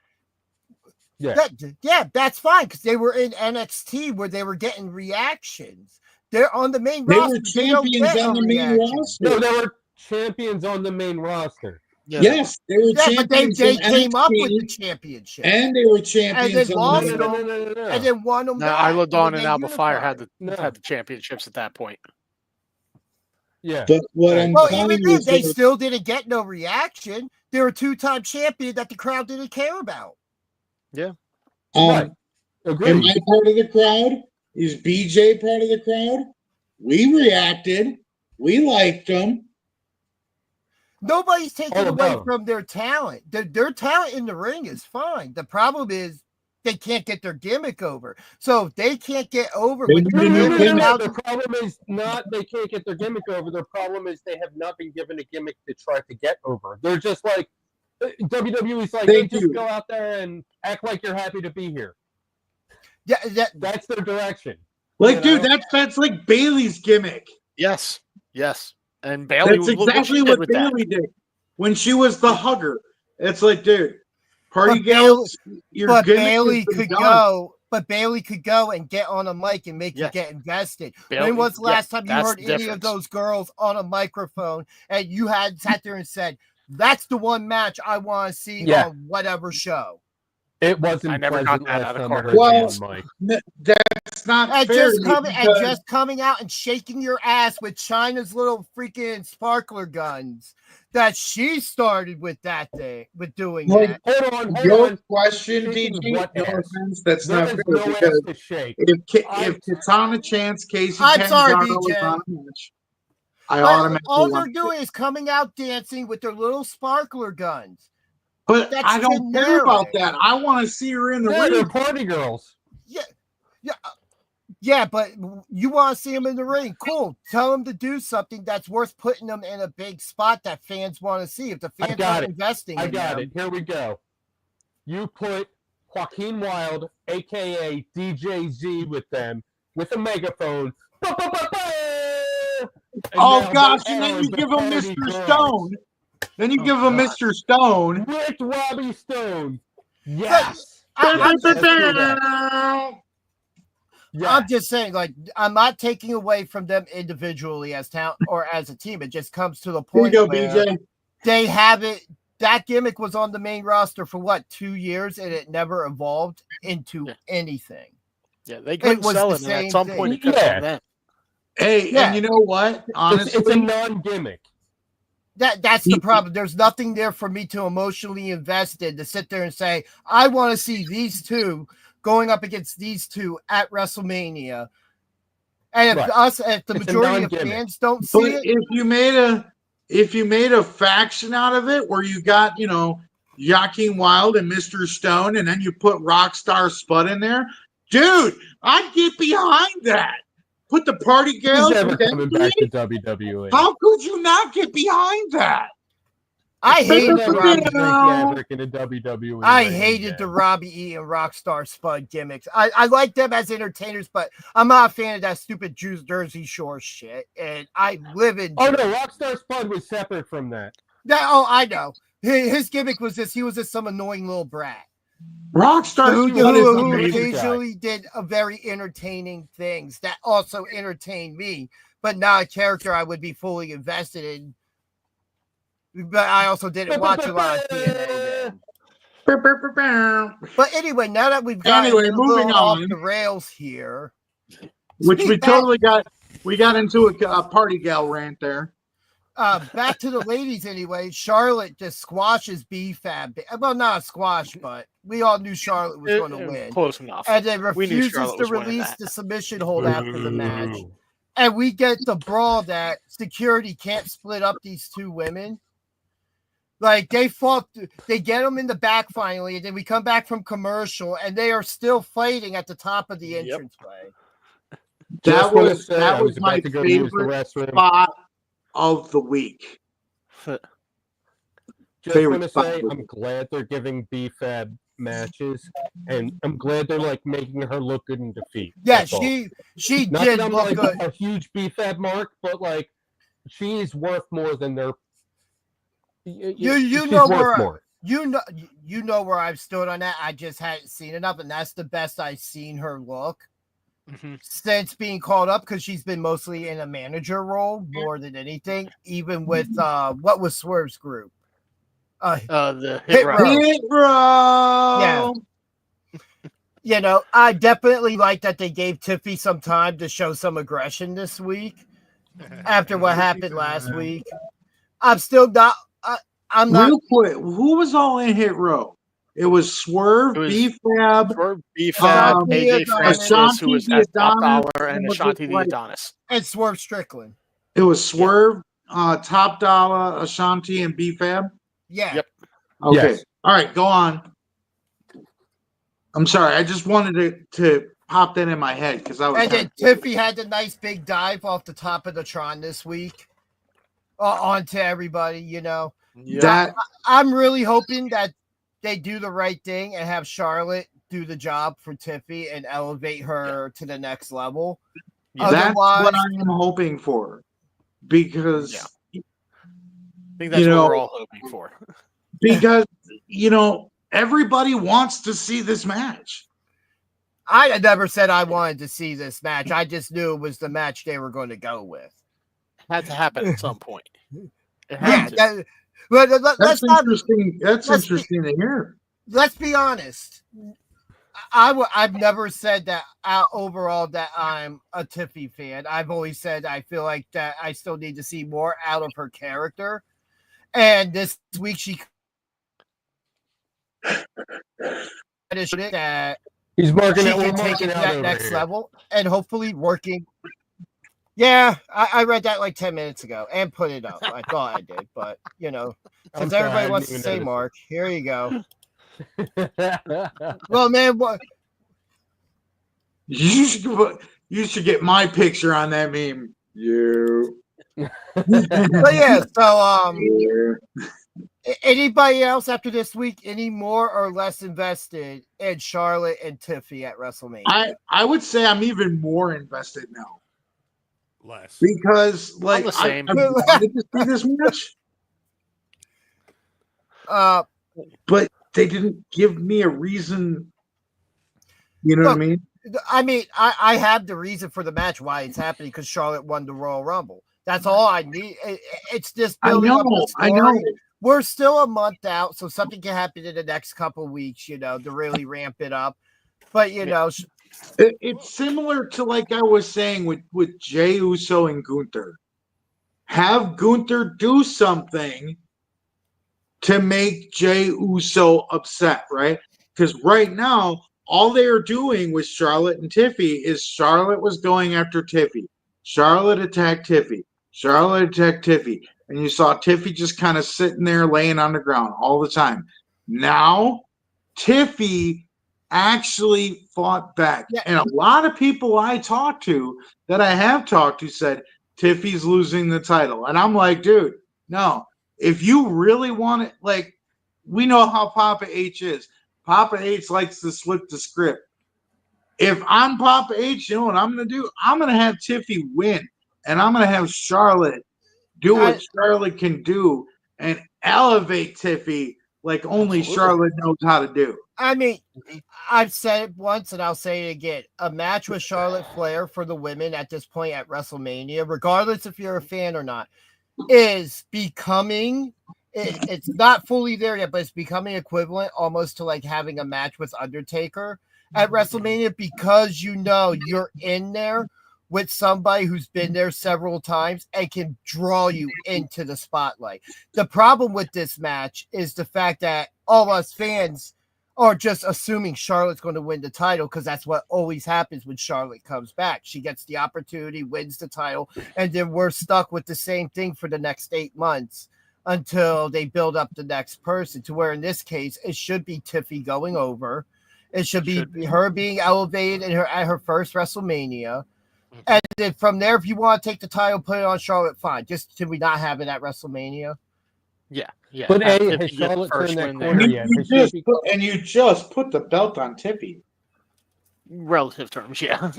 Speaker 4: Yeah, that's fine because they were in NXT where they were getting reactions. They're on the main
Speaker 7: They
Speaker 4: roster.
Speaker 7: were
Speaker 4: They don't
Speaker 7: champions
Speaker 4: get
Speaker 7: on
Speaker 4: a
Speaker 7: the main
Speaker 4: reaction.
Speaker 7: roster.
Speaker 2: No, they were champions on the main roster.
Speaker 3: Yeah.
Speaker 7: Yes, they were
Speaker 4: Yeah, but
Speaker 7: champions.
Speaker 4: they
Speaker 7: in
Speaker 4: came up with the
Speaker 7: NXT,
Speaker 4: championship.
Speaker 7: and they were champions.
Speaker 4: then
Speaker 7: on
Speaker 4: lost
Speaker 7: the
Speaker 2: No,
Speaker 7: main
Speaker 2: no, no, no, no.
Speaker 4: And then won them
Speaker 3: No,
Speaker 4: back.
Speaker 3: Isla Dawn
Speaker 4: when
Speaker 3: and
Speaker 4: they
Speaker 3: Alba Fire
Speaker 4: unified.
Speaker 3: had the championships at that point.
Speaker 2: Yeah.
Speaker 7: But what I'm
Speaker 4: Well,
Speaker 7: telling
Speaker 4: even
Speaker 7: you
Speaker 4: then,
Speaker 7: is
Speaker 4: they
Speaker 7: that,
Speaker 4: still didn't get no reaction. They were a 2-time champion that the crowd didn't care about.
Speaker 2: Right.
Speaker 7: am
Speaker 2: Agreed.
Speaker 7: I part of the crowd? Is BJ part of the crowd? We reacted. We liked them.
Speaker 4: Nobody's taking
Speaker 2: Oh,
Speaker 4: away
Speaker 2: no.
Speaker 4: from their talent. Their talent in the ring is fine. The problem is they can't get their gimmick over. So if they can't get over
Speaker 7: They
Speaker 4: with
Speaker 7: need
Speaker 4: their
Speaker 7: a new
Speaker 4: gimmick,
Speaker 7: gimmick.
Speaker 4: now
Speaker 2: The problem is not they can't get their gimmick over. The problem is they have not been given a gimmick to try to get over. They're just like WWE's like, hey,
Speaker 7: Thank
Speaker 2: just
Speaker 7: you.
Speaker 2: go out there and act like you're happy to be here.
Speaker 4: yeah,
Speaker 2: That's their direction.
Speaker 7: Like,
Speaker 2: You
Speaker 7: dude,
Speaker 2: know?
Speaker 7: that's like Bailey's gimmick.
Speaker 3: Yes. And Bailey
Speaker 7: That's
Speaker 3: look
Speaker 7: exactly
Speaker 3: she did
Speaker 7: what
Speaker 3: with that.
Speaker 7: Bailey did when she was the hugger. It's like, dude, party
Speaker 4: But
Speaker 7: gals, your
Speaker 4: but
Speaker 7: gimmick
Speaker 4: Bailey
Speaker 7: has been
Speaker 4: could
Speaker 7: done.
Speaker 4: go. But Bailey could go and get on a mic and make
Speaker 3: Yeah.
Speaker 4: you get invested.
Speaker 3: Bailey-
Speaker 4: When was the
Speaker 3: yeah,
Speaker 4: last time you
Speaker 3: that's
Speaker 4: heard
Speaker 3: the
Speaker 4: any of
Speaker 3: difference.
Speaker 4: those girls on a microphone and you had sat there and said, "That's the one match I want to see
Speaker 2: Yeah.
Speaker 4: on whatever show"?
Speaker 2: It wasn't
Speaker 3: I never
Speaker 2: pleasant
Speaker 3: got that
Speaker 2: last
Speaker 3: out of
Speaker 2: time I
Speaker 3: Carter.
Speaker 2: heard
Speaker 7: Well,
Speaker 2: you on mic.
Speaker 7: That's not
Speaker 4: And
Speaker 7: fair.
Speaker 4: just
Speaker 7: to me
Speaker 4: coming
Speaker 7: because-
Speaker 4: coming out and shaking your ass with China's little freaking sparkler guns that she started with that day with doing
Speaker 7: Like,
Speaker 4: that.
Speaker 2: Hold
Speaker 7: Your
Speaker 2: on.
Speaker 7: question,
Speaker 2: Shaking
Speaker 7: DJ,
Speaker 2: what
Speaker 7: no
Speaker 2: ass?
Speaker 7: offense, that's
Speaker 2: There
Speaker 7: not
Speaker 2: is
Speaker 7: fair
Speaker 2: no ass
Speaker 7: because
Speaker 2: to shake.
Speaker 7: if Katana Chance, Casey
Speaker 4: I'm sorry,
Speaker 7: Catanzaro was
Speaker 4: BJ.
Speaker 7: on a match, I
Speaker 4: But
Speaker 7: automatically
Speaker 4: all they're
Speaker 7: want-
Speaker 4: doing is coming out dancing with their little sparkler guns.
Speaker 7: But
Speaker 4: that's
Speaker 7: I don't care about
Speaker 4: generic.
Speaker 7: that. I want to see her in the
Speaker 2: Yeah, they're
Speaker 7: ring.
Speaker 2: party girls.
Speaker 4: Yeah, but you want to see them in the ring. Cool. Tell them to do something that's worth putting them in a big spot that fans want to see. If the
Speaker 2: I
Speaker 4: fans
Speaker 2: got
Speaker 4: aren't
Speaker 2: it.
Speaker 4: investing
Speaker 2: I
Speaker 4: in
Speaker 2: got
Speaker 4: them,
Speaker 2: it. Here we go. You put Joaquin Wild, aka DJ Z, with them with a megaphone. Ba, ba, ba, ba! And
Speaker 7: Oh
Speaker 2: now
Speaker 7: gosh,
Speaker 2: they
Speaker 7: and then
Speaker 2: are
Speaker 7: you
Speaker 2: the
Speaker 7: give him
Speaker 2: party
Speaker 7: Mr.
Speaker 2: girls.
Speaker 7: Stone. Then you
Speaker 3: Oh,
Speaker 7: give him
Speaker 3: God.
Speaker 7: Mr. Stone.
Speaker 2: With Robbie Stone. Yes.
Speaker 4: I'm
Speaker 2: Yes,
Speaker 4: just-
Speaker 2: let's do that. Yes.
Speaker 4: I'm just saying, like, I'm not taking away from them individually as talent or as a team. It just comes to the
Speaker 7: Here you
Speaker 4: point
Speaker 7: go,
Speaker 4: where
Speaker 7: BJ.
Speaker 4: they have it. That gimmick was on the main roster for what, 2 years, and it never evolved into
Speaker 3: Yeah.
Speaker 4: anything.
Speaker 3: Yeah, they couldn't
Speaker 4: was
Speaker 3: sell
Speaker 4: the
Speaker 3: it, and
Speaker 4: same
Speaker 3: at some
Speaker 4: thing.
Speaker 3: point it could
Speaker 2: Yeah.
Speaker 3: have been them.
Speaker 7: Hey,
Speaker 4: Yeah.
Speaker 7: and you know what? Honestly,
Speaker 2: it's a non-gimmick.
Speaker 4: That's the problem. There's nothing there for me to emotionally invest in to sit there and say, I want to see these two going up against these two at WrestleMania. And if
Speaker 2: Right.
Speaker 4: if the
Speaker 2: It's a
Speaker 4: majority of
Speaker 2: non-gimmick.
Speaker 4: fans don't
Speaker 7: but
Speaker 4: see it,
Speaker 7: if you made a if you made a faction out of it where you got, Joaquin Wild and Mr. Stone, and then you put Rockstar Spud in there, dude, I'd get behind that. Put the party
Speaker 2: He's
Speaker 7: girls.
Speaker 2: never
Speaker 7: with them
Speaker 2: coming back to
Speaker 7: three?
Speaker 2: WWE.
Speaker 7: How could you not get behind that?
Speaker 4: I
Speaker 2: He'll
Speaker 4: hated
Speaker 2: never
Speaker 4: the
Speaker 2: be
Speaker 4: Robbie.
Speaker 2: Drake Maverick in a WWE.
Speaker 4: I
Speaker 2: ring
Speaker 4: hated the
Speaker 2: again.
Speaker 4: Robbie E and Rockstar Spud gimmicks. I like them as entertainers, but I'm not a fan of that stupid Jersey Shore shit. And I live in.
Speaker 2: Oh no, Rockstar Spud was separate from that.
Speaker 4: I know. His gimmick was this. He was just some annoying little brat
Speaker 7: Rockstar
Speaker 4: who
Speaker 7: Spud is
Speaker 2: amazing
Speaker 7: amazing.
Speaker 2: guy.
Speaker 4: occasionally did a very entertaining things that also entertained me, but not a character I would be fully invested in. But I also didn't watch a lot of TNA then. But anyway, now that we've got
Speaker 7: Anyway,
Speaker 4: a
Speaker 7: moving
Speaker 4: little off
Speaker 7: on.
Speaker 4: the rails here,
Speaker 7: Which we totally got. We got into a party gal rant there.
Speaker 4: back to the ladies anyway. Charlotte just squashes BFAB. Well, not a squash, but we all knew Charlotte was going to win.
Speaker 3: Close enough.
Speaker 4: And then
Speaker 3: We knew
Speaker 4: refuses
Speaker 3: Charlotte
Speaker 4: to
Speaker 3: was winning
Speaker 4: release
Speaker 3: that.
Speaker 4: the submission hold after the match.
Speaker 2: Ooh.
Speaker 4: And we get the brawl that security can't split up these two women. Like they fought, they get them in the back finally, and then we come back from commercial, and they are still fighting at the top of the
Speaker 3: Yep.
Speaker 4: entranceway.
Speaker 2: Just wanna say,
Speaker 7: That
Speaker 2: I
Speaker 7: was
Speaker 2: about
Speaker 7: my
Speaker 2: to go use the
Speaker 7: favorite
Speaker 2: restroom.
Speaker 7: spot of the week.
Speaker 2: Just
Speaker 7: favorite
Speaker 2: want to
Speaker 7: spot
Speaker 2: say,
Speaker 7: was-
Speaker 2: I'm glad they're giving BFAB matches, and I'm glad they're like making her look good in defeat.
Speaker 4: Yeah,
Speaker 2: That's all.
Speaker 4: she
Speaker 2: Not
Speaker 4: did
Speaker 2: that I'm
Speaker 4: look
Speaker 2: like
Speaker 4: good.
Speaker 2: a huge BFAB mark, but like she's worth more than their.
Speaker 4: You
Speaker 2: she's
Speaker 4: know
Speaker 2: worth
Speaker 4: where
Speaker 2: more.
Speaker 4: you know where I've stood on that. I just hadn't seen enough, and that's the best I've seen her look
Speaker 3: Mhm.
Speaker 4: since being called up, because she's been mostly in a manager role more than anything. Even with what was Swerve's group?
Speaker 3: The
Speaker 4: Hit
Speaker 3: Hit
Speaker 4: Row.
Speaker 3: Row.
Speaker 7: Hit Row.
Speaker 4: Yeah. You know, I definitely like that they gave Tiffy some time to show some aggression this week after what happened last week. I'm still not. I'm not.
Speaker 7: Real quick, who was all in Hit Row? It was Swerve,
Speaker 3: It was-
Speaker 7: B-Fab,
Speaker 3: For BFAB,
Speaker 7: Um,
Speaker 3: AJ
Speaker 4: Adonis,
Speaker 3: Francis, who was
Speaker 7: Ashanti
Speaker 3: at Top
Speaker 7: Adonis,
Speaker 3: Dollar, and
Speaker 7: was
Speaker 3: Ashanti the
Speaker 7: like-
Speaker 3: Adonis.
Speaker 4: And Swerve Strickland.
Speaker 7: it was Swerve, Top Dollar, Ashanti, and B-Fab.
Speaker 4: Yeah.
Speaker 3: Yep.
Speaker 7: Okay.
Speaker 2: Yes.
Speaker 7: All right, go on. I'm sorry. I just wanted to pop that in my head because I was.
Speaker 4: And then Tiffy had the nice big dive off the top of the Tron this week onto everybody, you know.
Speaker 3: Yeah.
Speaker 7: That
Speaker 4: I'm really hoping that they do the right thing and have Charlotte do the job for Tiffy and elevate her to the next level.
Speaker 3: Yeah.
Speaker 7: that's
Speaker 4: Otherwise-
Speaker 7: what I am hoping for, because
Speaker 3: Yeah. I think that's
Speaker 7: you
Speaker 3: what
Speaker 7: know-
Speaker 3: we're all hoping for.
Speaker 7: because everybody wants to see this match.
Speaker 4: I had never said I wanted to see this match. I just knew it was the match they were going to go with.
Speaker 3: Had to happen at some point. It
Speaker 4: Yeah,
Speaker 3: had to.
Speaker 4: but
Speaker 7: That's
Speaker 4: let's not.
Speaker 7: interesting. That's
Speaker 4: let's be-
Speaker 7: interesting to hear.
Speaker 4: Let's be honest. I've never said that overall that I'm a Tiffy fan. I've always said I feel like that I still need to see more out of her character. And this week she showed it that
Speaker 2: He's marking
Speaker 4: she
Speaker 2: it. We're
Speaker 4: can take
Speaker 2: marking
Speaker 4: it to
Speaker 2: out
Speaker 4: that
Speaker 2: over
Speaker 4: next
Speaker 2: here.
Speaker 4: level and hopefully working. Yeah, I read that like 10 minutes ago and put it up. I thought I did, but
Speaker 2: I'm
Speaker 4: since
Speaker 2: sorry, I
Speaker 4: everybody
Speaker 2: didn't
Speaker 4: wants to
Speaker 2: even
Speaker 4: say
Speaker 2: notice.
Speaker 4: Mark, here you go. Well, man, what?
Speaker 7: You should get my picture on that meme. You.
Speaker 4: But yeah, so
Speaker 7: Yeah.
Speaker 4: anybody else after this week any more or less invested in Charlotte and Tiffy at WrestleMania?
Speaker 7: I would say I'm even more invested now
Speaker 5: Less.
Speaker 7: because like
Speaker 3: the same.
Speaker 7: I wanted to see this match, but they didn't give me a reason. You know what I mean?
Speaker 4: I have the reason for the match why it's happening because Charlotte won the Royal Rumble. That's all I need. It's just
Speaker 7: I
Speaker 4: building up
Speaker 7: know.
Speaker 4: the
Speaker 7: I
Speaker 4: story.
Speaker 7: know.
Speaker 4: We're still a month out, so something can happen in the next couple weeks, to really ramp it up. But
Speaker 7: It's similar to like I was saying with Jey Uso and Gunther. Have Gunther do something to make Jey Uso upset, right? Because right now, all they are doing with Charlotte and Tiffy is Charlotte was going after Tiffy. Charlotte attacked Tiffy. Charlotte attacked Tiffy. and you saw Tiffy just kind of sitting there laying on the ground all the time. Now, Tiffy actually fought back.
Speaker 4: Yeah.
Speaker 7: And a lot of people I talked to that I have talked to said Tiffy's losing the title. And I'm like, dude, no. If you really want it, like, we know how Papa H is. Papa H likes to slip the script. If I'm Papa H, you know what I'm going to do? I'm going to have Tiffy win. And I'm going to have Charlotte do what Charlotte can do and elevate Tiffy like only Charlotte knows how to do.
Speaker 4: I mean, I've said it once and I'll say it again. A match with Charlotte Flair for the women at this point at WrestleMania, regardless if you're a fan or not, is becoming, it's not fully there yet, but it's becoming equivalent almost to like having a match with Undertaker at WrestleMania, because you know you're in there with somebody who's been there several times and can draw you into the spotlight. The problem with this match is the fact that all of us fans are just assuming Charlotte's going to win the title, because that's what always happens when Charlotte comes back. She gets the opportunity, wins the title, and then we're stuck with the same thing for the next 8 months until they build up the next person, to where in this case, it should be Tiffy going over. It should be her being elevated at her first WrestleMania. And then from there, if you want to take the title, put it on Charlotte, fine. Just should we not have it at WrestleMania?
Speaker 3: Yeah.
Speaker 2: But
Speaker 3: Have
Speaker 2: A,
Speaker 3: Tiffy
Speaker 2: has
Speaker 3: get the
Speaker 2: Charlotte
Speaker 3: first
Speaker 2: turned that
Speaker 3: win there.
Speaker 2: corner yet?
Speaker 7: You just put the belt on Tiffy.
Speaker 3: Relative terms, yeah.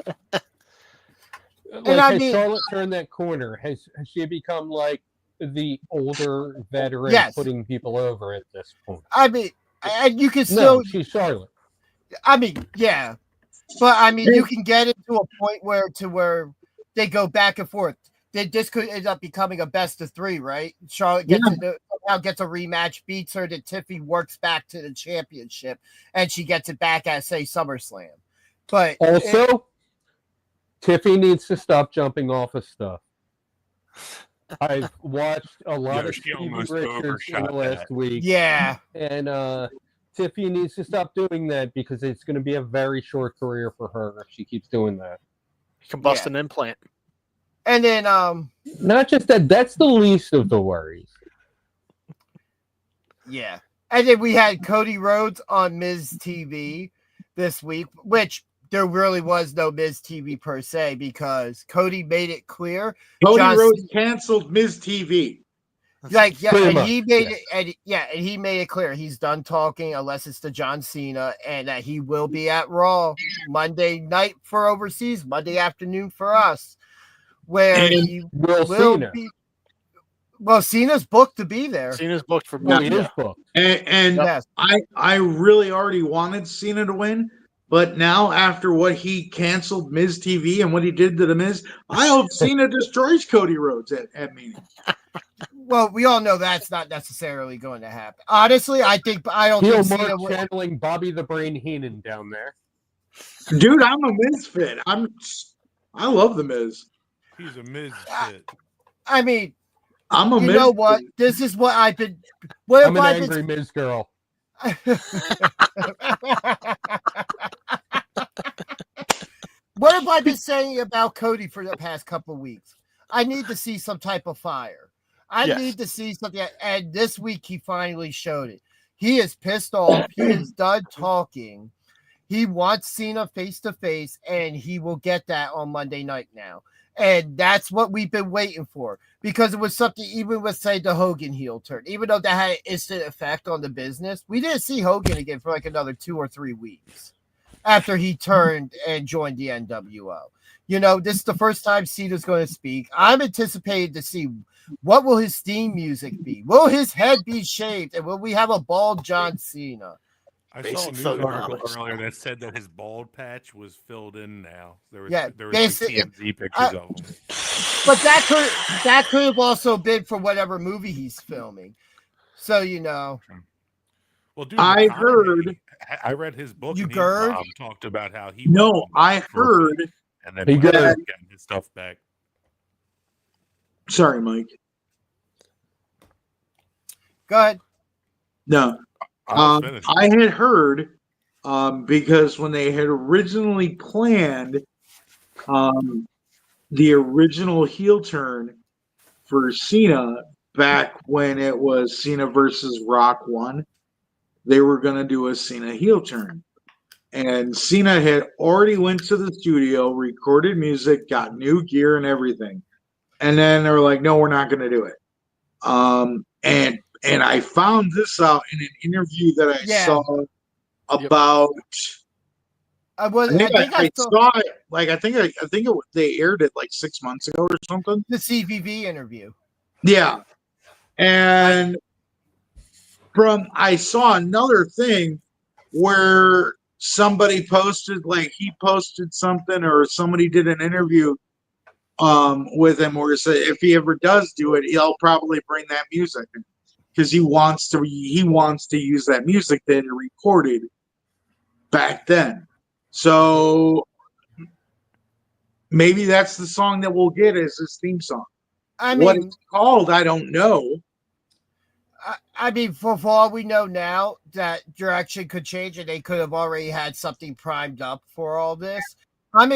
Speaker 2: Like,
Speaker 4: I
Speaker 2: has
Speaker 4: mean-
Speaker 2: Charlotte turned that corner? Has she become like the older veteran
Speaker 4: Yes.
Speaker 2: putting people over at this point?
Speaker 4: I mean, and you can still,
Speaker 2: No, she's Charlotte.
Speaker 4: I mean, yeah. But I mean, you can get it to a point where they go back and forth. This could end up becoming a best of 3, right? Charlotte gets a rematch, beats her, then Tiffy works back to the championship, and she gets it back at, say, SummerSlam. But
Speaker 2: Also, Tiffy needs to stop jumping off of stuff. I've watched a lot
Speaker 5: Yeah,
Speaker 2: of
Speaker 5: she
Speaker 2: Stevie
Speaker 5: almost
Speaker 2: Richards in the
Speaker 5: overshot
Speaker 2: last
Speaker 5: that.
Speaker 2: week.
Speaker 4: yeah,
Speaker 2: And Tiffy needs to stop doing that, because it's going to be a very short career for her if she keeps doing that.
Speaker 3: Combust an implant.
Speaker 4: and then
Speaker 2: Not just that, that's the least of the worries.
Speaker 4: yeah, and then we had Cody Rhodes on Miz TV this week, which there really was no Miz TV per se, because Cody made it clear.
Speaker 7: Cody
Speaker 4: John
Speaker 7: Rhodes canceled Miz TV.
Speaker 4: Like, yeah,
Speaker 2: Pretty
Speaker 4: and
Speaker 2: much,
Speaker 4: he made it, and he made it clear he's done talking unless it's to John Cena, and that he will be at Raw Monday night for overseas, Monday afternoon for us, where he
Speaker 2: Will
Speaker 4: will
Speaker 2: Cena.
Speaker 4: be. Well, Cena's booked to be there.
Speaker 3: Cena's booked for
Speaker 2: Well, he
Speaker 3: both.
Speaker 2: is booked.
Speaker 7: And
Speaker 4: Yes.
Speaker 7: I really already wanted Cena to win, but now after what he canceled Miz TV and what he did to the Miz, I hope Cena destroys Cody Rhodes at meetings.
Speaker 4: Well, we all know that's not necessarily going to happen. Honestly, I don't
Speaker 2: Heel
Speaker 4: think Cena
Speaker 2: Mark
Speaker 4: will.
Speaker 2: channeling Bobby the Brain Heenan down there.
Speaker 7: Dude, I'm a Miz fan. I love the Miz.
Speaker 5: He's a Miz fit.
Speaker 4: I mean,
Speaker 7: I'm a
Speaker 4: you
Speaker 7: Miz
Speaker 4: know what?
Speaker 7: fan.
Speaker 4: This is what I've been. What
Speaker 2: I'm
Speaker 4: have
Speaker 2: an
Speaker 4: I
Speaker 2: angry
Speaker 4: been?
Speaker 2: Miz girl.
Speaker 4: What have I been saying about Cody for the past couple of weeks? I need to see some type of fire. I
Speaker 3: Yes.
Speaker 4: need to see something. And this week, he finally showed it. He is pissed off. He is done talking. He wants Cena face to face, and he will get that on Monday night now. And that's what we've been waiting for, because it was something, even with, say, the Hogan heel turn, even though that had an instant effect on the business, we didn't see Hogan again for like another 2 or 3 weeks after he turned and joined the NWO. You know, this is the first time Cena's going to speak. I'm anticipating to see what will his theme music be. Will his head be shaved, and will we have a bald John Cena?
Speaker 5: I saw a
Speaker 3: Basic
Speaker 5: news
Speaker 3: photo
Speaker 5: article
Speaker 3: knowledge.
Speaker 5: earlier that said that his bald patch was filled in now. There was
Speaker 4: Yeah,
Speaker 5: there was like
Speaker 4: basic-
Speaker 5: TMZ pictures of him.
Speaker 4: But that could have also been for whatever movie he's filming. So, you know,
Speaker 5: Well, dude,
Speaker 7: I
Speaker 5: McConaughey-
Speaker 7: heard-
Speaker 5: I read his book.
Speaker 4: You
Speaker 5: and
Speaker 4: heard?
Speaker 5: He talked about how he
Speaker 7: No,
Speaker 5: went
Speaker 7: I
Speaker 5: for a bit,
Speaker 7: heard.
Speaker 5: and then
Speaker 2: He
Speaker 5: went
Speaker 2: got-
Speaker 5: getting his stuff back.
Speaker 7: Sorry, Mike.
Speaker 4: go ahead.
Speaker 7: No,
Speaker 5: I was finished.
Speaker 7: I had heard because when they had originally planned the original heel turn for Cena back when it was Cena versus Rock 1, they were going to do a Cena heel turn. And Cena had already went to the studio, recorded music, got new gear and everything. And then they were like, no, we're not going to do it. And I found this out in an interview that I saw about. I saw it. Like I think they aired it like 6 months ago or something.
Speaker 4: The CVV interview.
Speaker 7: Yeah, and I saw another thing where somebody posted, like he posted something or somebody did an interview with him where he said if he ever does do it, he'll probably bring that music because he wants to use that music that he recorded back then. So maybe that's the song that we'll get as his theme song.
Speaker 4: I mean,
Speaker 7: what it's called, I don't know.
Speaker 4: I mean, for all we know now, that direction could change, and they could have already had something primed up for all this. I'm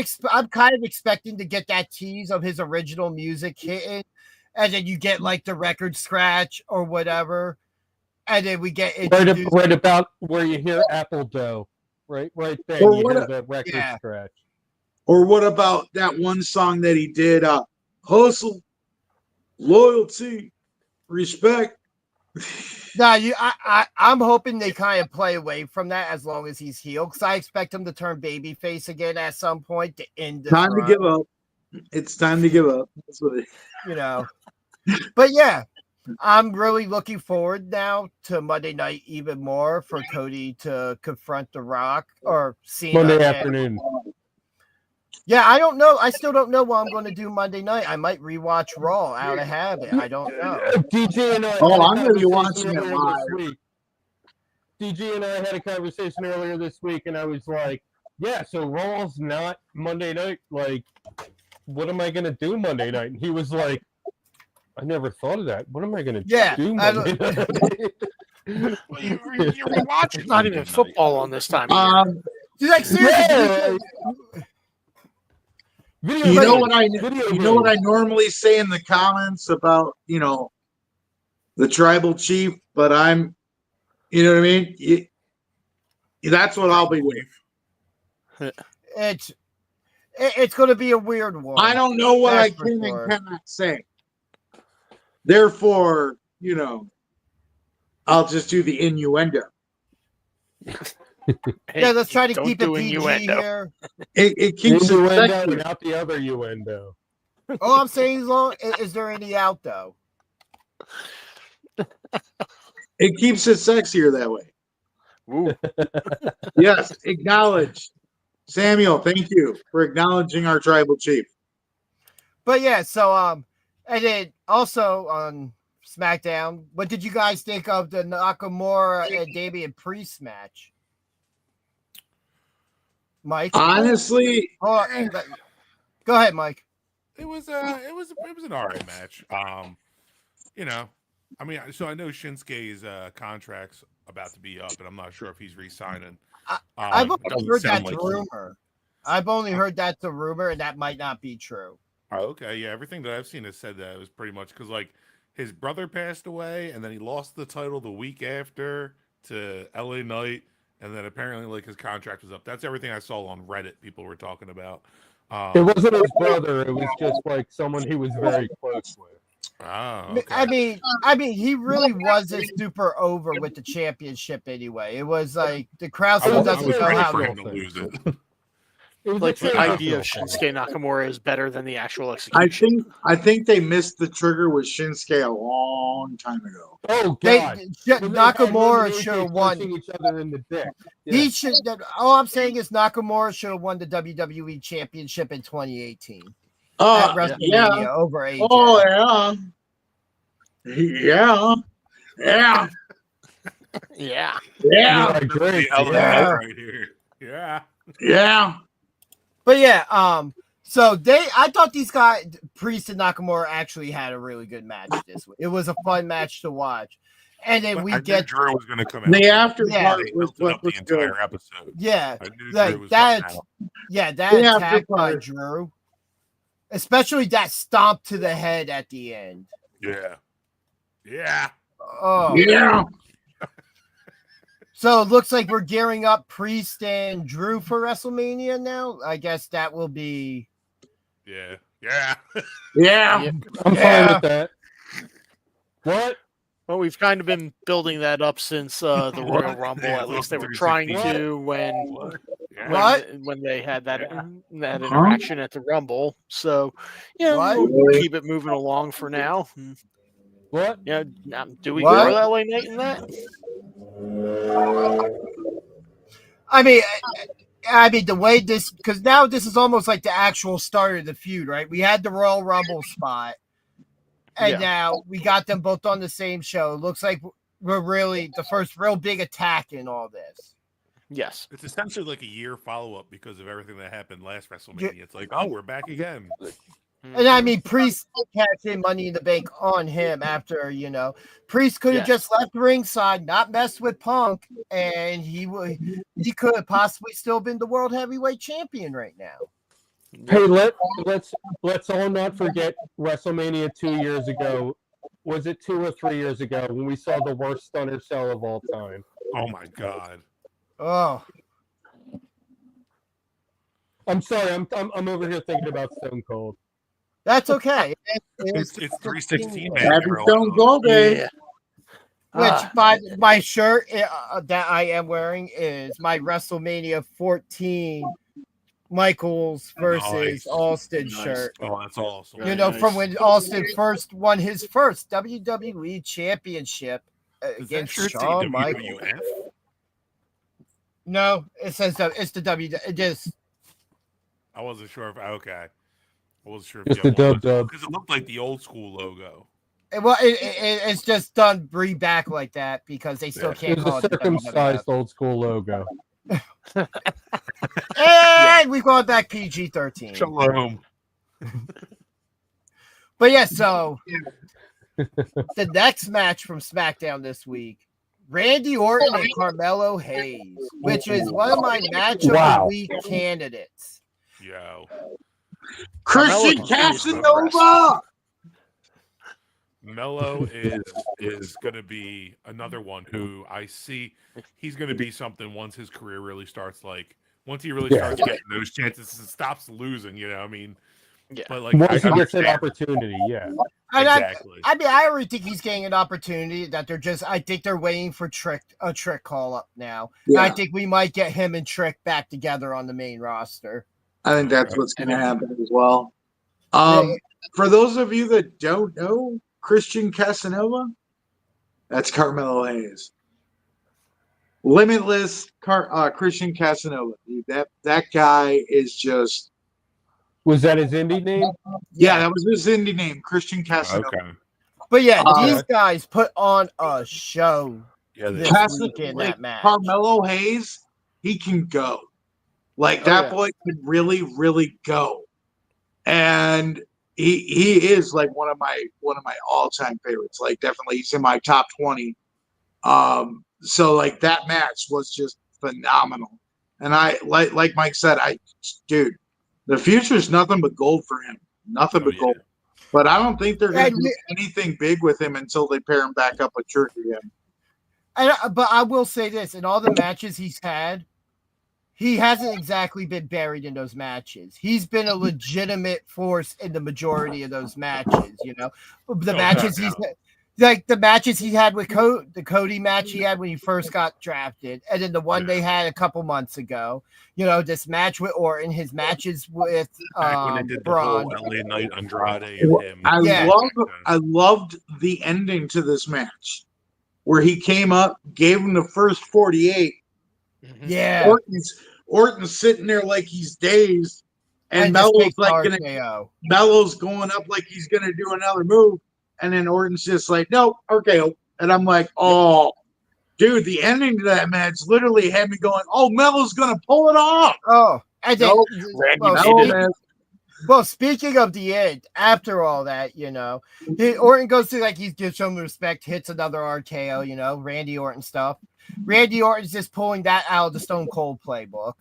Speaker 4: kind of expecting to get that tease of his original music hitting, and then you get like the record scratch or whatever, and then we get
Speaker 2: right about where you hear Apple Dough, right there. You hear the record scratch.
Speaker 7: Or what about that one song that he did? Hustle, loyalty, respect.
Speaker 4: No, I'm hoping they kind of play away from that as long as he's healed, because I expect him to turn babyface again at some point to end the
Speaker 7: time to give up. It's time to give up. That's what
Speaker 4: But yeah, I'm really looking forward now to Monday night even more for Cody to confront The Rock or Cena.
Speaker 2: Monday afternoon.
Speaker 4: Yeah, I don't know. I still don't know what I'm going to do Monday night. I might rewatch Raw out of habit. I don't know.
Speaker 2: DJ and I.
Speaker 7: I'm going to be watching it live.
Speaker 2: DJ and I had a conversation earlier this week, and I was like, "Yeah, so Raw's not Monday night. Like, what am I going to do Monday night?" And he was like, "I never thought of that. What am I going to do Monday night?"
Speaker 3: Well, you're watching not even football on this time.
Speaker 4: Like seriously.
Speaker 7: You know what I normally say in the comments about, the tribal chief, but I'm, you know what I mean? That's what I'll be with.
Speaker 4: It's going to be a weird one.
Speaker 7: I don't know what I can and cannot say. Therefore, I'll just do the innuendo.
Speaker 4: Yeah, let's try to keep it PG here.
Speaker 7: It keeps
Speaker 2: innuendo without the other innuendo.
Speaker 4: All I'm saying is there any out though?
Speaker 7: It keeps it sexier that way.
Speaker 3: Ooh.
Speaker 7: Yes, acknowledge. Samuel, thank you for acknowledging our tribal chief.
Speaker 4: But yeah, so and then also on SmackDown, what did you guys think of the Nakamura and Damian Priest match? Mike,
Speaker 7: honestly,
Speaker 4: go ahead, Mike.
Speaker 5: It was an alright match. I mean, so I know Shinsuke's contract's about to be up, and I'm not sure if he's re-signing.
Speaker 4: I've only heard that's a rumor. I've only heard that's a rumor, and that might not be true.
Speaker 5: Oh, okay, yeah. Everything that I've seen has said that it was pretty much because like his brother passed away, and then he lost the title the week after to LA Knight. And then apparently, like, his contract was up. That's everything I saw on Reddit. People were talking about.
Speaker 2: It wasn't his brother. It was just like someone he was very close with.
Speaker 5: Oh, okay.
Speaker 4: I mean, he really wasn't super over with the championship anyway. It was like the crowd still doesn't know how
Speaker 5: to lose it.
Speaker 2: It was
Speaker 3: Like the idea of Shinsuke Nakamura is better than the actual execution.
Speaker 7: I think they missed the trigger with Shinsuke a long time ago.
Speaker 2: Oh God!
Speaker 4: Nakamura should have won.
Speaker 2: Each other in the dick. Yeah.
Speaker 4: He should. All I'm saying is Nakamura should have won the WWE Championship in 2018. At WrestleMania over AJ.
Speaker 7: Oh yeah. Yeah.
Speaker 4: But yeah, so I thought these guys, Priest and Nakamura, actually had a really good match this week. It was a fun match to watch. And then we get
Speaker 5: Drew was going to come out.
Speaker 7: The after part was what
Speaker 5: the
Speaker 7: was good.
Speaker 5: entire episode.
Speaker 4: Yeah,
Speaker 5: like
Speaker 4: that attack by Drew, especially that stomp to the head at the end.
Speaker 5: Yeah. Yeah.
Speaker 4: Oh,
Speaker 7: Yeah.
Speaker 4: so it looks like we're gearing up Priest and Drew for WrestleMania now. I guess that will be.
Speaker 5: Yeah. Yeah.
Speaker 7: Yeah.
Speaker 3: Yeah.
Speaker 2: I'm fine
Speaker 4: Yeah.
Speaker 2: with that. What?
Speaker 3: Well, we've kind of been building that up since the Royal
Speaker 5: What?
Speaker 3: Rumble.
Speaker 5: Yeah,
Speaker 3: At least they were
Speaker 5: 360.
Speaker 3: trying
Speaker 2: What?
Speaker 3: to when
Speaker 5: What? Yeah.
Speaker 4: What?
Speaker 3: when they had that
Speaker 5: Yeah.
Speaker 3: that
Speaker 7: Huh?
Speaker 3: interaction at the Rumble. So yeah,
Speaker 4: What?
Speaker 3: we'll keep it moving along for now.
Speaker 2: What?
Speaker 3: Yeah, do we
Speaker 4: What?
Speaker 3: grow LA Knight in that?
Speaker 4: I mean, the way this, because now this is almost like the actual start of the feud, right? We had the Royal Rumble spot, and
Speaker 3: Yeah.
Speaker 4: now we got them both on the same show. Looks like we're really the first real big attack in all this.
Speaker 3: Yes.
Speaker 5: It's essentially like a year follow up because of everything that happened last WrestleMania. It's like, oh, we're back again.
Speaker 4: And I mean, Priest cashed in Money in the Bank on him after, Priest could have
Speaker 3: Yes.
Speaker 4: just left ringside, not messed with Punk, and he could have possibly still been the World Heavyweight Champion right now.
Speaker 2: Hey, let's all not forget WrestleMania 2 years ago. Was it 2 or 3 years ago when we saw the worst stunner cell of all time?
Speaker 5: Oh my god.
Speaker 4: Oh,
Speaker 2: I'm sorry, I'm over here thinking about Stone Cold.
Speaker 4: that's okay.
Speaker 5: It's 316 man.
Speaker 7: Happy
Speaker 5: Hero.
Speaker 7: Stone Cold Day.
Speaker 3: Yeah.
Speaker 4: Which
Speaker 3: Ah.
Speaker 4: my shirt that I am wearing is my WrestleMania 14 Michaels versus
Speaker 5: Nice.
Speaker 4: Austin
Speaker 3: Nice.
Speaker 4: shirt.
Speaker 5: Oh, that's awesome.
Speaker 3: Very
Speaker 4: From
Speaker 3: nice.
Speaker 4: when Austin first won his first WWE Championship
Speaker 5: Is that
Speaker 4: against
Speaker 5: shirt say
Speaker 4: Shawn Michaels.
Speaker 5: WWF?
Speaker 4: No, it says it's the W. It is.
Speaker 5: I wasn't sure if okay. I wasn't sure if
Speaker 2: Just the dub.
Speaker 5: because it looked like the old school logo.
Speaker 4: It's just done bring back like that because they still
Speaker 5: Yeah.
Speaker 4: can't
Speaker 2: It
Speaker 4: call
Speaker 2: was a
Speaker 4: it the
Speaker 2: circumcised old school logo.
Speaker 4: WWF. And we've gone back PG-13.
Speaker 5: Shalom.
Speaker 4: But yeah, so the next match from SmackDown this week, Randy Orton and Carmelo Hayes, which is one of my match of
Speaker 2: Wow.
Speaker 4: the week candidates.
Speaker 5: Yo.
Speaker 7: Christian
Speaker 3: Carmelo continues to
Speaker 7: Casanova.
Speaker 5: Mello is going to be another one who I see he's going to be something once his career really starts. Like once he really starts getting those chances and stops losing, I mean,
Speaker 3: Yeah.
Speaker 5: but like
Speaker 2: Once he
Speaker 5: I
Speaker 2: gets an
Speaker 5: understand.
Speaker 2: opportunity, yeah.
Speaker 4: And
Speaker 5: Exactly.
Speaker 4: I already think he's getting an opportunity that I think they're waiting for a Trick call up now.
Speaker 7: Yeah.
Speaker 4: I think we might get him and Trick back together on the main roster.
Speaker 7: I think that's what's going to happen as well.
Speaker 4: Yeah.
Speaker 7: For those of you that don't know Christian Casanova, that's Carmelo Hayes. Limitless Christian Casanova. Dude, that guy is just
Speaker 2: Was that his indie name?
Speaker 7: yeah, that was his indie name, Christian Casanova.
Speaker 5: Okay.
Speaker 4: But yeah,
Speaker 7: Uh,
Speaker 4: these guys put on a show
Speaker 5: Yeah.
Speaker 4: this
Speaker 7: Casanova,
Speaker 4: week in
Speaker 7: like,
Speaker 4: that match.
Speaker 7: Carmelo Hayes, he can go. Like that
Speaker 3: yeah.
Speaker 7: boy can really, really go. And he is like one of my all-time favorites. Like definitely he's in my top 20. So like that match was just phenomenal. And I like Mike said, dude, the future's nothing but gold for him. Nothing but gold. But I don't think they're going to do anything big with him until they pair him back up with Trick again.
Speaker 4: But I will say this: in all the matches he's had, he hasn't exactly been buried in those matches. He's been a legitimate force in the majority of those matches. The matches he's like the matches he had with the Cody match he had when he first got drafted, and then the one they had a couple months ago. This match with Orton, his matches with
Speaker 5: Back when they did the
Speaker 4: Braun.
Speaker 5: whole LA Knight Andrade and him.
Speaker 7: I loved the ending to this match where he came up, gave him the first 48.
Speaker 4: Yeah,
Speaker 7: Orton's sitting there like he's dazed, and
Speaker 4: just
Speaker 7: Melo's
Speaker 4: takes
Speaker 7: like
Speaker 4: RKO.
Speaker 7: Melo's going up like he's gonna do another move, and then Orton's just like, no, RKO, and I'm like, oh, dude, the ending to that match literally had me going, oh, Melo's gonna pull it off.
Speaker 4: Oh, and then
Speaker 7: Nope.
Speaker 4: speaking of the end, after all that, Orton goes to he gives some respect, hits another RKO, Randy Orton stuff. Randy Orton's just pulling that out of the Stone Cold playbook.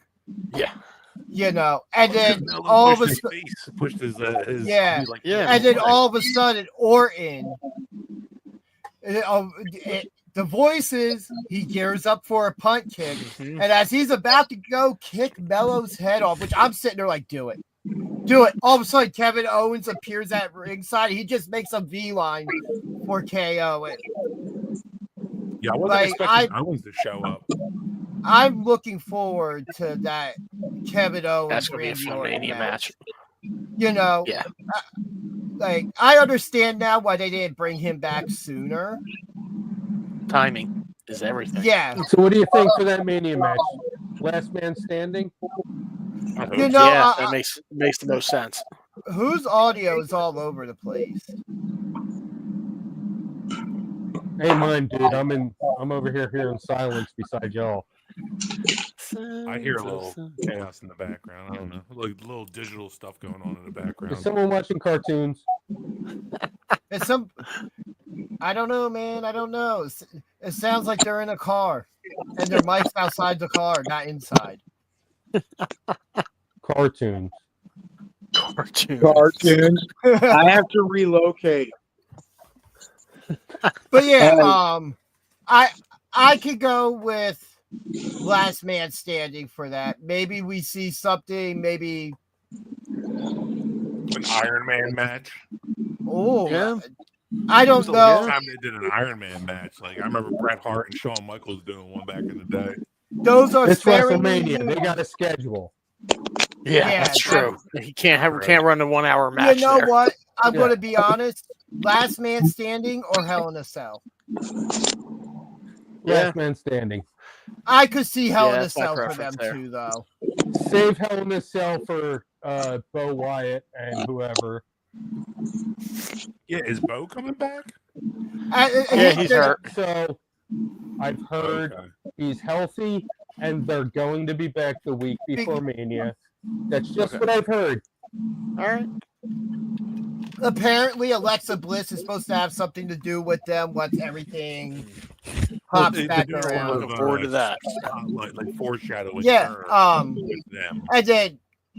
Speaker 3: Yeah.
Speaker 4: And then all of a sudden,
Speaker 5: pushed his
Speaker 4: yeah.
Speaker 5: like,
Speaker 4: And then all of a sudden, Orton The voices, he gears up for a punt kick.
Speaker 3: Mhm.
Speaker 4: And as he's about to go kick Mello's head off, which I'm sitting there like, do it. Do it. All of a sudden, Kevin Owens appears at ringside. He just makes a V line for KO.
Speaker 5: Yeah, I wasn't
Speaker 4: Like,
Speaker 5: expecting Owens to show up.
Speaker 4: I'm looking forward to that Kevin Owens.
Speaker 3: That's gonna be a
Speaker 4: Randy
Speaker 3: fun
Speaker 4: Orton
Speaker 3: Mania match.
Speaker 4: You know,
Speaker 3: Yeah.
Speaker 4: like I understand now why they didn't bring him back sooner.
Speaker 3: Timing is everything.
Speaker 4: Yeah,
Speaker 2: So what do you think for that Mania match? Last man standing?
Speaker 4: you know,
Speaker 3: yeah, that makes the most sense.
Speaker 4: whose audio is all over the place.
Speaker 2: Hey, mine, dude. I'm over here hearing silence beside y'all.
Speaker 5: I hear a little chaos in the background. I don't know, like little digital stuff going on in the
Speaker 2: Is
Speaker 5: background.
Speaker 2: someone watching cartoons?
Speaker 4: It's some. I don't know, man. I don't know. It sounds like they're in a car, and their mic's outside the car, not inside.
Speaker 2: Cartoons.
Speaker 7: Cartoon. I have to relocate.
Speaker 4: But yeah, I could go with Last Man Standing for that. Maybe we see something. Maybe
Speaker 5: An Iron Man match.
Speaker 4: oh,
Speaker 3: Yeah.
Speaker 4: I
Speaker 5: It was
Speaker 4: don't
Speaker 5: the last
Speaker 4: know.
Speaker 5: time they did an Iron Man match. Like I remember Bret Hart and Shawn Michaels doing one back in the day.
Speaker 4: Those are
Speaker 2: It's
Speaker 4: sparingly
Speaker 2: WrestleMania. They
Speaker 4: used.
Speaker 2: got a schedule.
Speaker 3: Yeah,
Speaker 4: Yeah,
Speaker 3: that's true. He can't
Speaker 5: Right.
Speaker 3: run a 1 hour match.
Speaker 4: You know
Speaker 3: there.
Speaker 4: what? I'm
Speaker 2: Yeah.
Speaker 4: going to be honest. Last Man Standing or Hell in a Cell.
Speaker 3: Yeah.
Speaker 2: Last man standing.
Speaker 4: I could see Hell
Speaker 3: Yeah,
Speaker 4: in a
Speaker 3: that's my
Speaker 4: Cell for them
Speaker 3: preference there.
Speaker 4: too, though.
Speaker 2: Save Hell in a Cell for Bo Wyatt and whoever.
Speaker 5: Yeah, is Bo coming back?
Speaker 3: Yeah, he's hurt.
Speaker 2: So I've heard
Speaker 5: Okay.
Speaker 2: he's healthy and they're going to be back the week before Mania. That's just
Speaker 5: Okay.
Speaker 2: what I've heard.
Speaker 3: All right.
Speaker 4: Apparently, Alexa Bliss is supposed to have something to do with them once everything
Speaker 5: Well,
Speaker 4: pops
Speaker 5: they
Speaker 4: back
Speaker 5: did a lot
Speaker 4: around.
Speaker 5: of,
Speaker 3: Looking forward to that.
Speaker 5: spotlight, like foreshadowing.
Speaker 4: Yeah,
Speaker 5: her with them.
Speaker 4: And then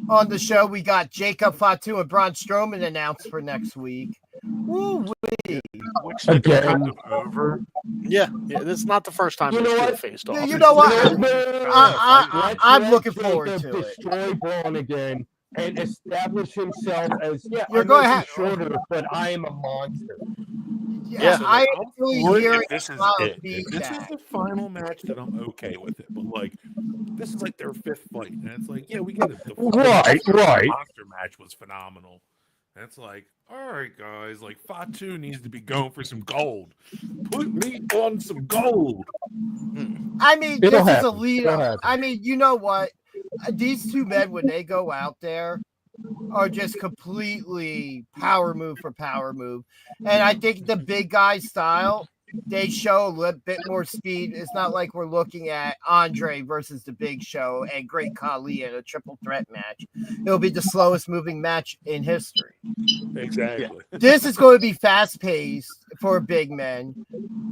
Speaker 4: on the show, we got Jacob Fatu and Braun Strowman announced for next week. Woo wee.
Speaker 5: Which they
Speaker 2: Again.
Speaker 5: kind of over.
Speaker 3: Yeah, this is not the first time
Speaker 2: You
Speaker 3: those
Speaker 2: know
Speaker 3: two
Speaker 2: what?
Speaker 3: faced
Speaker 4: Yeah,
Speaker 3: off.
Speaker 4: you know what?
Speaker 2: Let's
Speaker 4: I'm
Speaker 2: let
Speaker 4: looking forward
Speaker 2: Jacob
Speaker 4: to it.
Speaker 2: destroy Braun again and establish himself as
Speaker 4: You're
Speaker 2: I
Speaker 4: going
Speaker 2: may
Speaker 4: to
Speaker 2: be
Speaker 4: have-
Speaker 2: shorter, but I am a monster.
Speaker 4: Yeah,
Speaker 5: So,
Speaker 4: I
Speaker 5: like,
Speaker 4: am
Speaker 5: I'm
Speaker 4: really
Speaker 5: for it
Speaker 4: hearing
Speaker 5: if this is
Speaker 4: a lot of
Speaker 5: it. If this is
Speaker 4: feedback.
Speaker 5: the final match, then I'm okay with it. But like, this is like their fifth fight, and it's like, yeah, we get it. The
Speaker 2: Right.
Speaker 5: monster match was phenomenal. And it's like, all right, guys, like Fatu needs to be going for some gold. Put me on some gold.
Speaker 4: I mean,
Speaker 2: It'll
Speaker 4: this is a
Speaker 2: happen.
Speaker 4: lead
Speaker 2: It'll
Speaker 4: up.
Speaker 2: happen.
Speaker 4: I mean, you know what? These two men, when they go out there, are just completely power move for power move. And I think the big guy style, they show a little bit more speed. It's not like we're looking at Andre versus the Big Show and Great Khali in a triple threat match. It'll be the slowest moving match in history.
Speaker 5: Exactly.
Speaker 4: This is going to be fast paced for big men.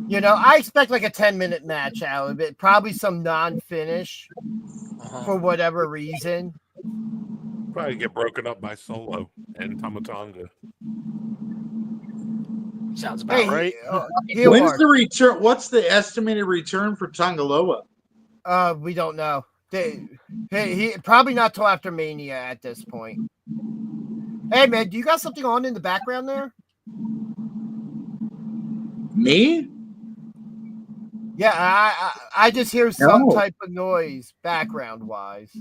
Speaker 4: You know, I expect like a 10-minute match out of it, probably some non finish for whatever reason.
Speaker 5: Probably get broken up by Solo and Tamatanga.
Speaker 3: Sounds about right.
Speaker 4: Heel
Speaker 7: When's
Speaker 4: Mark,
Speaker 7: the return? What's the estimated return for Tongaloa?
Speaker 4: we don't know. He probably not till after Mania at this point. Hey man, do you got something on in the background there?
Speaker 7: Me?
Speaker 4: Yeah, I just hear some
Speaker 7: No.
Speaker 4: type of noise background wise.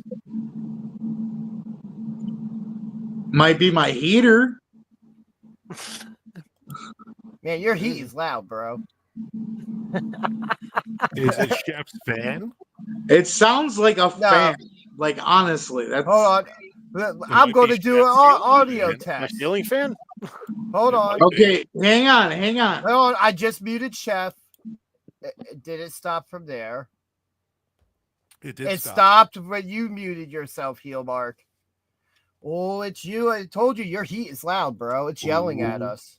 Speaker 7: Might be my heater.
Speaker 4: Man, your heat is loud, bro.
Speaker 5: Is it Chef's fan?
Speaker 7: It sounds like a fan. Like honestly, that's
Speaker 4: Hold on. I'm
Speaker 5: might
Speaker 4: going
Speaker 5: be
Speaker 4: to do an
Speaker 5: Chef's ceiling
Speaker 4: audio
Speaker 5: fan.
Speaker 3: My
Speaker 4: test.
Speaker 3: ceiling fan?
Speaker 4: Hold on.
Speaker 7: okay. Hang on.
Speaker 4: Hold on. I just muted Chef. Did it stop from there?
Speaker 5: It did
Speaker 4: It
Speaker 5: stop.
Speaker 4: stopped when you muted yourself, Heel Mark. Oh, it's you. I told you your heat is loud, bro. It's yelling at
Speaker 5: Ooh.
Speaker 4: us.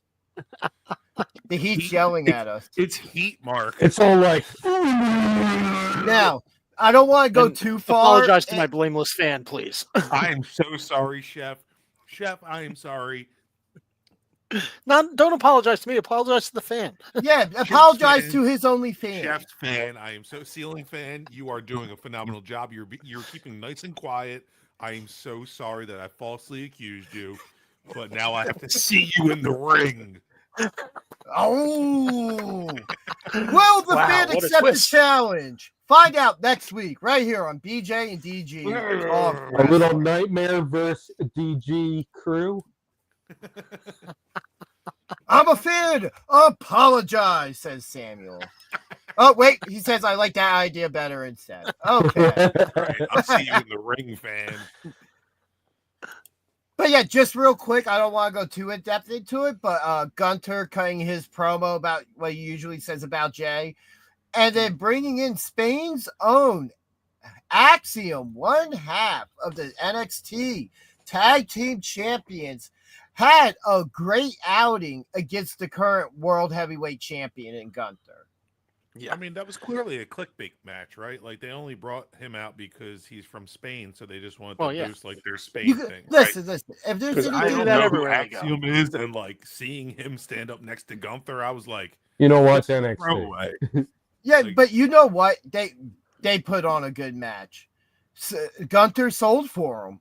Speaker 4: The heat's yelling at us.
Speaker 5: It's heat, Mark.
Speaker 2: It's all like
Speaker 4: Now, I don't want to go
Speaker 3: And
Speaker 4: too far.
Speaker 3: Apologize to my blameless fan, please.
Speaker 5: I am so sorry, Chef. Chef, I am sorry.
Speaker 3: Don't apologize to me. Apologize to the fan.
Speaker 4: Yeah, apologize
Speaker 5: fan.
Speaker 4: to his only fan.
Speaker 5: Chef's fan. I am so Ceiling fan. You are doing a phenomenal job. You're keeping nice and quiet. I am so sorry that I falsely accused you, but now I have to see you in the ring.
Speaker 4: Oh, will the
Speaker 3: Wow,
Speaker 4: fan
Speaker 3: what a
Speaker 4: accept the
Speaker 3: twist.
Speaker 4: challenge? Find out next week, right here on BJ and DG. Talk
Speaker 2: A little
Speaker 4: Wrestling.
Speaker 2: nightmare versus DG crew.
Speaker 4: I'm a fan. Apologize, says Samuel. Oh, wait. He says, I like that idea better instead. Okay.
Speaker 5: All right, I'll see you in the ring, fan.
Speaker 4: But yeah, just real quick, I don't want to go too in depth into it, but Gunter cutting his promo about what he usually says about Jay, and then bringing in Spain's own Axiom, one half of the NXT Tag Team Champions, had a great outing against the current World Heavyweight Champion in Gunter.
Speaker 5: I mean, that was clearly a clickbait match, right? Like they only brought him out because he's from Spain, so they just wanted to
Speaker 3: Well, yeah.
Speaker 5: boost like their Spain
Speaker 4: You
Speaker 5: thing.
Speaker 4: listen. If there's
Speaker 5: Because I
Speaker 3: do
Speaker 5: don't
Speaker 3: that
Speaker 5: know who
Speaker 3: everywhere they go.
Speaker 5: Axiom is, and like seeing him stand up next to Gunther, I was like,
Speaker 2: You know what's
Speaker 5: throw
Speaker 2: NXT?
Speaker 5: away.
Speaker 4: Yeah,
Speaker 5: Like-
Speaker 4: but you know what? They put on a good match. Gunter sold for him.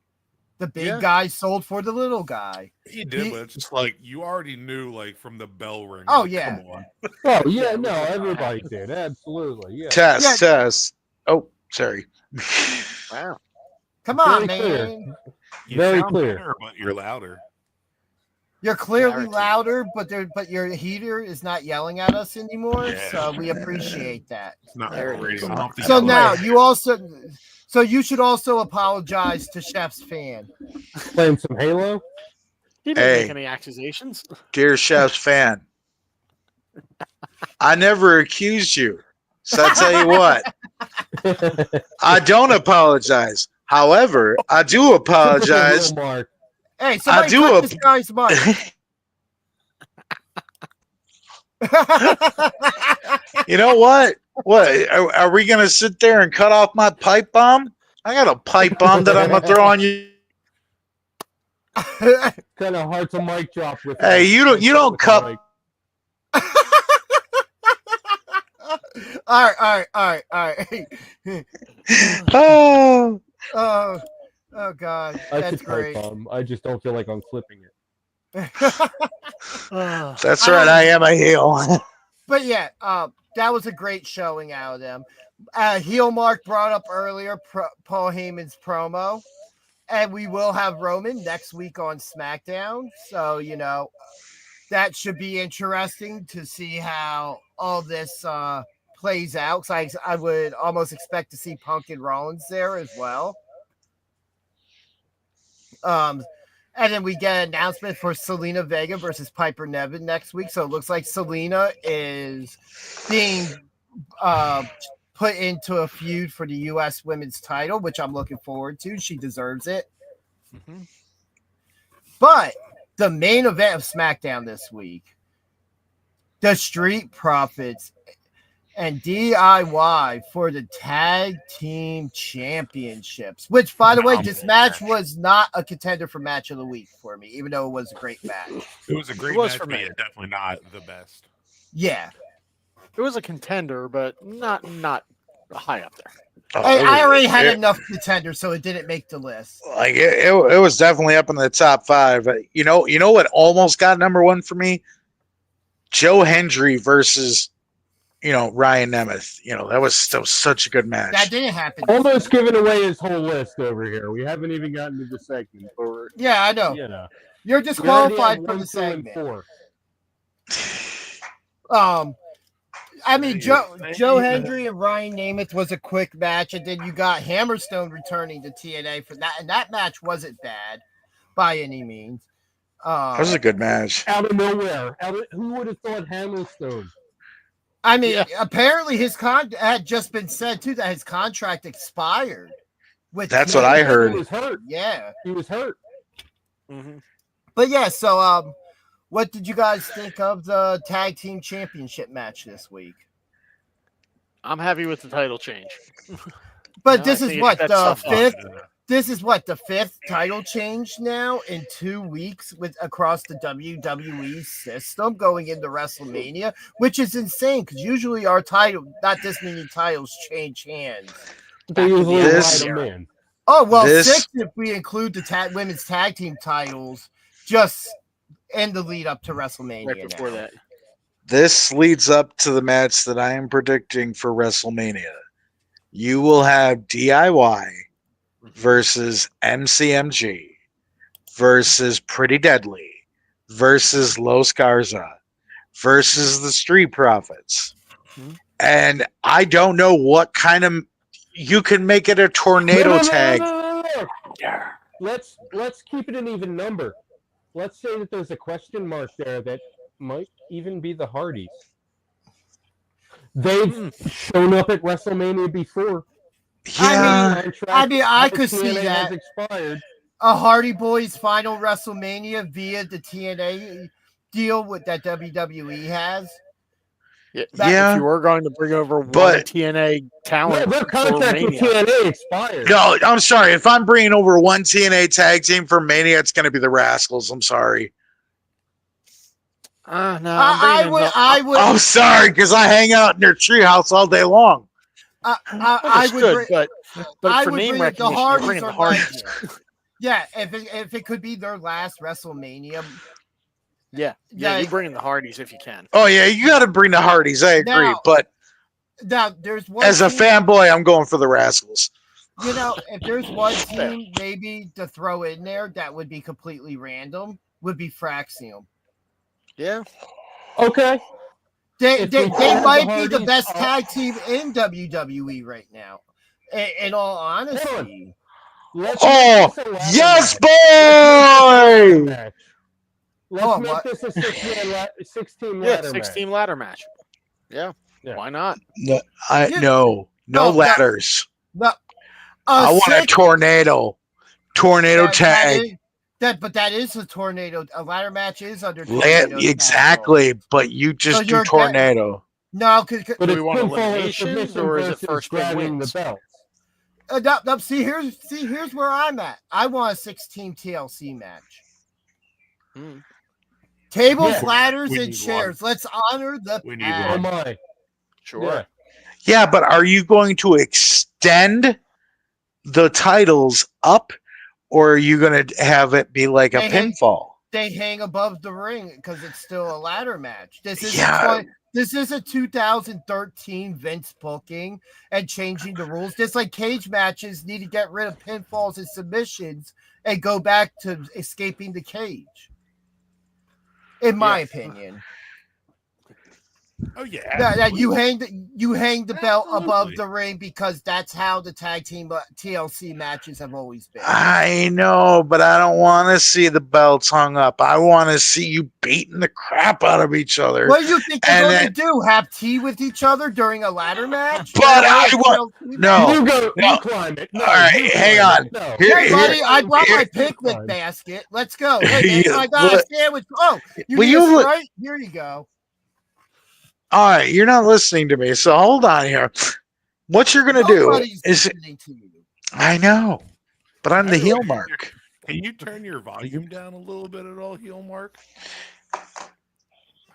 Speaker 4: The big
Speaker 3: Yeah.
Speaker 4: guy sold for the little guy.
Speaker 5: He did, but it's just like you already knew, like from the bell ring.
Speaker 4: Oh,
Speaker 5: like,
Speaker 4: yeah.
Speaker 5: come on.
Speaker 2: Oh yeah, no, everybody did. Absolutely, yeah.
Speaker 8: Test. Oh, sorry.
Speaker 3: Wow.
Speaker 4: Come on,
Speaker 2: Very clear.
Speaker 4: man.
Speaker 5: You
Speaker 2: Very
Speaker 5: sound
Speaker 2: clear.
Speaker 5: better, but you're louder.
Speaker 4: You're clearly
Speaker 3: Clarity.
Speaker 4: louder, but your heater is not yelling at us anymore.
Speaker 5: Yeah.
Speaker 4: So we appreciate that.
Speaker 5: It's not
Speaker 3: There it
Speaker 5: like
Speaker 3: is.
Speaker 5: radio. I don't have to
Speaker 4: So
Speaker 5: yell
Speaker 4: now
Speaker 5: at you.
Speaker 4: you should also apologize to Chef's fan.
Speaker 2: Playing some Halo.
Speaker 3: He didn't
Speaker 8: Hey.
Speaker 3: make any accusations.
Speaker 8: Dear Chef's fan, I never accused you. So I tell you what, I don't apologize. However, I do apologize.
Speaker 2: Mark.
Speaker 4: Hey, somebody
Speaker 8: do
Speaker 4: cut
Speaker 8: a-
Speaker 4: this guy's mic.
Speaker 8: You know what? What are we gonna sit there and cut off my pipe bomb? I got a pipe bomb that I'm gonna throw on you.
Speaker 2: Kind of hard to mic drop with.
Speaker 8: Hey, you don't cut-
Speaker 2: mic.
Speaker 4: all right.
Speaker 8: Oh,
Speaker 4: Oh God,
Speaker 2: I
Speaker 4: that's
Speaker 2: could
Speaker 4: great.
Speaker 2: pipe bomb. I just don't feel like I'm clipping it.
Speaker 8: that's right. I am a heel.
Speaker 4: But yeah, that was a great showing out of them. Heel Mark brought up earlier Paul Heyman's promo, and we will have Roman next week on SmackDown. So that should be interesting to see how all this plays out. Because I would almost expect to see Punk and Rollins there as well. And then we get an announcement for Selena Vega versus Piper Niven next week. So it looks like Selena is being put into a feud for the U.S. women's title, which I'm looking forward to. She deserves it.
Speaker 3: Mhm.
Speaker 4: But the main event of SmackDown this week, the Street Profits and DIY for the Tag Team Championships, which, by the way, this match was not a contender for Match of the Week for me, even though it was a great match.
Speaker 5: It was a great
Speaker 3: It was
Speaker 5: match,
Speaker 3: for
Speaker 5: but
Speaker 3: me.
Speaker 5: yeah, definitely not the best.
Speaker 4: Yeah.
Speaker 3: It was a contender, but not high up there.
Speaker 4: I already had enough contenders, so it didn't make the list.
Speaker 8: Like it was definitely up in the top 5. You know what almost got number 1 for me? Joe Hendry versus Ryan Nemeth. That was still such a good match.
Speaker 4: That didn't happen.
Speaker 2: Almost giving away his whole list over here. We haven't even gotten to the segment. But we're,
Speaker 4: Yeah, I know.
Speaker 2: you know,
Speaker 4: You're
Speaker 2: we already
Speaker 4: disqualified
Speaker 2: have
Speaker 4: from
Speaker 2: 1,
Speaker 4: the
Speaker 2: 2, and
Speaker 4: segment.
Speaker 2: 4.
Speaker 4: I mean, Joe Hendry and Ryan Nemeth was a quick match, and then you got Hammerstone returning to TNA for that, and that match wasn't bad by any means.
Speaker 8: That was a good match.
Speaker 2: Out of nowhere. Who would have thought Hammerstone?
Speaker 4: I mean,
Speaker 3: Yeah.
Speaker 4: apparently his had just been said too that his contract expired. With
Speaker 8: That's what I
Speaker 4: TNA.
Speaker 8: heard.
Speaker 2: He was hurt.
Speaker 4: Yeah,
Speaker 2: He was hurt.
Speaker 3: Mm-hmm.
Speaker 4: but yeah. So, what did you guys think of the tag team championship match this week?
Speaker 3: I'm happy with the title change.
Speaker 4: But
Speaker 3: No,
Speaker 4: this
Speaker 3: I
Speaker 4: is
Speaker 3: think
Speaker 4: what
Speaker 3: that's
Speaker 4: the
Speaker 3: tough.
Speaker 4: fifth. This is what the fifth title change now in 2 weeks with across the WWE system going into WrestleMania, which is insane because usually our title, not this many titles, change hands.
Speaker 2: They
Speaker 4: back to
Speaker 2: usually
Speaker 4: the
Speaker 2: ride
Speaker 8: This-
Speaker 2: them in.
Speaker 4: Oh well,
Speaker 8: This-
Speaker 4: 6 if we include the women's tag team titles, just in the lead up to WrestleMania.
Speaker 3: Right before
Speaker 4: now.
Speaker 3: that.
Speaker 8: This leads up to the match that I am predicting for WrestleMania. You will have DIY versus MCMG versus Pretty Deadly versus Los Garza versus the Street Profits.
Speaker 3: Mhm.
Speaker 8: And I don't know what kind of you can make it a tornado tag.
Speaker 2: No. Let's keep it an even number. Let's say that there's a question mark there that might even be the Hardys. They've shown up at WrestleMania before.
Speaker 8: Yeah,
Speaker 4: I could see
Speaker 2: TNA has
Speaker 4: that.
Speaker 2: expired.
Speaker 4: A Hardy Boys final WrestleMania via the TNA deal with that WWE has.
Speaker 3: Yeah.
Speaker 8: Yeah.
Speaker 3: If you were going to bring over one
Speaker 8: But-
Speaker 3: TNA
Speaker 2: No,
Speaker 3: talent,
Speaker 2: their
Speaker 3: for
Speaker 2: contract with
Speaker 3: Mania.
Speaker 2: TNA expired.
Speaker 8: no, I'm sorry. If I'm bringing over one TNA tag team for Mania, it's going to be the Rascals. I'm sorry.
Speaker 3: No,
Speaker 4: I would,
Speaker 8: I'm sorry because I hang out in their treehouse all day long.
Speaker 4: I would,
Speaker 3: understood,
Speaker 4: bring-
Speaker 3: but
Speaker 4: I
Speaker 3: for
Speaker 4: would
Speaker 3: name
Speaker 4: bring it the
Speaker 3: recognition, you're
Speaker 4: Hardys
Speaker 3: bringing
Speaker 4: or
Speaker 3: the Hardys.
Speaker 4: Legend. Yeah, if it could be their last WrestleMania.
Speaker 3: Yeah, you bring in the Hardys if you can.
Speaker 8: Oh yeah, you got to bring the Hardys. I agree,
Speaker 4: Now-
Speaker 8: but
Speaker 4: Now there's one
Speaker 8: as a
Speaker 4: team,
Speaker 8: fanboy, I'm going for the Rascals.
Speaker 4: you know, if there's one team maybe to throw in there that would be completely random, would be Fraxium.
Speaker 3: Yeah,
Speaker 2: Okay.
Speaker 4: They
Speaker 2: If
Speaker 4: they,
Speaker 2: we
Speaker 4: they
Speaker 2: have
Speaker 4: might
Speaker 2: the
Speaker 4: be the
Speaker 2: Hardys
Speaker 4: best
Speaker 2: up-
Speaker 4: tag team in WWE right now. In all honesty,
Speaker 2: Let's
Speaker 8: Oh,
Speaker 2: make this a ladder
Speaker 8: yes,
Speaker 2: match.
Speaker 8: boy!
Speaker 2: Match. Let's
Speaker 4: Oh,
Speaker 2: make
Speaker 4: what?
Speaker 2: this a 16
Speaker 3: yeah,
Speaker 2: ladder
Speaker 3: 16 ladder match. Yeah.
Speaker 2: Yeah.
Speaker 3: Why not?
Speaker 8: No,
Speaker 4: Yeah.
Speaker 8: no
Speaker 4: No,
Speaker 8: ladders.
Speaker 4: the,
Speaker 8: I want a tornado
Speaker 4: that
Speaker 8: tag.
Speaker 4: that is a tornado. A ladder match is under
Speaker 8: La-
Speaker 4: tornado. tag,
Speaker 8: exactly, but you
Speaker 4: So
Speaker 8: just do
Speaker 4: you're
Speaker 8: tornado.
Speaker 4: No, because
Speaker 2: But
Speaker 3: Do
Speaker 2: it's
Speaker 3: we want
Speaker 2: pinfall or
Speaker 3: eliminations,
Speaker 2: submission
Speaker 3: or is it
Speaker 2: versus
Speaker 3: first pin
Speaker 2: grabbing
Speaker 3: wins?
Speaker 2: the belt.
Speaker 4: no, see here's where I'm at. I want a 6-team TLC match.
Speaker 3: Hmm.
Speaker 4: Tables,
Speaker 2: Yeah.
Speaker 4: ladders,
Speaker 5: We
Speaker 4: and
Speaker 5: need
Speaker 4: chairs. Let's honor the
Speaker 5: We need
Speaker 4: past.
Speaker 2: Oh my.
Speaker 3: Sure.
Speaker 2: Yeah.
Speaker 8: Yeah, but are you going to extend the titles up, or are you going to have it be like a
Speaker 4: They hang-
Speaker 8: pinfall?
Speaker 4: They hang above the ring because it's still a ladder match. This is
Speaker 8: Yeah.
Speaker 4: this is a 2013 Vince booking and changing the rules. Just like cage matches need to get rid of pinfalls and submissions and go back to escaping the cage. In my opinion.
Speaker 5: Oh yeah.
Speaker 4: That you
Speaker 5: absolutely.
Speaker 4: hang the belt above
Speaker 5: Absolutely.
Speaker 4: the ring because that's how the tag team TLC matches have always been.
Speaker 8: I know, but I don't want to see the belts hung up. I want to see you beating the crap out of each other.
Speaker 4: What do you think they're
Speaker 8: And
Speaker 4: going
Speaker 8: then-
Speaker 4: to do? Have tea with each other during a ladder match?
Speaker 8: But I want- no.
Speaker 2: You go.
Speaker 8: no.
Speaker 2: You climb it. No,
Speaker 8: All right,
Speaker 2: you
Speaker 8: hang
Speaker 2: climb
Speaker 8: on.
Speaker 2: it. No.
Speaker 8: Here-
Speaker 4: Hey, buddy, I brought my
Speaker 8: here-
Speaker 4: picnic
Speaker 2: Fine.
Speaker 4: basket. Let's go. Hey, man,
Speaker 8: Yeah,
Speaker 4: I got a
Speaker 8: but-
Speaker 4: sandwich. Oh, you
Speaker 8: Will
Speaker 4: need
Speaker 8: you
Speaker 4: a
Speaker 8: li-
Speaker 4: Sprite? Here you go.
Speaker 8: All right, you're not listening to me, so hold on here. What you're gonna do
Speaker 4: Nobody's
Speaker 8: is,
Speaker 4: listening to you.
Speaker 8: I know, but I'm the
Speaker 5: By
Speaker 8: heel
Speaker 5: way,
Speaker 8: mark.
Speaker 5: Can you turn your volume down a little bit at all, heel mark? I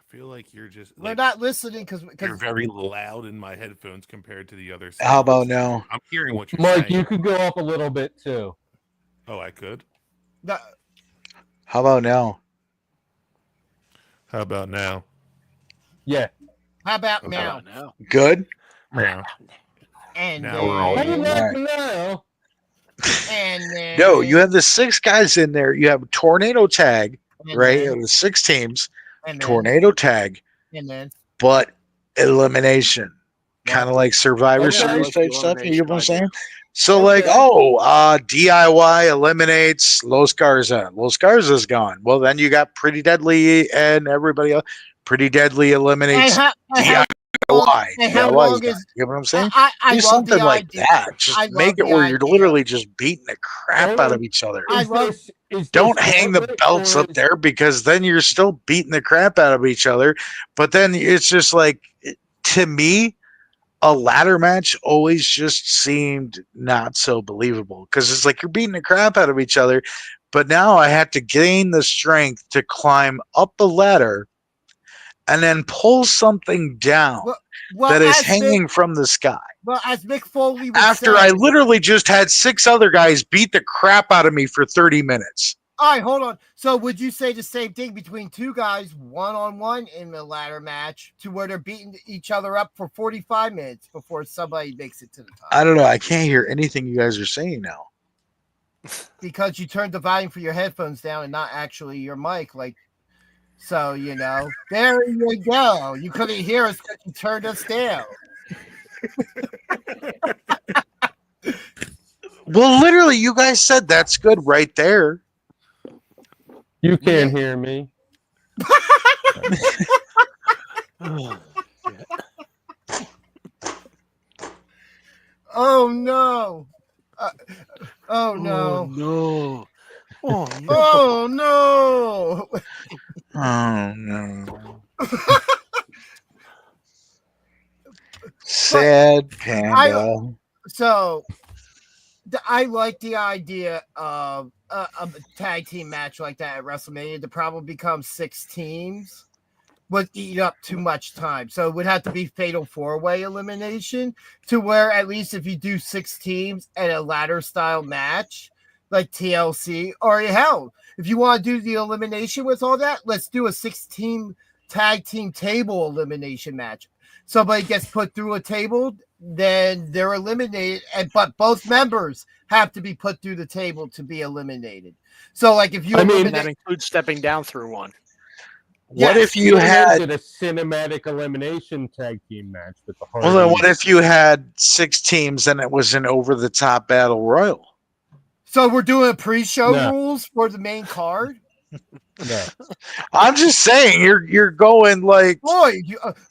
Speaker 5: feel like you're just
Speaker 4: We're
Speaker 5: like,
Speaker 4: not listening because
Speaker 5: you're very loud in my headphones compared to the other.
Speaker 8: How about
Speaker 5: sounds.
Speaker 8: now?
Speaker 5: I'm hearing what you're
Speaker 2: Mike,
Speaker 5: saying.
Speaker 2: you could go up a little bit too.
Speaker 5: Oh, I could.
Speaker 8: How about now?
Speaker 5: How about now?
Speaker 2: Yeah.
Speaker 4: how about
Speaker 5: Okay.
Speaker 4: now?
Speaker 3: No.
Speaker 8: Good.
Speaker 5: Yeah.
Speaker 4: And
Speaker 5: Now we're all
Speaker 2: How
Speaker 4: then,
Speaker 2: you
Speaker 8: All
Speaker 2: like
Speaker 8: right.
Speaker 2: now?
Speaker 4: and then,
Speaker 8: No, you have the 6 guys in there. You have a tornado tag,
Speaker 4: and
Speaker 8: right?
Speaker 4: then,
Speaker 8: The 6 teams,
Speaker 4: and then,
Speaker 8: tornado tag,
Speaker 4: and then.
Speaker 8: but elimination, kind of like Survivor
Speaker 2: Okay.
Speaker 8: Series
Speaker 3: Like
Speaker 8: type
Speaker 3: the
Speaker 8: stuff. You know what I'm
Speaker 3: elimination
Speaker 8: saying? So, like,
Speaker 4: Okay.
Speaker 8: DIY eliminates Los Garza. Los Garza's gone. Well, then you got Pretty Deadly and everybody else. Pretty Deadly
Speaker 4: And
Speaker 8: eliminates
Speaker 4: how, and how,
Speaker 8: DIY.
Speaker 4: and how
Speaker 8: DIY 's
Speaker 4: long
Speaker 8: gone.
Speaker 4: is
Speaker 8: You know what I'm saying?
Speaker 4: I
Speaker 8: Do
Speaker 4: love
Speaker 8: something
Speaker 4: the
Speaker 8: like
Speaker 4: idea.
Speaker 8: that. Just
Speaker 4: I love
Speaker 8: make it
Speaker 4: the
Speaker 8: where you're
Speaker 4: idea.
Speaker 8: literally just beating the crap
Speaker 2: Hold
Speaker 8: out
Speaker 2: on.
Speaker 8: of each other.
Speaker 4: I
Speaker 2: Is
Speaker 4: love-
Speaker 2: this- is
Speaker 8: Don't
Speaker 2: this
Speaker 8: hang the
Speaker 2: corporate
Speaker 8: belts
Speaker 2: or
Speaker 8: up
Speaker 2: is-
Speaker 8: there because then you're still beating the crap out of each other. But then it's just like, to me, a ladder match always just seemed not so believable because it's like you're beating the crap out of each other, but now I have to gain the strength to climb up the ladder and then pull something down
Speaker 4: Well,
Speaker 8: that is
Speaker 4: as
Speaker 8: hanging from the sky.
Speaker 4: Well, as Mick Foley would
Speaker 8: After
Speaker 4: say,
Speaker 8: I literally just had 6 other guys beat the crap out of me for 30 minutes.
Speaker 4: all right, hold on. So would you say the same thing between two guys one-on-one in the ladder match to where they're beating each other up for 45 minutes before somebody makes it to the top?
Speaker 8: I don't know. I can't hear anything you guys are saying now.
Speaker 4: Because you turned the volume for your headphones down and not actually your mic. So, there you go. You couldn't hear us because you turned us down.
Speaker 8: Well, literally, you guys said that's good right there.
Speaker 2: You can't hear me.
Speaker 4: Oh, no. Oh, no.
Speaker 3: No. Oh, no.
Speaker 4: Oh, no.
Speaker 8: Oh, no. Sad panda.
Speaker 4: So, I like the idea of a tag team match like that at WrestleMania. The problem becomes 6 teams would eat up too much time. So it would have to be fatal 4-way elimination to where at least if you do 6 teams at a ladder style match like TLC, or hell, if you want to do the elimination with all that, let's do a 6-team tag team table elimination match. Somebody gets put through a table, then they're eliminated, but both members have to be put through the table to be eliminated. So, like, if you
Speaker 3: that includes stepping down through one.
Speaker 8: What if you had
Speaker 2: a cinematic elimination tag team match with the Hardys?
Speaker 8: Well, then what if you had 6 teams and it was an over-the-top battle royal?
Speaker 4: So we're doing pre-show
Speaker 2: No.
Speaker 4: rules for the main card?
Speaker 2: No.
Speaker 8: I'm just saying, you're going like.
Speaker 4: Boy,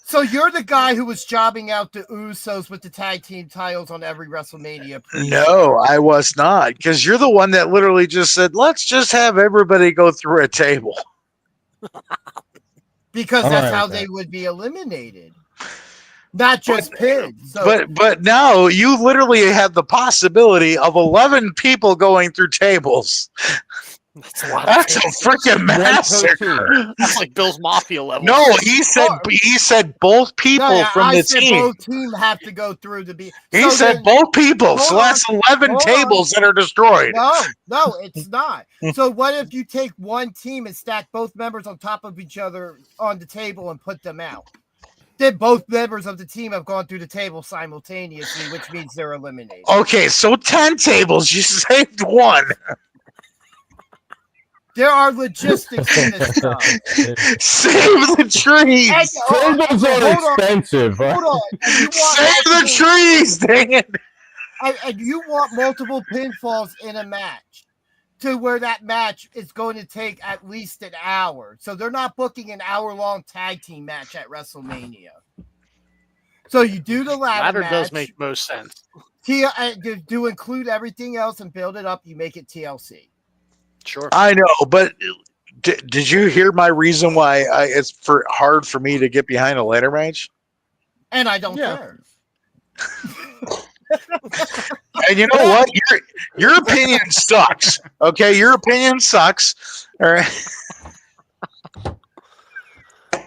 Speaker 4: so you're the guy who was jobbing out the Usos with the tag team titles on every WrestleMania.
Speaker 8: No, I was not, because you're the one that literally just said, "Let's just have everybody go through a table."
Speaker 4: Because
Speaker 2: All
Speaker 4: that's
Speaker 2: right,
Speaker 4: how
Speaker 2: okay.
Speaker 4: they would be eliminated, not just pinned. So,
Speaker 8: But now you literally have the possibility of 11 people going through tables.
Speaker 3: That's a lot.
Speaker 8: That's a freaking massacre.
Speaker 3: That's like Bill's Mafia level.
Speaker 8: No, he said both people
Speaker 4: no,
Speaker 8: from
Speaker 4: I
Speaker 8: the
Speaker 4: said
Speaker 8: team.
Speaker 4: both teams have to go through to be.
Speaker 8: He
Speaker 4: so
Speaker 8: said
Speaker 4: then-
Speaker 8: both people, so
Speaker 4: Hold on,
Speaker 8: that's 11
Speaker 4: hold
Speaker 8: tables that are destroyed.
Speaker 4: No, it's not. So what if you take one team and stack both members on top of each other on the table and put them out? Then both members of the team have gone through the table simultaneously, which means they're eliminated.
Speaker 8: Okay, so 10 tables. You saved one.
Speaker 4: There are logistics in this stuff.
Speaker 8: Save the trees.
Speaker 2: Tables are expensive.
Speaker 4: Hold on. And you want
Speaker 8: Save the
Speaker 4: multiple-
Speaker 8: trees, dang it.
Speaker 4: and you want multiple pinfalls in a match to where that match is going to take at least an hour. So they're not booking an hour-long tag team match at WrestleMania. So you do the ladder match.
Speaker 3: does make most sense.
Speaker 4: To include everything else and build it up, you make it TLC.
Speaker 3: Sure.
Speaker 8: I know, but did you hear my reason why it's hard for me to get behind a ladder match?
Speaker 4: And I don't
Speaker 3: Yeah.
Speaker 4: care.
Speaker 8: And you know what? Your opinion sucks. Okay, your opinion sucks. All right.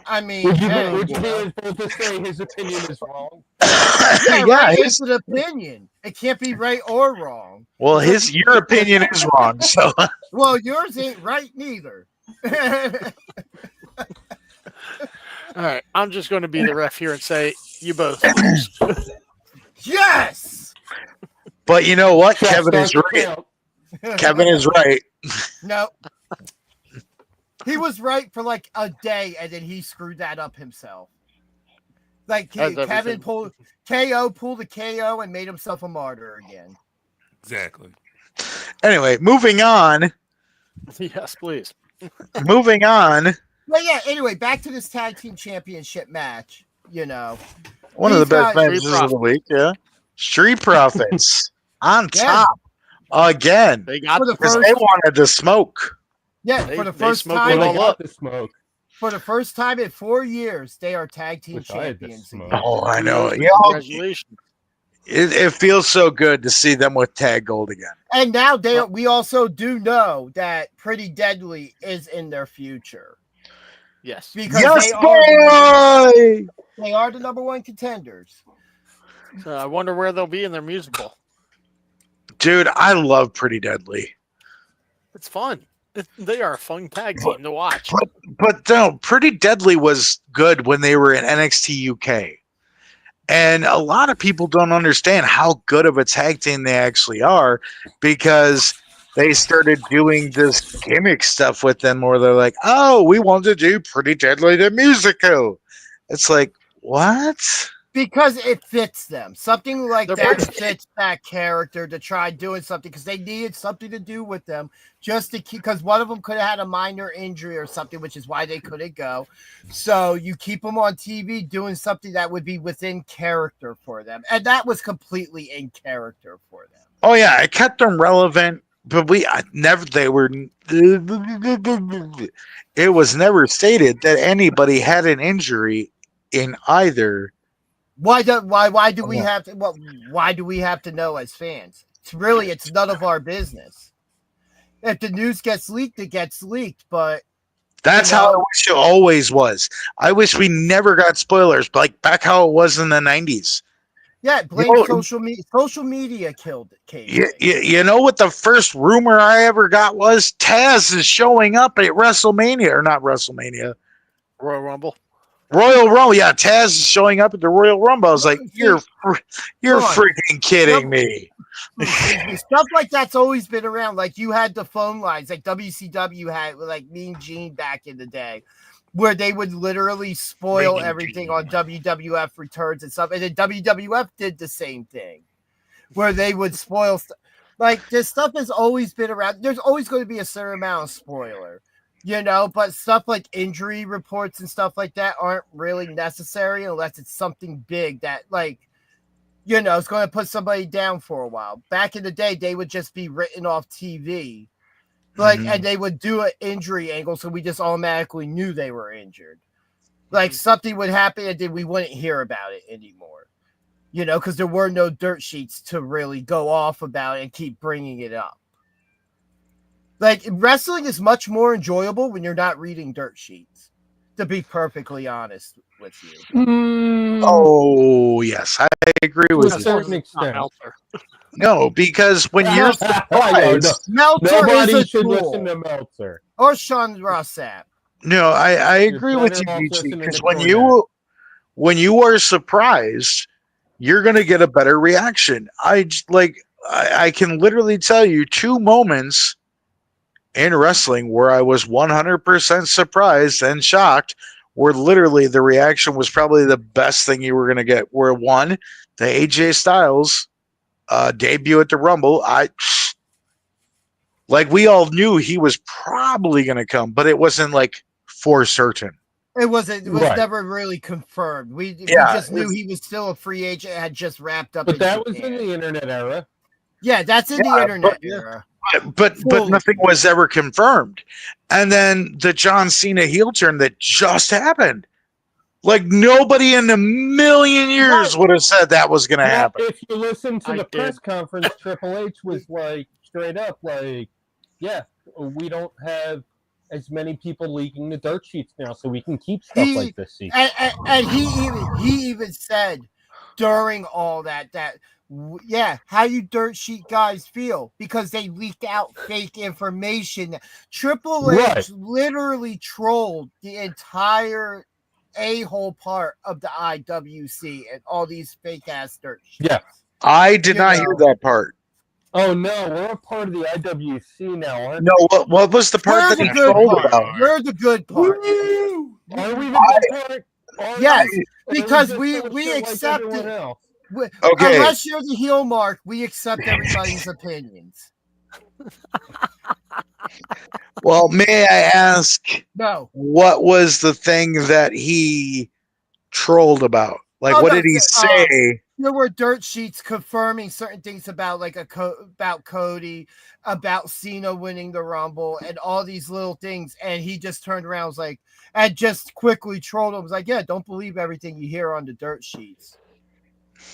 Speaker 4: I mean,
Speaker 2: Would
Speaker 4: hey,
Speaker 2: you be able to say his opinion is wrong?
Speaker 4: yeah,
Speaker 8: Yeah,
Speaker 4: right,
Speaker 8: his-
Speaker 4: it's an opinion. It can't be right or wrong.
Speaker 8: Well, your opinion is wrong. So
Speaker 4: Well, yours ain't right neither.
Speaker 3: All right. I'm just going to be the ref here and say you both lose.
Speaker 4: Yes.
Speaker 8: but you know what?
Speaker 2: Check
Speaker 8: Kevin is
Speaker 2: start to
Speaker 8: right.
Speaker 2: count.
Speaker 8: Kevin is right.
Speaker 4: No. He was right for like a day, and then he screwed that up himself. Like
Speaker 3: That's
Speaker 4: Kevin
Speaker 3: everything.
Speaker 4: pulled the KO and made himself a martyr again.
Speaker 5: Exactly.
Speaker 8: Anyway, moving on.
Speaker 3: Yes, please.
Speaker 8: Moving on.
Speaker 4: But yeah, anyway, back to this tag team championship match.
Speaker 8: One of the
Speaker 4: These
Speaker 8: best
Speaker 4: guys-
Speaker 8: matches
Speaker 3: Street
Speaker 8: of the week. Yeah. Street Profits on
Speaker 4: Yeah.
Speaker 8: top again.
Speaker 3: They got
Speaker 4: For the
Speaker 8: Because
Speaker 4: first,
Speaker 8: they wanted to smoke.
Speaker 4: yeah,
Speaker 3: They-
Speaker 4: for the
Speaker 3: they
Speaker 4: first
Speaker 3: smoked
Speaker 4: time,
Speaker 3: it
Speaker 2: They
Speaker 3: all
Speaker 2: got
Speaker 3: up.
Speaker 2: the smoke.
Speaker 4: For the first time in 4 years, they are tag team
Speaker 2: Wish I had this
Speaker 4: champions
Speaker 2: smoke.
Speaker 4: again.
Speaker 8: Oh, I know.
Speaker 3: Kudos,
Speaker 8: Yeah,
Speaker 3: congratulations.
Speaker 8: it feels so good to see them with tag gold again.
Speaker 4: And now we also do know that Pretty Deadly is in their future
Speaker 3: Yes.
Speaker 4: because
Speaker 8: Yes,
Speaker 4: they are the number one contenders.
Speaker 3: So I wonder where they'll be in their musical.
Speaker 8: dude, I love Pretty Deadly.
Speaker 3: It's fun. They are a fun tag team to watch.
Speaker 8: But no, Pretty Deadly was good when they were in NXT UK. And a lot of people don't understand how good of a tag team they actually are because they started doing this gimmick stuff with them where they're like, oh, we want to do Pretty Deadly the musical. It's like, what?
Speaker 4: Because it fits them. Something like
Speaker 3: They're
Speaker 4: that
Speaker 3: British.
Speaker 4: fits that character to try doing something because they needed something to do with them just to keep, because one of them could have had a minor injury or something, which is why they couldn't go. So you keep them on TV doing something that would be within character for them. And that was completely in character for them.
Speaker 8: Oh, yeah, it kept them relevant, but it was never stated that anybody had an injury in either.
Speaker 4: Why do we have to? Well, why do we have to know as fans? It's none of our business. If the news gets leaked, it gets leaked. But
Speaker 8: That's how I wish it always was. I wish we never got spoilers, like back how it was in the 90s.
Speaker 4: yeah, blame social media. Social media killed it.
Speaker 8: You know what the first rumor I ever got was? Taz is showing up at WrestleMania, or not WrestleMania,
Speaker 3: Royal Rumble.
Speaker 8: Royal Rumble. Yeah, Taz is showing up at the Royal Rumble. I was like, you're freaking kidding me.
Speaker 4: Stuff like that's always been around. Like you had the phone lines, like WCW had, like Mean Gene back in the day, where they would literally spoil
Speaker 5: Mean
Speaker 4: everything
Speaker 5: Gene.
Speaker 4: on WWF returns and stuff. And then WWF did the same thing, where they would spoil stuff. Like this stuff has always been around. There's always going to be a certain amount of spoiler, but stuff like injury reports and stuff like that aren't really necessary unless it's something big that, like, it's going to put somebody down for a while. Back in the day, they would just be written off TV. And they would do an injury angle, so we just automatically knew they were injured. Like something would happen, and then we wouldn't hear about it anymore. Because there were no dirt sheets to really go off about it and keep bringing it up. Like wrestling is much more enjoyable when you're not reading dirt sheets. To be perfectly honest with you.
Speaker 8: Oh, yes, I agree with
Speaker 2: To a
Speaker 8: you.
Speaker 2: certain extent.
Speaker 3: Meltzer.
Speaker 8: No, because when you're surprised,
Speaker 4: Meltzer
Speaker 2: Nobody
Speaker 4: is a
Speaker 2: should
Speaker 4: tool.
Speaker 2: listen to Meltzer.
Speaker 4: Or Sean Rossap.
Speaker 8: no, I agree
Speaker 2: You're
Speaker 8: with
Speaker 2: better
Speaker 8: you,
Speaker 2: off
Speaker 8: BG,
Speaker 2: listening
Speaker 8: because
Speaker 2: to
Speaker 8: when you are surprised, you're going to get a better reaction. I can literally tell you 2 moments in wrestling where I was 100% surprised and shocked, where literally the reaction was probably the best thing you were going to get. Where one, the AJ Styles debut at the Rumble, we all knew he was probably going to come, but it wasn't like for certain.
Speaker 4: It was
Speaker 2: Right.
Speaker 4: never really confirmed. We
Speaker 8: Yeah,
Speaker 4: just knew he was still a free agent, had just wrapped up.
Speaker 2: But
Speaker 4: in
Speaker 2: that was
Speaker 4: Japan.
Speaker 2: in the internet era.
Speaker 4: Yeah, that's in the internet era.
Speaker 8: But
Speaker 4: Fully.
Speaker 8: nothing was ever confirmed. And then the John Cena heel turn that just happened. Like nobody in a million years would have said that was going to happen.
Speaker 2: If you listen to
Speaker 3: I
Speaker 2: the
Speaker 3: did.
Speaker 2: press conference, Triple H was like straight up like, yeah, we don't have as many people leaking the dirt sheets now, so we can keep stuff like this secret.
Speaker 4: And he even said during all that how you dirt sheet guys feel because they leaked out fake information. Triple H
Speaker 2: Right.
Speaker 4: literally trolled the entire a-hole part of the IWC and all these fake ass dirt sheets.
Speaker 2: Yeah.
Speaker 8: I did not hear that part.
Speaker 2: Oh no, we're a part of the IWC now, aren't
Speaker 8: No, what was the part
Speaker 4: We're
Speaker 8: that
Speaker 4: the
Speaker 8: he
Speaker 4: good
Speaker 8: trolled
Speaker 4: part.
Speaker 8: about?
Speaker 4: We're the good part.
Speaker 2: we? Are we the good part? Are
Speaker 4: Yes,
Speaker 2: we? Or
Speaker 4: because
Speaker 2: just
Speaker 4: we
Speaker 2: bullshit
Speaker 4: accept
Speaker 2: like
Speaker 4: it.
Speaker 2: everyone else?
Speaker 8: Okay.
Speaker 4: Unless you're the heel mark, we accept everybody's opinions.
Speaker 8: Well, may I ask,
Speaker 4: No.
Speaker 8: what was the thing that he trolled about? Like,
Speaker 4: Oh,
Speaker 8: what
Speaker 4: no,
Speaker 8: did he say?
Speaker 4: there were dirt sheets confirming certain things about like about Cody, about Cena winning the Rumble, and all these little things. And he just turned around, was like, and just quickly trolled him. Was like, yeah, don't believe everything you hear on the dirt sheets.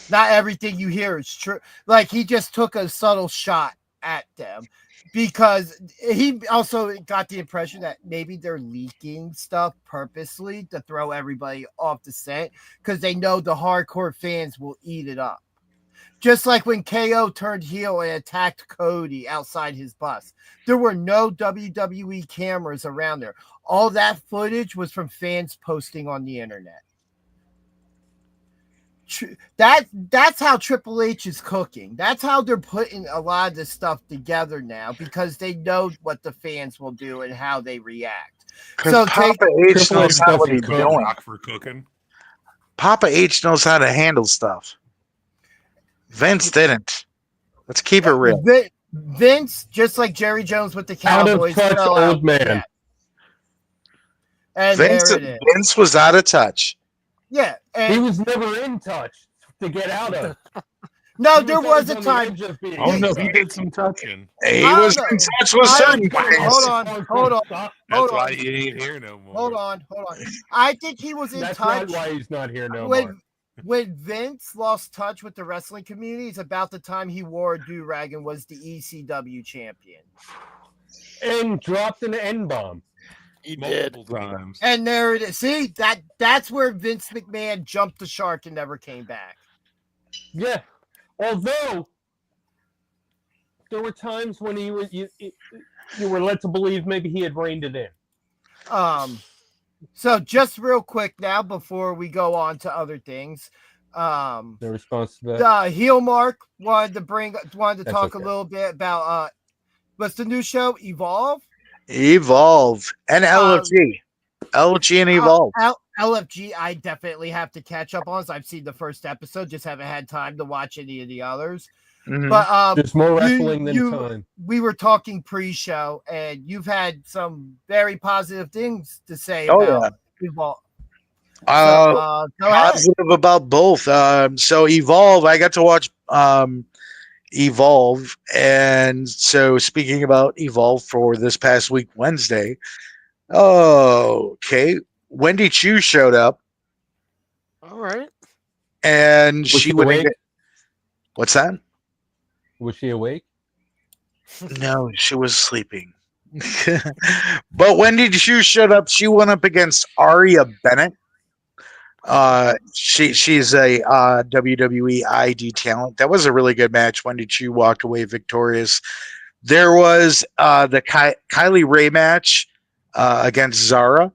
Speaker 4: Not everything you hear is true. Like he just took a subtle shot at them. Because he also got the impression that maybe they're leaking stuff purposely to throw everybody off the scent because they know the hardcore fans will eat it up. Just like when KO turned heel and attacked Cody outside his bus. There were no WWE cameras around there. All that footage was from fans posting on the internet. That's how Triple H is cooking. That's how they're putting a lot of this stuff together now because they know what the fans will do and how they react. So
Speaker 8: Papa H knows how what he's doing.
Speaker 5: Rock for cooking.
Speaker 8: Papa H knows how to handle stuff. Vince didn't. Let's keep it real.
Speaker 4: Vince, just like Jerry Jones with the
Speaker 2: Out of
Speaker 4: Cowboys,
Speaker 2: touch,
Speaker 4: fell
Speaker 2: old
Speaker 4: out.
Speaker 2: man.
Speaker 4: Yeah. And
Speaker 8: Vince,
Speaker 4: there it is.
Speaker 8: Vince was out of touch.
Speaker 4: Yeah,
Speaker 2: He
Speaker 4: and
Speaker 2: was never in touch to get out of.
Speaker 4: no,
Speaker 2: He
Speaker 4: there was a
Speaker 2: on the
Speaker 4: time.
Speaker 2: edge of being
Speaker 5: Oh
Speaker 2: in
Speaker 5: no,
Speaker 2: touch.
Speaker 5: he did some touching.
Speaker 8: He
Speaker 4: I don't
Speaker 8: was
Speaker 4: know.
Speaker 8: in touch with
Speaker 4: I
Speaker 8: certain
Speaker 4: don't-
Speaker 8: things.
Speaker 4: hold on.
Speaker 5: That's
Speaker 4: Hold
Speaker 5: why
Speaker 4: on.
Speaker 5: he ain't here no more.
Speaker 4: Hold on. I think he was in
Speaker 2: That's
Speaker 4: touch
Speaker 2: not why he's not here no more.
Speaker 4: when Vince lost touch with the wrestling community. It's about the time he wore a do-rag and was the ECW champion.
Speaker 2: And dropped an N-bomb.
Speaker 3: He did.
Speaker 5: Multiple times.
Speaker 4: And there it is. See, that's where Vince McMahon jumped the shark and never came back.
Speaker 2: Yeah. Although there were times when you were led to believe maybe he had reined it in.
Speaker 4: So just real quick now before we go on to other things.
Speaker 2: The response to that.
Speaker 4: The heel mark wanted to
Speaker 2: That's
Speaker 4: talk
Speaker 2: okay.
Speaker 4: a little bit about what's the new show? Evolve?
Speaker 8: Evolve and LFG. LFG and Evolve.
Speaker 4: LFG, I definitely have to catch up on. So I've seen the first episode, just haven't had time to watch any of the others.
Speaker 8: Mhm.
Speaker 4: But
Speaker 2: There's more wrestling than time.
Speaker 4: we were talking pre-show, and you've had some very positive things to say
Speaker 8: Oh,
Speaker 4: about Evolve.
Speaker 8: Uh,
Speaker 4: Go ahead.
Speaker 8: positive about both. So Evolve, I got to watch Evolve, and so speaking about Evolve for this past week, Wednesday. Okay, Wendy Chu showed up,
Speaker 3: All right.
Speaker 8: and
Speaker 2: Was
Speaker 8: she
Speaker 2: she
Speaker 8: went.
Speaker 2: awake?
Speaker 8: What's that?
Speaker 2: Was she awake?
Speaker 8: No, she was sleeping. But Wendy Chu showed up. She went up against Aria Bennett. She's a WWE ID talent. That was a really good match. Wendy Chu walked away victorious. There was the Kylie Ray match against Zara,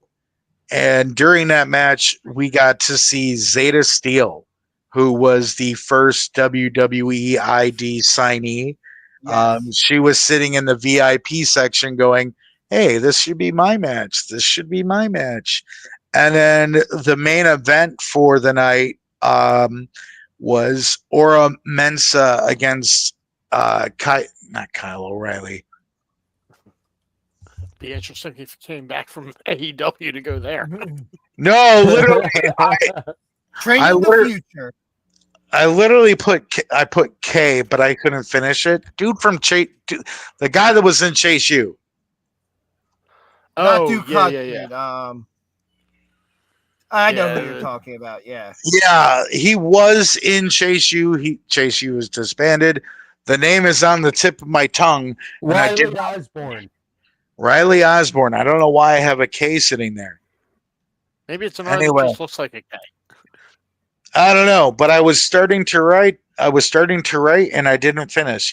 Speaker 8: and during that match, we got to see Zeta Steel, who was the first WWE ID signee.
Speaker 4: Yes.
Speaker 8: She was sitting in the VIP section going, hey, this should be my match. This should be my match. And then the main event for the night was Ora Mensa against not Kyle O'Reilly.
Speaker 3: Be interesting if he came back from AEW to go there.
Speaker 8: No, literally,
Speaker 4: Training
Speaker 8: I
Speaker 4: the
Speaker 8: learned-
Speaker 4: future.
Speaker 8: I literally put K, but I couldn't finish it. Dude from Chase, the guy that was in Chase U.
Speaker 4: Not
Speaker 3: Oh,
Speaker 4: Duke
Speaker 3: yeah.
Speaker 4: Hudson. I know who
Speaker 3: Yeah.
Speaker 4: you're talking about. Yeah.
Speaker 8: Yeah, he was in Chase U. Chase U was disbanded. The name is on the tip of my tongue. And I did-
Speaker 2: Riley Osborne.
Speaker 8: Riley Osborne. I don't know why I have a K sitting there.
Speaker 3: Maybe it's another
Speaker 8: Anyway.
Speaker 3: that just looks like a guy.
Speaker 8: I don't know, but I was starting to write, and I didn't finish.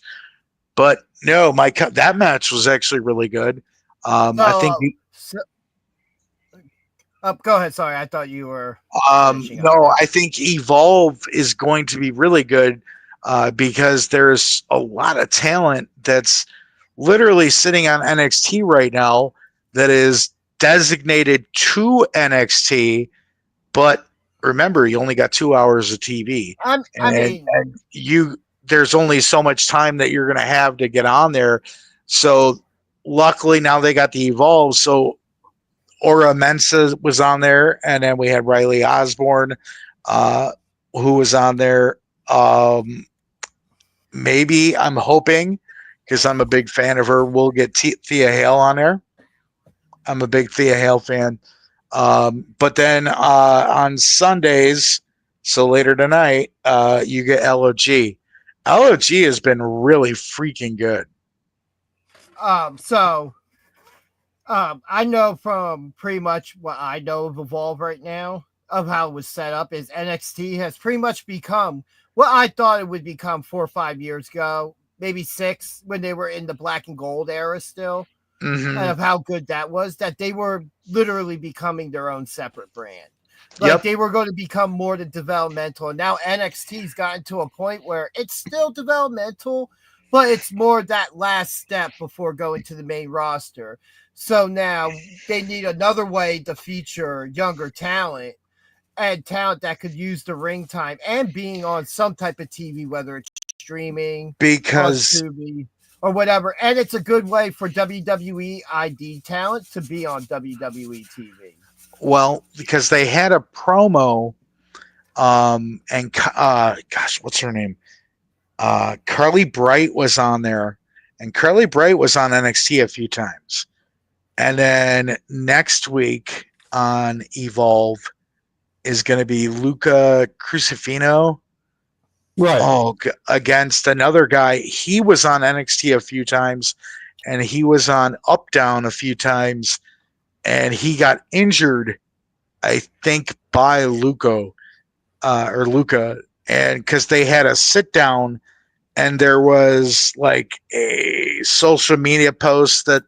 Speaker 8: But no, that match was actually really good. I think.
Speaker 4: Go ahead. Sorry, I thought you were. finishing up
Speaker 8: No,
Speaker 4: there.
Speaker 8: I think Evolve is going to be really good because there's a lot of talent that's literally sitting on NXT right now that is designated to NXT, but remember, you only got 2 hours of TV. There's only so much time that you're going to have to get on there. So luckily now they got the Evolve. So Ora Mensa was on there, and then we had Riley Osborne, who was on there. Maybe I'm hoping, because I'm a big fan of her, we'll get Thea Hale on there. I'm a big Thea Hale fan. But then on Sundays, so later tonight, you get LOG. LOG has been really freaking good.
Speaker 4: I know from pretty much what I know of Evolve right now, of how it was set up, is NXT has pretty much become what I thought it would become 4 or 5 years ago, maybe 6, when they were in the black and gold era still,
Speaker 8: Mm-hmm.
Speaker 4: and of how good that was, that they were literally becoming their own separate brand. Like they were going to become more the developmental, and now NXT's gotten to a point where it's still developmental, but it's more that last step before going to the main roster. So now they need another way to feature younger talent and talent that could use the ring time and being on some type of TV, whether it's streaming,
Speaker 8: Because
Speaker 4: on Tubi, or whatever. And it's a good way for WWE ID talent to be on WWE TV.
Speaker 8: Well, because they had a promo, and gosh, what's her name? Carly Bright was on there, and Carly Bright was on NXT a few times. And then next week on Evolve is going to be Luca Crucifino,
Speaker 2: Right.
Speaker 8: against another guy. He was on NXT a few times, and he was on Up Down a few times, and he got injured, I think, by Luca, and because they had a sit down, and there was like a social media post that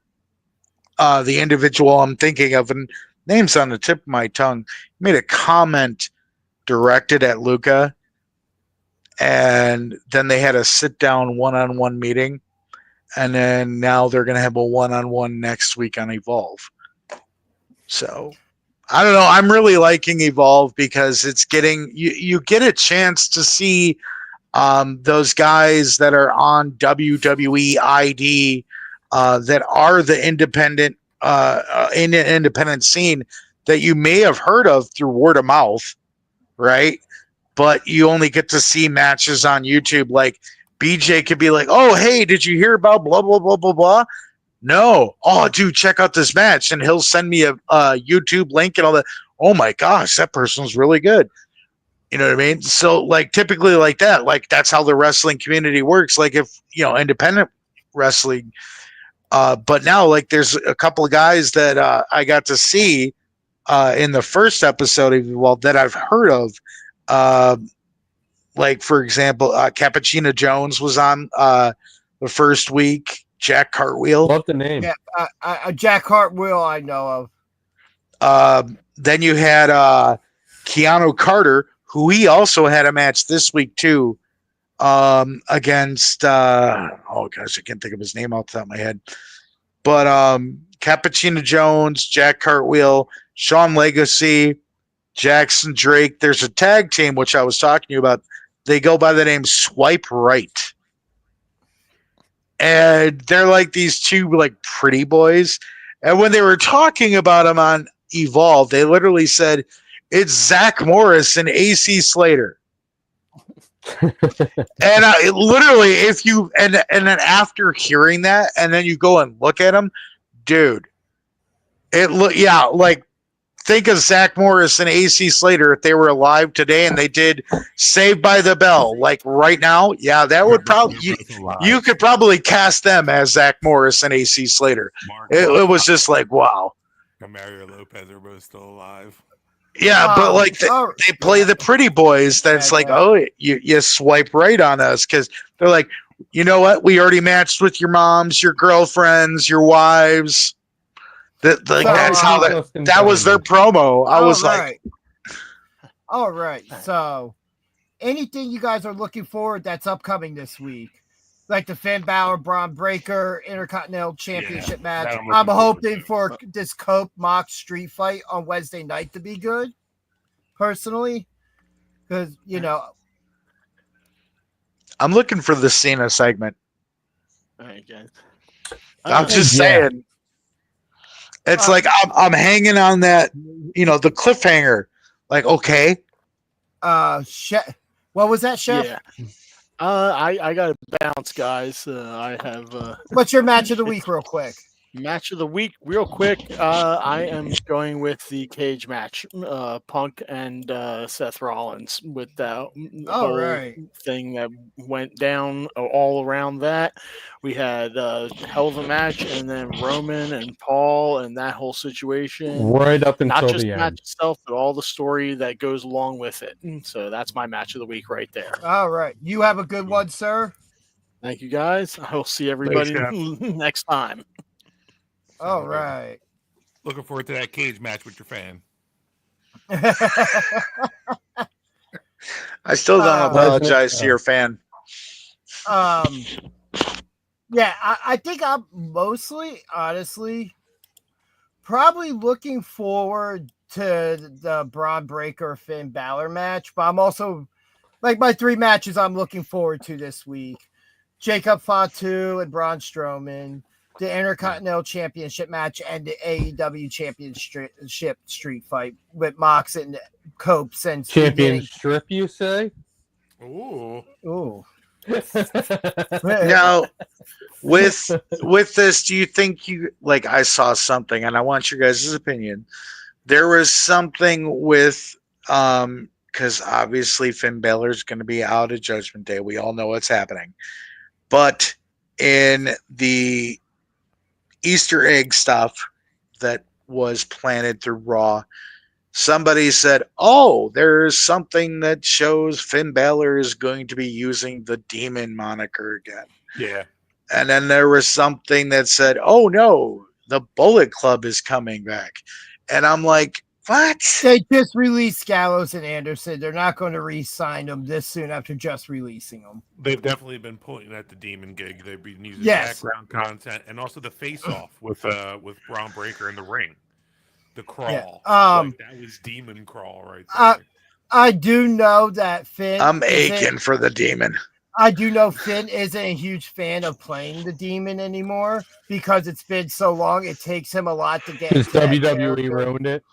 Speaker 8: the individual I'm thinking of, and name's on the tip of my tongue, made a comment directed at Luca, and then they had a sit down one-on-one meeting, and then now they're going to have a one-on-one next week on Evolve. So I don't know. I'm really liking Evolve because it's getting you get a chance to see those guys that are on WWE ID that are the independent in an independent scene that you may have heard of through word of mouth, right? But you only get to see matches on YouTube. Like BJ could be like, "Oh, hey, did you hear about blah blah blah blah blah?" No. "Oh, dude, check out this match," and he'll send me a YouTube link and all that. Oh my gosh, that person's really good. You know what I mean? So like typically like that, like that's how the wrestling community works. Like if independent wrestling. But now, like, there's a couple of guys that I got to see in the first episode of Evolve that I've heard of. Like, for example, Cappuccino Jones was on the first week. Jack Cartwheel.
Speaker 2: Love the name.
Speaker 4: Yeah, Jack Cartwheel I know of.
Speaker 8: Then you had Keanu Carter, who he also had a match this week too, against oh gosh, I can't think of his name off the top of my head. But Cappuccino Jones, Jack Cartwheel, Sean Legacy, Jackson Drake. There's a tag team which I was talking to you about. They go by the name Swipe Right. And they're like these two like pretty boys. And when they were talking about them on Evolve, they literally said it's Zach Morris and AC Slater. And literally, if you and then after hearing that, and then you go and look at them, dude, like think of Zach Morris and AC Slater if they were alive today and they did Saved by the Bell, like right now. Yeah, that would probably you could probably cast them as Zach Morris and AC Slater. It was just like wow.
Speaker 5: Mario Lopez are both still alive.
Speaker 8: Yeah, but like they play the pretty boys. That's like, oh, you swipe right on us because they're like, you know what? We already matched with your moms, your girlfriends, your wives. That's how that was their promo. I was like,
Speaker 4: all right. So, anything you guys are looking forward that's upcoming this week, like the Finn Balor Braun Breaker Intercontinental Championship match. I'm hoping for this Cope Mox street fight on Wednesday night to be good, personally, because
Speaker 8: I'm looking for the Cena segment.
Speaker 3: All right, guys.
Speaker 8: I'm just saying. It's like I'm hanging on that, the cliffhanger. Like, okay.
Speaker 4: What was that, Chef?
Speaker 3: Yeah. I got to bounce, guys. I have
Speaker 4: What's your match of the week, real quick?
Speaker 3: match of the week, real quick. I am going with the cage match, Punk and Seth Rollins, with that whole
Speaker 4: right.
Speaker 3: thing that went down all around that. We had a hell of a match, and then Roman and Paul and that whole situation.
Speaker 2: Right up
Speaker 3: Not
Speaker 2: until
Speaker 3: just
Speaker 2: the
Speaker 3: the match
Speaker 2: end.
Speaker 3: itself, but all the story that goes along with it. So that's my match of the week right there.
Speaker 4: All right. You have a good one, sir.
Speaker 3: Thank you, guys. I will see everybody
Speaker 5: Thanks,
Speaker 3: next time.
Speaker 4: All
Speaker 5: Sounds good.
Speaker 4: right.
Speaker 5: Looking forward to that cage match with your fan.
Speaker 8: I still don't apologize to
Speaker 2: Oh.
Speaker 8: your fan.
Speaker 4: Yeah, I think I'm mostly, honestly, probably looking forward to the Braun Breaker Finn Balor match, but I'm also like my 3 matches I'm looking forward to this week: Jacob Fatu and Braun Strowman, the Intercontinental Championship match, and the AEW Championship Street Fight with Mox and Copes and
Speaker 2: Champion strip, you say?
Speaker 5: Ooh.
Speaker 4: Ooh.
Speaker 8: Now, with this, do you think you like? I saw something, and I want your guys' opinion. There was something with because obviously Finn Balor's going to be out at Judgment Day. We all know what's happening, but in the Easter egg stuff that was planted through Raw, somebody said, "Oh, there's something that shows Finn Balor is going to be using the Demon moniker again."
Speaker 5: Yeah.
Speaker 8: And then there was something that said, "Oh no, the Bullet Club is coming back." And I'm like, what?
Speaker 4: They just released Gallows and Anderson. They're not going to re-sign them this soon after just releasing them.
Speaker 5: They've definitely been pointing at the Demon gig. They've been using
Speaker 4: Yes.
Speaker 5: background content and also the face-off with Braun Breaker in the ring. The crawl.
Speaker 4: Yeah.
Speaker 5: Like, that was Demon crawl right there.
Speaker 4: I do know that Finn.
Speaker 8: I'm aching for the Demon.
Speaker 4: I do know Finn isn't a huge fan of playing the Demon anymore because it's been so long. It takes him a lot to get.
Speaker 2: Because
Speaker 4: into that
Speaker 2: WWE
Speaker 4: character.
Speaker 2: ruined it.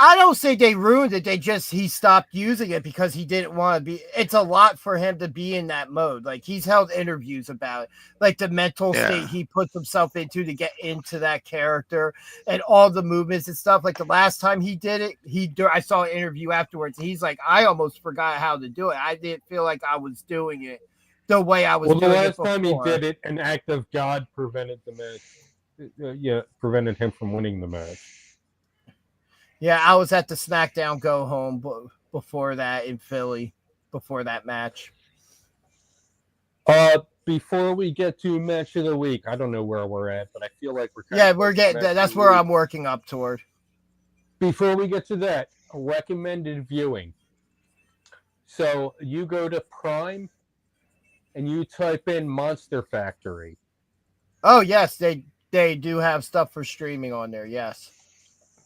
Speaker 4: I don't say they ruined it. He stopped using it because he didn't want to be. It's a lot for him to be in that mode. Like, he's held interviews about it, like the mental state he puts himself into to get into that character and all the movements and stuff. Like the last time he did it, I saw an interview afterwards. He's like, I almost forgot how to do it. I didn't feel like I was doing it the way I was
Speaker 2: Well, the
Speaker 4: doing it
Speaker 2: last
Speaker 4: before.
Speaker 2: time he did it, an act of God prevented the match. Prevented him from winning the match.
Speaker 4: Yeah, I was at the SmackDown Go Home before that in Philly, before that match.
Speaker 2: Before we get to match of the week, I don't know where we're at, but I feel like
Speaker 4: we're getting that. That's where I'm working up toward.
Speaker 2: Before we get to that, recommended viewing. So you go to Prime and you type in Monster Factory.
Speaker 4: Oh yes, they do have stuff for streaming on there. Yes.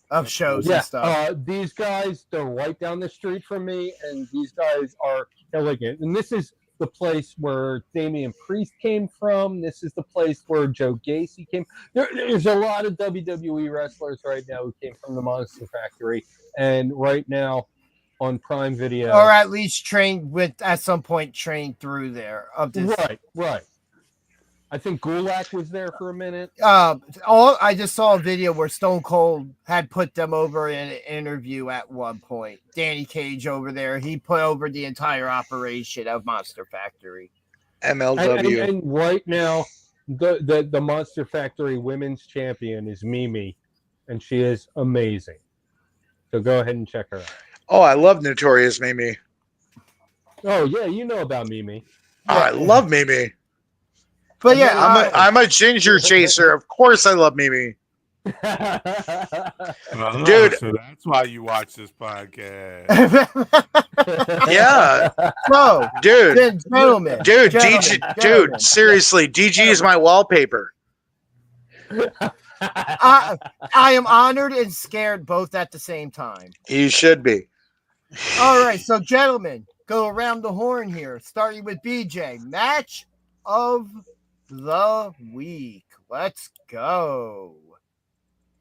Speaker 4: Of shows and stuff.
Speaker 2: These guys, they're right down the street from me, and these guys are elegant. And this is the place where Damian Priest came from. This is the place where Joe Gacy came. There's a lot of WWE wrestlers right now who came from the Monster Factory, and right now on Prime Video,
Speaker 4: or at least at some point trained through there.
Speaker 2: Right. I think Gulak was there for a minute.
Speaker 4: I just saw a video where Stone Cold had put them over in an interview at one point. Danny Cage over there. He put over the entire operation of Monster Factory.
Speaker 8: MLW.
Speaker 2: And right now, the Monster Factory Women's Champion is Mimi, and she is amazing. So go ahead and check her out.
Speaker 8: Oh, I love Notorious Mimi.
Speaker 2: Oh, yeah, you know about Mimi.
Speaker 8: Oh, I love Mimi.
Speaker 4: But yeah,
Speaker 8: I'm a ginger chaser. Of course, I love Mimi.
Speaker 5: Dude, so that's why you watch this podcast.
Speaker 8: Yeah.
Speaker 4: No,
Speaker 8: dude,
Speaker 4: gentlemen,
Speaker 8: dude, seriously, DG is my wallpaper.
Speaker 4: I am honored and scared both at the same time.
Speaker 8: You should be.
Speaker 4: All right, so gentlemen, go around the horn here, starting with BJ. Match of the week. Let's go.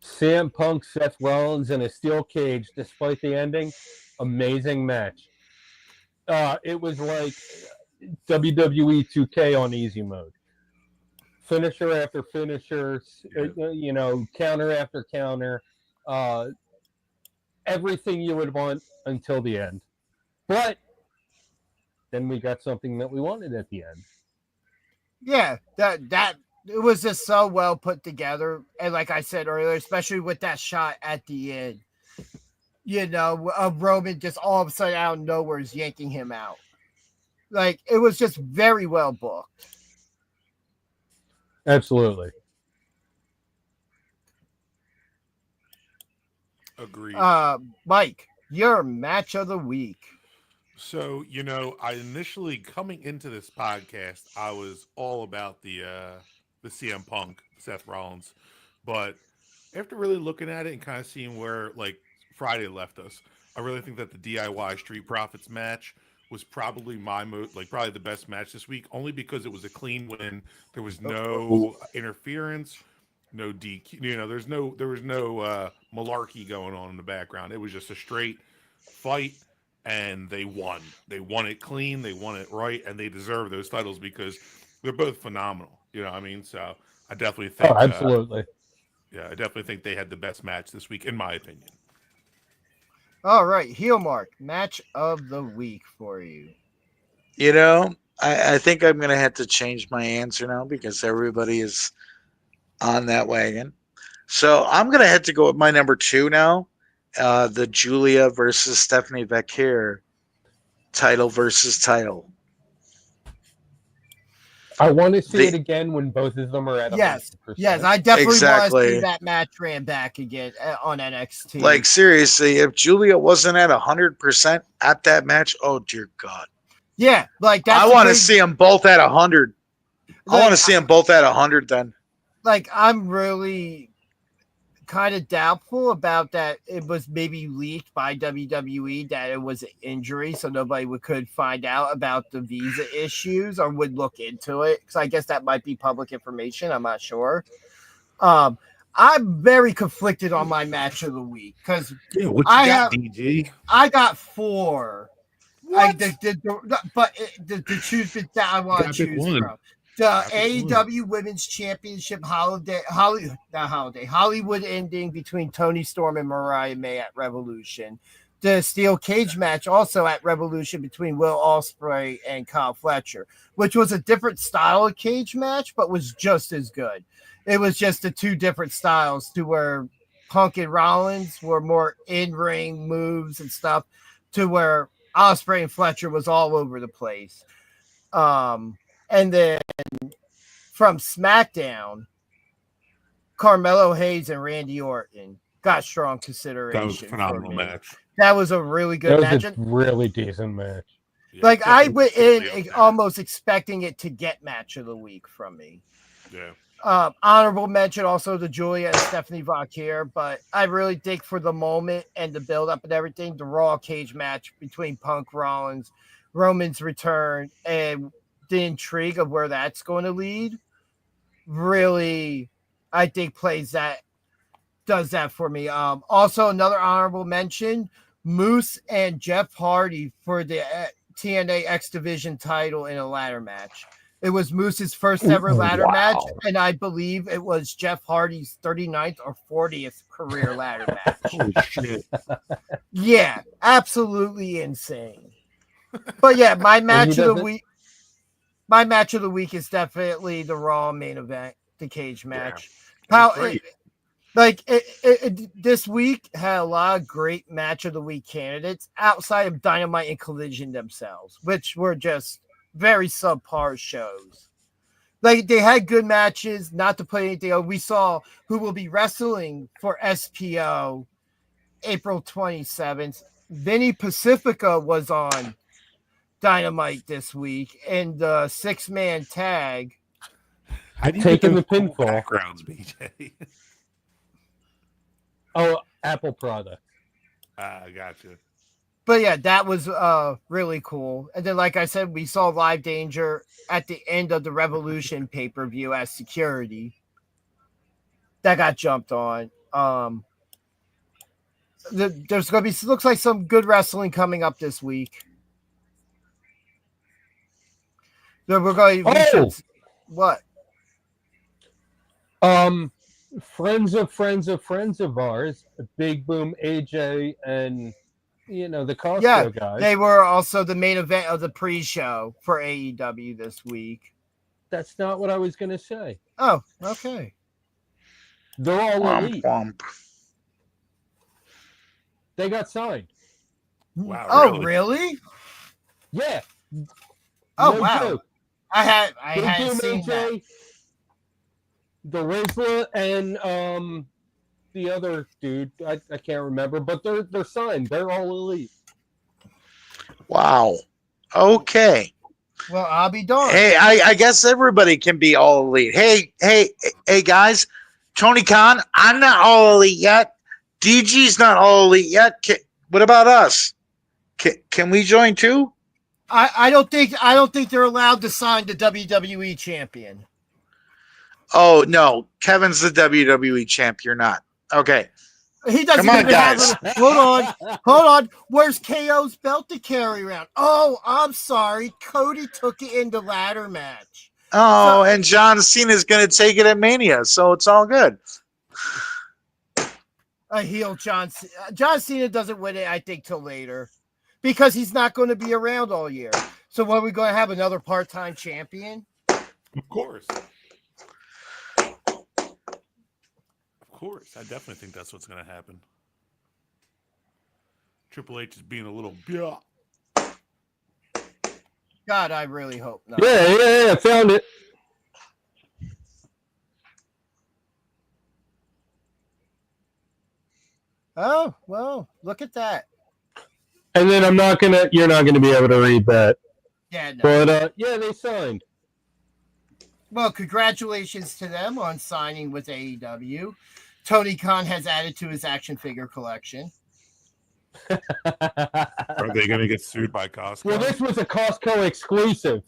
Speaker 2: CM Punk, Seth Rollins in a steel cage. Despite the ending, amazing match. It was like WWE 2K on easy mode. Finisher after finisher, counter after counter, everything you would want until the end. But then we got something that we wanted at the end.
Speaker 4: Yeah, that it was just so well put together, and like I said earlier, especially with that shot at the end, Roman just all of a sudden out of nowhere is yanking him out. Like, it was just very well booked.
Speaker 2: Absolutely.
Speaker 5: Agreed.
Speaker 4: Mike, your match of the week.
Speaker 5: So, I initially coming into this podcast, I was all about the CM Punk, Seth Rollins. But after really looking at it and kind of seeing where like Friday left us, I really think that the DIY Street Profits match was probably probably the best match this week, only because it was a clean win. There was no interference, no DQ. There was no malarkey going on in the background. It was just a straight fight. And they won. They won it clean. They won it right, and they deserve those titles because they're both phenomenal. You know what I mean? So I definitely think.
Speaker 2: Oh, absolutely.
Speaker 5: I definitely think they had the best match this week, in my opinion.
Speaker 4: All right, Heel Mark, match of the week for you.
Speaker 8: I think I'm going to have to change my answer now because everybody is on that wagon. So I'm going to have to go with my number 2 now. The Julia versus Stephanie Vacquer title versus title.
Speaker 2: I want to see it again when both of them are at 100%.
Speaker 4: Yes, I definitely want to see that match ran back again on NXT.
Speaker 8: Like, seriously, if Julia wasn't at 100% at that match, oh dear God.
Speaker 4: Yeah, like that's
Speaker 8: I want to see them both at 100. I want to see them both at 100 then.
Speaker 4: Like, I'm really kind of doubtful about that. It was maybe leaked by WWE that it was an injury, so nobody could find out about the visa issues or would look into it, because I guess that might be public information. I'm not sure. I'm very conflicted on my match of the week because
Speaker 5: DG?
Speaker 4: I got 4.
Speaker 5: What?
Speaker 4: The choose that I want to choose from. The AEW Women's Championship Hollywood ending between Toni Storm and Mariah May at Revolution. The steel cage match also at Revolution between Will Ospreay and Kyle Fletcher, which was a different style of cage match, but was just as good. It was just the 2 different styles, to where Punk and Rollins were more in-ring moves and stuff, to where Ospreay and Fletcher was all over the place. And then from SmackDown, Carmelo Hayes and Randy Orton got strong consideration.
Speaker 5: That was a phenomenal match.
Speaker 4: That was a really good match.
Speaker 2: That was a really decent match.
Speaker 5: Yeah,
Speaker 4: like, I went in almost expecting it to get match of the week from me.
Speaker 5: Yeah.
Speaker 4: Honorable mention also to Julia and Stephanie Vacquer, but I really think for the moment and the build up and everything, the Raw cage match between Punk, Rollins, Roman's return, and the intrigue of where that's going to lead really, I think, does that for me. Also, another honorable mention, Moose and Jeff Hardy for the TNA X Division title in a ladder match. It was Moose's first ever ladder match, and I believe it was Jeff Hardy's 39th or 40th career ladder match.
Speaker 5: Holy shit.
Speaker 4: Yeah, absolutely insane. But yeah, my match of the week. My match of the week is definitely the Raw main event, the cage match.
Speaker 5: Yeah,
Speaker 4: This week had a lot of great match of the week candidates outside of Dynamite and Collision themselves, which were just very subpar shows. Like, they had good matches, not to put anything else. We saw who will be wrestling for SPO April 27th. Vinny Pacifica was on Dynamite this week, and the 6-man tag.
Speaker 5: How do you
Speaker 2: Taking
Speaker 5: get
Speaker 2: the
Speaker 5: those cool
Speaker 2: pinfall.
Speaker 5: backgrounds, BJ?
Speaker 2: Oh, Apple product.
Speaker 5: Gotcha.
Speaker 4: But yeah, that was really cool. And then, like I said, we saw Live Danger at the end of the Revolution pay-per-view as security. That got jumped on. There's going to be, looks like, some good wrestling coming up this week. So we're going. We
Speaker 2: Oh!
Speaker 4: should, what?
Speaker 2: Friends of ours, Big Boom, AJ, and the Costco
Speaker 4: Yeah,
Speaker 2: guys.
Speaker 4: they were also the main event of the pre-show for AEW this week.
Speaker 2: That's not what I was gonna say.
Speaker 4: Oh, okay.
Speaker 2: They're all
Speaker 8: Womp
Speaker 2: elite.
Speaker 8: womp.
Speaker 2: They got signed.
Speaker 5: Wow,
Speaker 4: Oh,
Speaker 5: really?
Speaker 4: really?
Speaker 2: Yeah.
Speaker 4: Oh,
Speaker 2: No
Speaker 4: wow.
Speaker 2: joke.
Speaker 4: I
Speaker 2: Big
Speaker 4: hadn't
Speaker 2: Boom,
Speaker 4: seen that.
Speaker 2: AJ, the Rizzler, and the other dude. I can't remember, but they're signed. They're all elite.
Speaker 8: Wow. Okay.
Speaker 4: Well, I'll be darned.
Speaker 8: Hey, I guess everybody can be all elite. Hey, guys. Tony Khan, I'm not all elite yet. DG's not all elite yet. What about us? Can we join too?
Speaker 4: I don't think they're allowed to sign the WWE champion.
Speaker 8: Oh no, Kevin's the WWE champ. You're not. Okay.
Speaker 4: He doesn't
Speaker 8: Come on,
Speaker 4: even have
Speaker 8: guys.
Speaker 4: it. Hold on. Where's KO's belt to carry around? Oh, I'm sorry. Cody took it in the ladder match.
Speaker 8: Oh, and John Cena's going to take it at Mania, so it's all good.
Speaker 4: A heel John Cena doesn't win it, I think, till later, because he's not going to be around all year. So, what, are we going to have another part-time champion?
Speaker 5: Of course. Of course. I definitely think that's what's going to happen. Triple H is being a little yeah.
Speaker 4: God, I really hope not.
Speaker 2: Yeah, found it.
Speaker 4: Oh, well, look at that.
Speaker 2: And then you're not gonna be able to read that.
Speaker 4: Yeah, no.
Speaker 2: But yeah, they signed.
Speaker 4: Well, congratulations to them on signing with AEW. Tony Khan has added to his action figure collection.
Speaker 5: Are they going to get sued by Costco?
Speaker 2: Well, this was a Costco exclusive.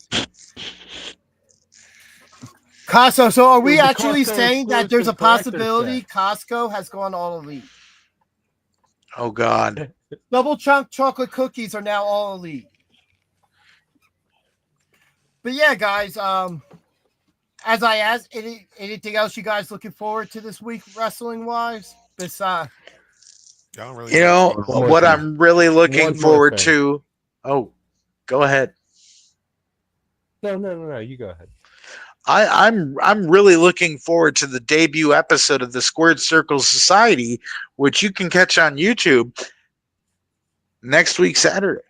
Speaker 4: Costco. So, are we
Speaker 2: It was a
Speaker 4: actually
Speaker 2: Costco
Speaker 4: saying that there's a
Speaker 2: exclusive collector's
Speaker 4: possibility
Speaker 2: set.
Speaker 4: Costco has gone all elite?
Speaker 8: Oh God.
Speaker 4: Double chunk chocolate cookies are now all elite. But yeah, guys, as I asked, anything else you guys looking forward to this week, wrestling wise? Besides,
Speaker 5: I don't really
Speaker 8: You know
Speaker 2: One more
Speaker 8: what
Speaker 2: thing.
Speaker 8: I'm really looking
Speaker 2: One more
Speaker 8: forward
Speaker 2: thing.
Speaker 8: to? Oh, go ahead.
Speaker 2: No. You go ahead.
Speaker 8: I'm really looking forward to the debut episode of the Squared Circle Society, which you can catch on YouTube next week Saturday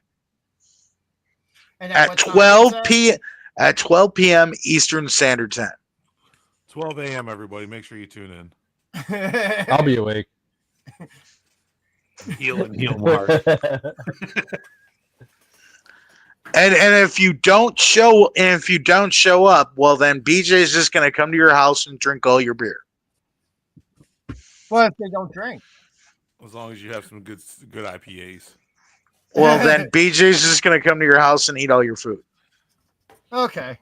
Speaker 4: and
Speaker 8: at
Speaker 4: what time
Speaker 8: 12
Speaker 4: is
Speaker 8: at 12 p.m. Eastern Standard Time.
Speaker 5: 12 a.m. Everybody, make sure you tune in.
Speaker 4: that?
Speaker 2: I'll be awake.
Speaker 5: Heel and heel mark.
Speaker 8: And if you don't show up, well then BJ's just gonna come to your house and drink all your beer.
Speaker 4: Well, if they don't drink.
Speaker 5: As long as you have some good IPAs.
Speaker 8: Well then BJ's just gonna come to your house and eat all your food.
Speaker 4: Okay.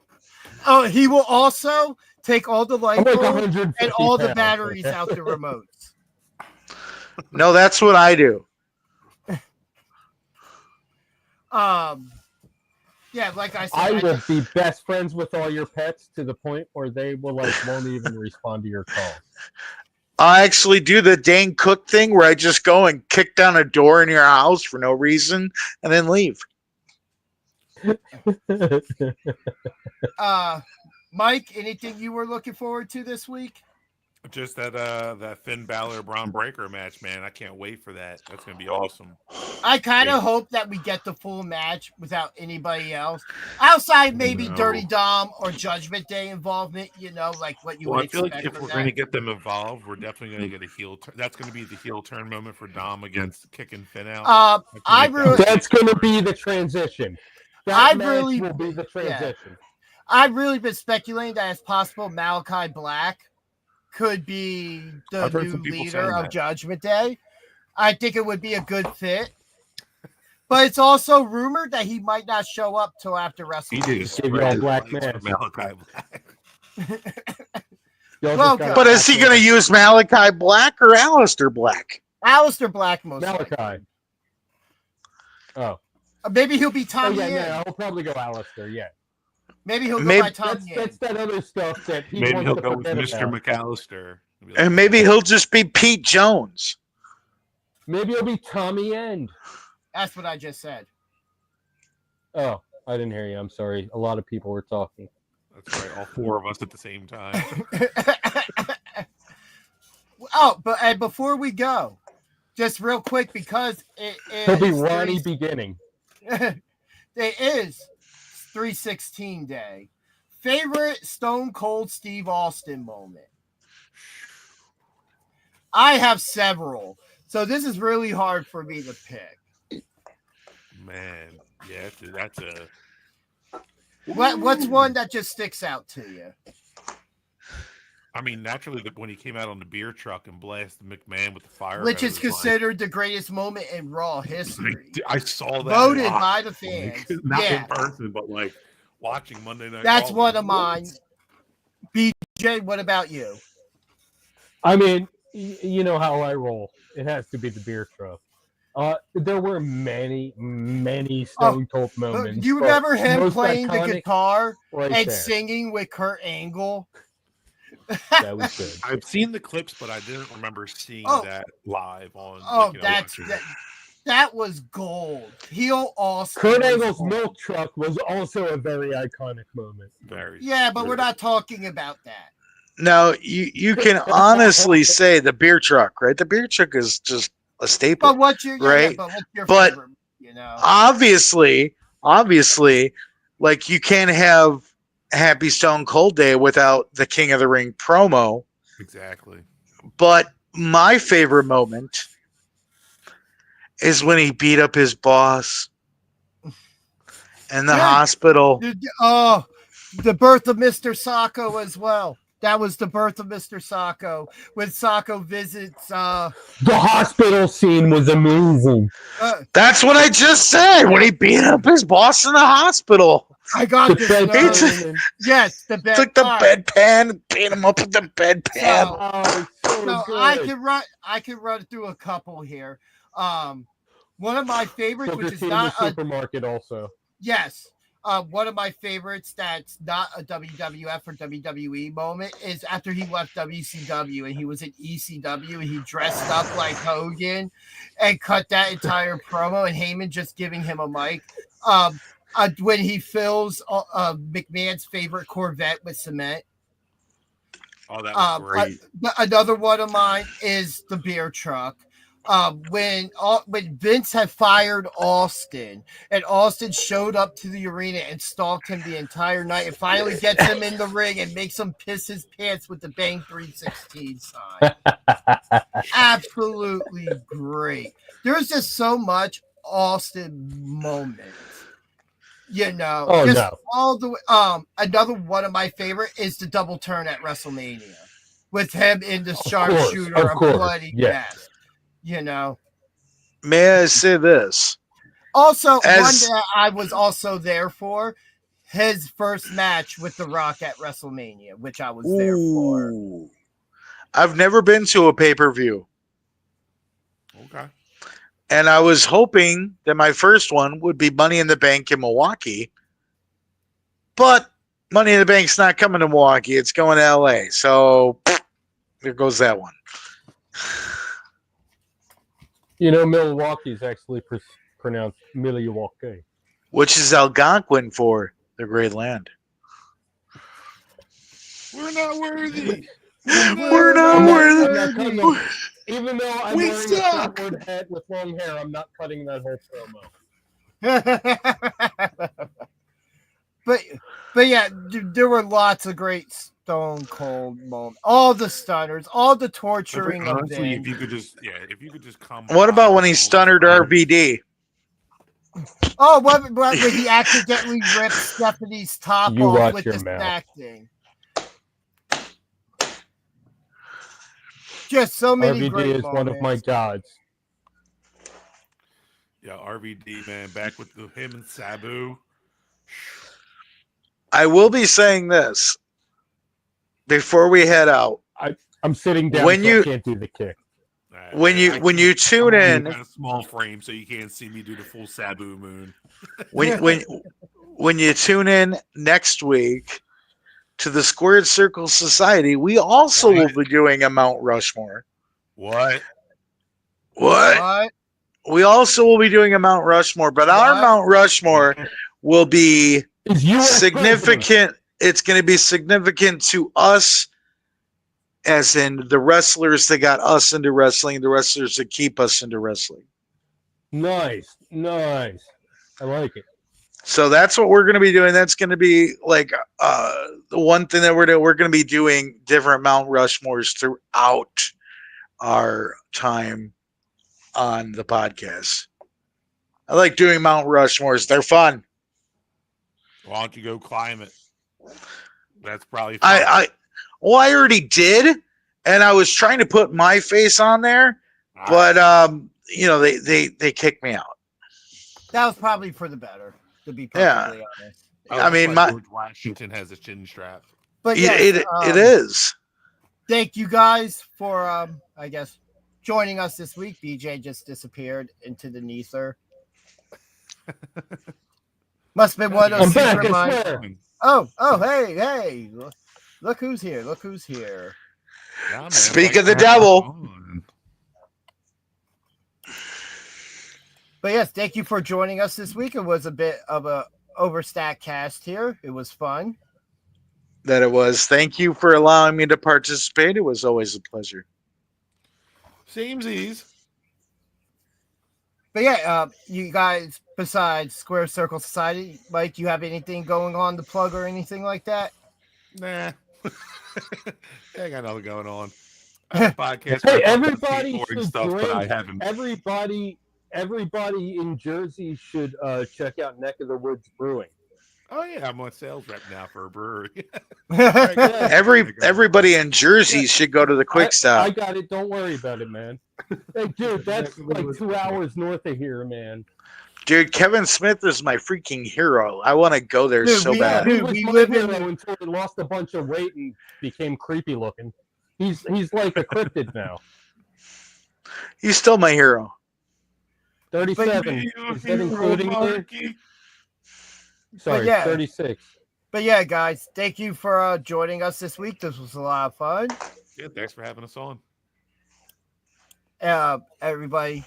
Speaker 4: Oh, he will also take all the light
Speaker 2: I'm like
Speaker 4: bulbs
Speaker 2: 150
Speaker 4: and all the
Speaker 2: pounds.
Speaker 4: batteries out the remotes.
Speaker 8: No, that's what I do.
Speaker 4: Yeah, like I said,
Speaker 2: I will
Speaker 4: just-
Speaker 2: be best friends with all your pets to the point where they will won't even respond to your calls.
Speaker 8: I actually do the Dane Cook thing where I just go and kick down a door in your house for no reason and then leave.
Speaker 4: Mike, anything you were looking forward to this week?
Speaker 5: Just that Finn Balor Braun Breaker match, man. I can't wait for that. That's gonna be awesome.
Speaker 4: I kind of
Speaker 5: Yeah.
Speaker 4: hope that we get the full match without anybody else outside, maybe
Speaker 5: No.
Speaker 4: Dirty Dom or Judgment Day involvement. You know, like what you
Speaker 5: Well, I
Speaker 4: would
Speaker 5: feel
Speaker 4: expect.
Speaker 5: like if
Speaker 4: from
Speaker 5: we're
Speaker 4: that.
Speaker 5: going to get them involved, we're definitely going to get a heel. That's going to be the heel turn moment for Dom against kicking Finn out.
Speaker 4: I
Speaker 5: can't wait
Speaker 4: really,
Speaker 2: That's going to be the transition. That
Speaker 4: I
Speaker 2: match
Speaker 4: really-
Speaker 2: will be the transition.
Speaker 4: I've really been speculating that it's possible Malachi Black could be the
Speaker 5: I've heard
Speaker 4: new
Speaker 5: some people
Speaker 4: leader
Speaker 5: saying
Speaker 4: of
Speaker 5: that.
Speaker 4: Judgment Day. I think it would be a good fit. But it's also rumored that he might not show up till after
Speaker 5: He
Speaker 4: WrestleMania.
Speaker 5: did
Speaker 2: Give you all black
Speaker 5: for
Speaker 2: man.
Speaker 5: Malachi Black.
Speaker 2: Y'all
Speaker 4: Well,
Speaker 2: just gotta
Speaker 8: But is he
Speaker 2: act
Speaker 8: going to
Speaker 2: like
Speaker 8: use Malachi Black or Aleister Black?
Speaker 4: Aleister Black, most likely.
Speaker 2: Malachi? Oh.
Speaker 4: Maybe he'll be
Speaker 2: Oh,
Speaker 4: Tommy
Speaker 2: yeah,
Speaker 4: in.
Speaker 2: no, I'll probably go Alistair, yeah.
Speaker 4: Maybe he'll go
Speaker 8: Maybe-
Speaker 4: by Tom
Speaker 2: That's that other stuff that he
Speaker 5: Maybe
Speaker 2: wants
Speaker 5: he'll
Speaker 2: to
Speaker 5: go with
Speaker 2: forget
Speaker 5: Mr.
Speaker 2: about.
Speaker 5: McAllister. Be like,
Speaker 8: And maybe he'll just be Pete Jones.
Speaker 2: Maybe it'll be Tommy End.
Speaker 4: That's what I just said.
Speaker 2: Oh, I didn't hear you. I'm sorry. A lot of people were talking.
Speaker 5: That's right. All four of us at the same time.
Speaker 4: Oh, but and before we go, just real quick, because it is
Speaker 2: He'll be Ronnie beginning.
Speaker 4: it is 316 day. Favorite Stone Cold Steve Austin moment. I have several, so this is really hard for me to pick.
Speaker 5: Man, yeah, that's a.
Speaker 4: What's one that just sticks out to you?
Speaker 5: I mean, naturally, when he came out on the beer truck and blasted McMahon with the fire,
Speaker 4: Which is
Speaker 5: hose,
Speaker 4: considered the greatest moment in Raw history.
Speaker 5: I saw that
Speaker 4: Voted
Speaker 5: live,
Speaker 4: by the fans.
Speaker 5: like, not
Speaker 4: Yeah.
Speaker 5: in person, but like watching Monday Night.
Speaker 4: That's
Speaker 5: Raw.
Speaker 4: one of mine. BJ, what about you?
Speaker 2: I mean, you know how I roll. It has to be the beer truck. There were many Stone Cold moments.
Speaker 4: You
Speaker 2: but
Speaker 4: remember him
Speaker 2: most
Speaker 4: playing the
Speaker 2: iconic
Speaker 4: guitar
Speaker 2: right
Speaker 4: and
Speaker 2: there.
Speaker 4: singing with Kurt Angle?
Speaker 2: That was good.
Speaker 5: I've seen the clips, but I didn't remember seeing
Speaker 4: Oh.
Speaker 5: that live on.
Speaker 4: Oh,
Speaker 5: like, you know,
Speaker 4: that's
Speaker 5: watching it.
Speaker 4: that was gold. Heel Austin.
Speaker 2: Kurt
Speaker 4: was
Speaker 2: Angle's
Speaker 4: gold.
Speaker 2: milk truck was also a very iconic moment.
Speaker 5: Very.
Speaker 4: Yeah, but we're not talking about that.
Speaker 8: Now, you can honestly say the beer truck, right? The beer truck is just a staple.
Speaker 4: But what's your
Speaker 8: Right.
Speaker 4: but what's your
Speaker 8: But-
Speaker 4: favorite? You know,
Speaker 8: Obviously, like you can't have Happy Stone Cold Day without the King of the Ring promo.
Speaker 5: Exactly.
Speaker 8: But my favorite moment is when he beat up his boss in the
Speaker 4: Yeah.
Speaker 8: hospital.
Speaker 4: Oh, the birth of Mr. Sacco as well. That was the birth of Mr. Sacco when Sacco visits.
Speaker 2: The hospital scene was amazing.
Speaker 8: That's what I just said. When he beat up his boss in the hospital.
Speaker 4: I got
Speaker 2: The
Speaker 4: this.
Speaker 2: bedpan.
Speaker 4: Yes, the bed.
Speaker 8: Took the
Speaker 4: all right.
Speaker 8: bedpan, beat him up with the bedpan.
Speaker 4: So-
Speaker 2: Oh, it's so
Speaker 4: So
Speaker 2: good.
Speaker 4: I can run through a couple here. One of my favorites,
Speaker 2: Booker
Speaker 4: which is
Speaker 2: T in the
Speaker 4: not a
Speaker 2: supermarket also.
Speaker 4: yes. One of my favorites that's not a WWF or WWE moment is after he left WCW and he was in ECW and he dressed up like Hogan and cut that entire promo and Heyman just giving him a mic. When he fills McMahon's favorite Corvette with cement.
Speaker 5: Oh, that was great.
Speaker 4: Another one of mine is the beer truck. When Vince had fired Austin and Austin showed up to the arena and stalked him the entire night and finally gets him in the ring and makes him piss his pants with the Bang 316 sign. Absolutely great. There's just so much Austin moments. You know,
Speaker 2: Oh,
Speaker 4: just
Speaker 2: no.
Speaker 4: all the way. Another one of my favorite is the double turn at WrestleMania with him in the sharpshooter
Speaker 2: of
Speaker 4: of
Speaker 2: course,
Speaker 4: bloody
Speaker 2: yes.
Speaker 4: death. You know.
Speaker 8: May I say this?
Speaker 4: Also, one
Speaker 8: As-
Speaker 4: that I was also there for, his first match with The Rock at WrestleMania, which I was there for.
Speaker 8: Ooh. I've never been to a pay-per-view.
Speaker 5: Okay.
Speaker 8: And I was hoping that my first one would be Money in the Bank in Milwaukee. But Money in the Bank's not coming to Milwaukee. It's going to LA. So there goes that one.
Speaker 2: You know, Milwaukee is actually pronounced Milwaukee.
Speaker 8: Which is Algonquin for the Great Land.
Speaker 5: We're not worthy.
Speaker 8: We're not
Speaker 2: I'm
Speaker 8: worthy.
Speaker 2: not cutting that- even though I'm
Speaker 5: We
Speaker 2: wearing
Speaker 5: suck.
Speaker 2: a flatward hat with long hair, I'm not cutting that whole promo.
Speaker 4: but yeah, there were lots of great Stone Cold moments. All the stunners, all the torturing of
Speaker 5: Honestly,
Speaker 4: Vince.
Speaker 5: if you could just come.
Speaker 8: What about when he
Speaker 5: all
Speaker 8: stunnered
Speaker 5: the time.
Speaker 8: RVD?
Speaker 4: Oh, when he accidentally ripped Stephanie's top
Speaker 2: You
Speaker 4: off
Speaker 2: watch
Speaker 4: with
Speaker 2: your
Speaker 4: his
Speaker 2: mouth.
Speaker 4: acting. Just so many
Speaker 2: RVD
Speaker 4: great
Speaker 2: is one of my
Speaker 4: moments.
Speaker 2: gods.
Speaker 5: Yeah, RVD, man, back with him and Sabu.
Speaker 8: I will be saying this before we head out.
Speaker 2: I'm sitting down,
Speaker 8: When
Speaker 2: so
Speaker 8: you-
Speaker 2: I can't do the kick.
Speaker 8: When you tune in,
Speaker 5: kind of small frame, so you can't see me do the full Sabu moon.
Speaker 8: when when you tune in next week to the Squared Circle Society, we also will be doing a Mount Rushmore.
Speaker 5: What?
Speaker 4: What?
Speaker 8: We also will be doing a Mount Rushmore, but our
Speaker 4: What?
Speaker 8: Mount Rushmore will be
Speaker 2: Is US
Speaker 8: significant.
Speaker 2: president.
Speaker 8: It's going to be significant to us, as in the wrestlers that got us into wrestling, the wrestlers that keep us into wrestling.
Speaker 2: Nice. I like it.
Speaker 8: So that's what we're going to be doing. That's going to be like the one thing that we're doing. We're going to be doing different Mount Rushmores throughout our time on the podcast. I like doing Mount Rushmores. They're fun.
Speaker 5: Why don't you go climb it? That's probably fun.
Speaker 8: I already did, and I was trying to put my face on there, but they kicked me out.
Speaker 4: That was probably for the better, to be perfectly honest.
Speaker 8: I mean, my
Speaker 5: George Washington has a chin strap.
Speaker 4: But
Speaker 8: it is.
Speaker 4: Thank you guys for I guess joining us this week. BJ just disappeared into the nether. Must have been one of
Speaker 2: I'm
Speaker 4: those
Speaker 2: back,
Speaker 4: secret
Speaker 2: I
Speaker 4: minds.
Speaker 2: swear.
Speaker 4: Oh, hey. Look who's here.
Speaker 5: Yeah, man,
Speaker 8: Speak
Speaker 5: like,
Speaker 8: of the devil.
Speaker 4: But yes, thank you for joining us this week. It was a bit of a overstacked cast here. It was fun.
Speaker 8: That it was. Thank you for allowing me to participate. It was always a pleasure.
Speaker 5: Samesies.
Speaker 4: But yeah, you guys, besides Square Circle Society, Mike, you have anything going on to plug or anything like that?
Speaker 5: Nah. I got nothing going on. I have a podcast.
Speaker 2: Hey,
Speaker 5: where I talk about
Speaker 2: everybody
Speaker 5: skateboarding
Speaker 2: should
Speaker 5: stuff, but I
Speaker 2: drink.
Speaker 5: haven't.
Speaker 2: Everybody in Jersey should check out Neck of the Woods Brewing.
Speaker 5: Oh yeah, I'm a sales rep now for a brewery.
Speaker 8: Everybody in Jersey should go to the Quick
Speaker 2: I
Speaker 8: Stop.
Speaker 2: got it. Don't worry about it, man. Hey, dude, that's like 2 hours north of here, man.
Speaker 8: Dude, Kevin Smith is my freaking hero. I want to go there
Speaker 4: Dude,
Speaker 8: so bad.
Speaker 2: He was
Speaker 4: we
Speaker 2: my
Speaker 4: live in-
Speaker 2: hero until he lost a bunch of weight and became creepy looking. He's like a cryptid now.
Speaker 8: He's still my hero.
Speaker 2: 37. Is that including here? Sorry,
Speaker 4: yeah.
Speaker 2: 36.
Speaker 4: But yeah, guys, thank you for joining us this week. This was a lot of fun.
Speaker 5: Yeah, thanks for having us on.
Speaker 4: Everybody.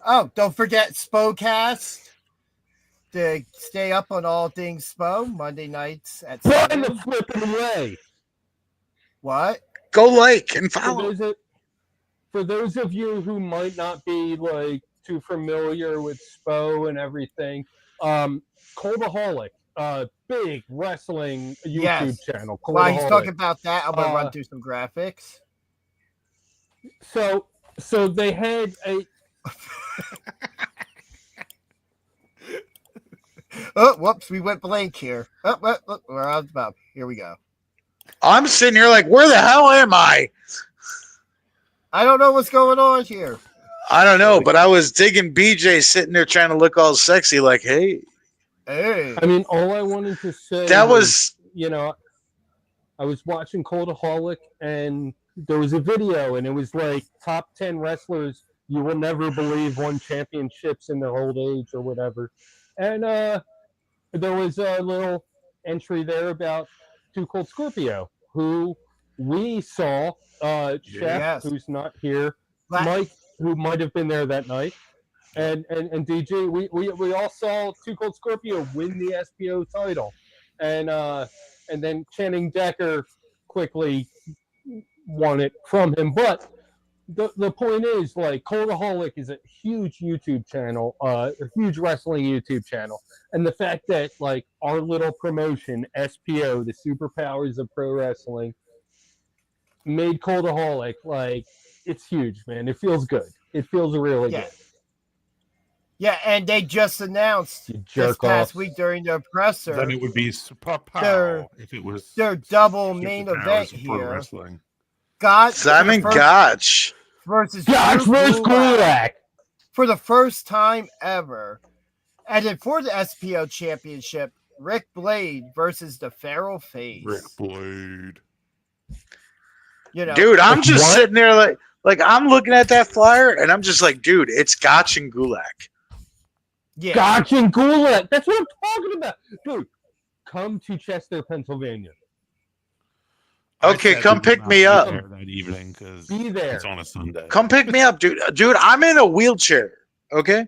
Speaker 4: Oh, don't forget Spocast to stay up on all things Spo Monday nights at
Speaker 2: Find
Speaker 4: 7.
Speaker 2: the flipping way.
Speaker 4: What?
Speaker 8: Go like and follow.
Speaker 2: For those of you who might not be like too familiar with Spo and everything, Coldaholic, big wrestling YouTube channel.
Speaker 4: While he's
Speaker 2: Coldaholic.
Speaker 4: talking about that, I'm gonna run through some graphics.
Speaker 2: So they had a
Speaker 4: Oh, whoops, we went blank here. Oh, we're out about. Here we go.
Speaker 8: I'm sitting here like, where the hell am I?
Speaker 4: I don't know what's going on here.
Speaker 8: I don't know, but I was digging BJ sitting there trying to look all sexy, like, hey.
Speaker 4: Hey.
Speaker 2: I mean, all I wanted to say
Speaker 8: That was,
Speaker 2: I was watching Coldaholic and there was a video and it was like top 10 wrestlers you will never believe won championships in their old age or whatever. And there was a little entry there about Too Cold Scorpio, who we saw, Chef, who's not here, Mike, who might have been there that night, and DG. We all saw Too Cold Scorpio win the SPO title, and then Channing Decker quickly won it from him. But the point is, like, Coldaholic is a huge YouTube channel, a huge wrestling YouTube channel, and the fact that like our little promotion, SPO, the Superpowers of Pro Wrestling, made Coldaholic, like, it's huge, man. It feels good. It feels really good.
Speaker 4: Yeah, and they just announced this past week during their presser.
Speaker 5: Then it would be Superpower if it was
Speaker 4: their double main event
Speaker 5: Superpowers of Pro
Speaker 4: here.
Speaker 5: Wrestling.
Speaker 8: Simon Gotch
Speaker 4: versus
Speaker 2: Gulak
Speaker 4: for the first time ever. And then for the SPO championship, Rick Blade versus the Feral Face.
Speaker 5: Rick Blade.
Speaker 8: Dude, I'm just sitting there like I'm looking at that flyer and I'm just like, dude, it's Gotch and Gulak.
Speaker 4: Yeah.
Speaker 2: Gotch and Goulet. That's what I'm talking about. Dude, come to Chester, Pennsylvania.
Speaker 8: Okay, come pick me up.
Speaker 5: that evening because
Speaker 2: Be there.
Speaker 5: it's on a Sunday.
Speaker 8: Come pick me up, dude. Dude, I'm in a wheelchair. Okay,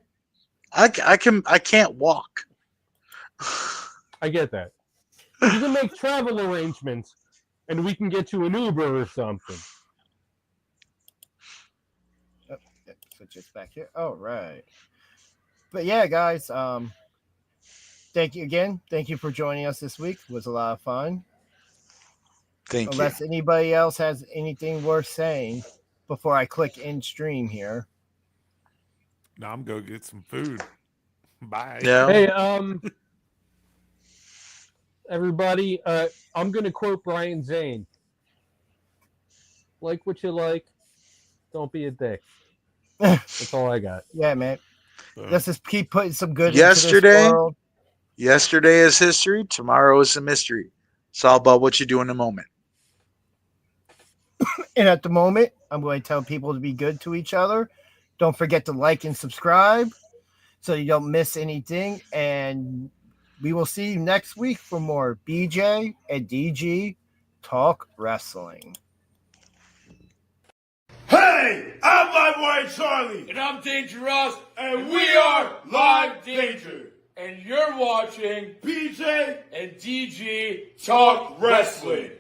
Speaker 8: I can't walk.
Speaker 2: I get that. You can make travel arrangements, and we can get you an Uber or something.
Speaker 4: Switch this back here. All right. But yeah, guys, thank you again. Thank you for joining us this week. It was a lot of fun.
Speaker 8: Thank you.
Speaker 4: Unless anybody else has anything worth saying before I click in stream here.
Speaker 5: No, I'm going to get some food. Bye.
Speaker 8: Yeah.
Speaker 2: Hey, everybody, I'm going to quote Brian Zane. Like what you like. Don't be a dick. That's all I got.
Speaker 4: Yeah, man.
Speaker 5: So,
Speaker 4: Let's just keep putting some good
Speaker 8: Yesterday-
Speaker 4: into this world.
Speaker 8: Yesterday is history. Tomorrow is a mystery. It's all about what you do in the moment.
Speaker 4: And at the moment, I'm going to tell people to be good to each other. Don't forget to like and subscribe so you don't miss anything. And we will see you next week for more BJ and DG Talk Wrestling.
Speaker 9: Hey, I'm Livewire Charlie. And I'm Dangerous. And we are Live Danger. And you're watching BJ and DG Talk Wrestling.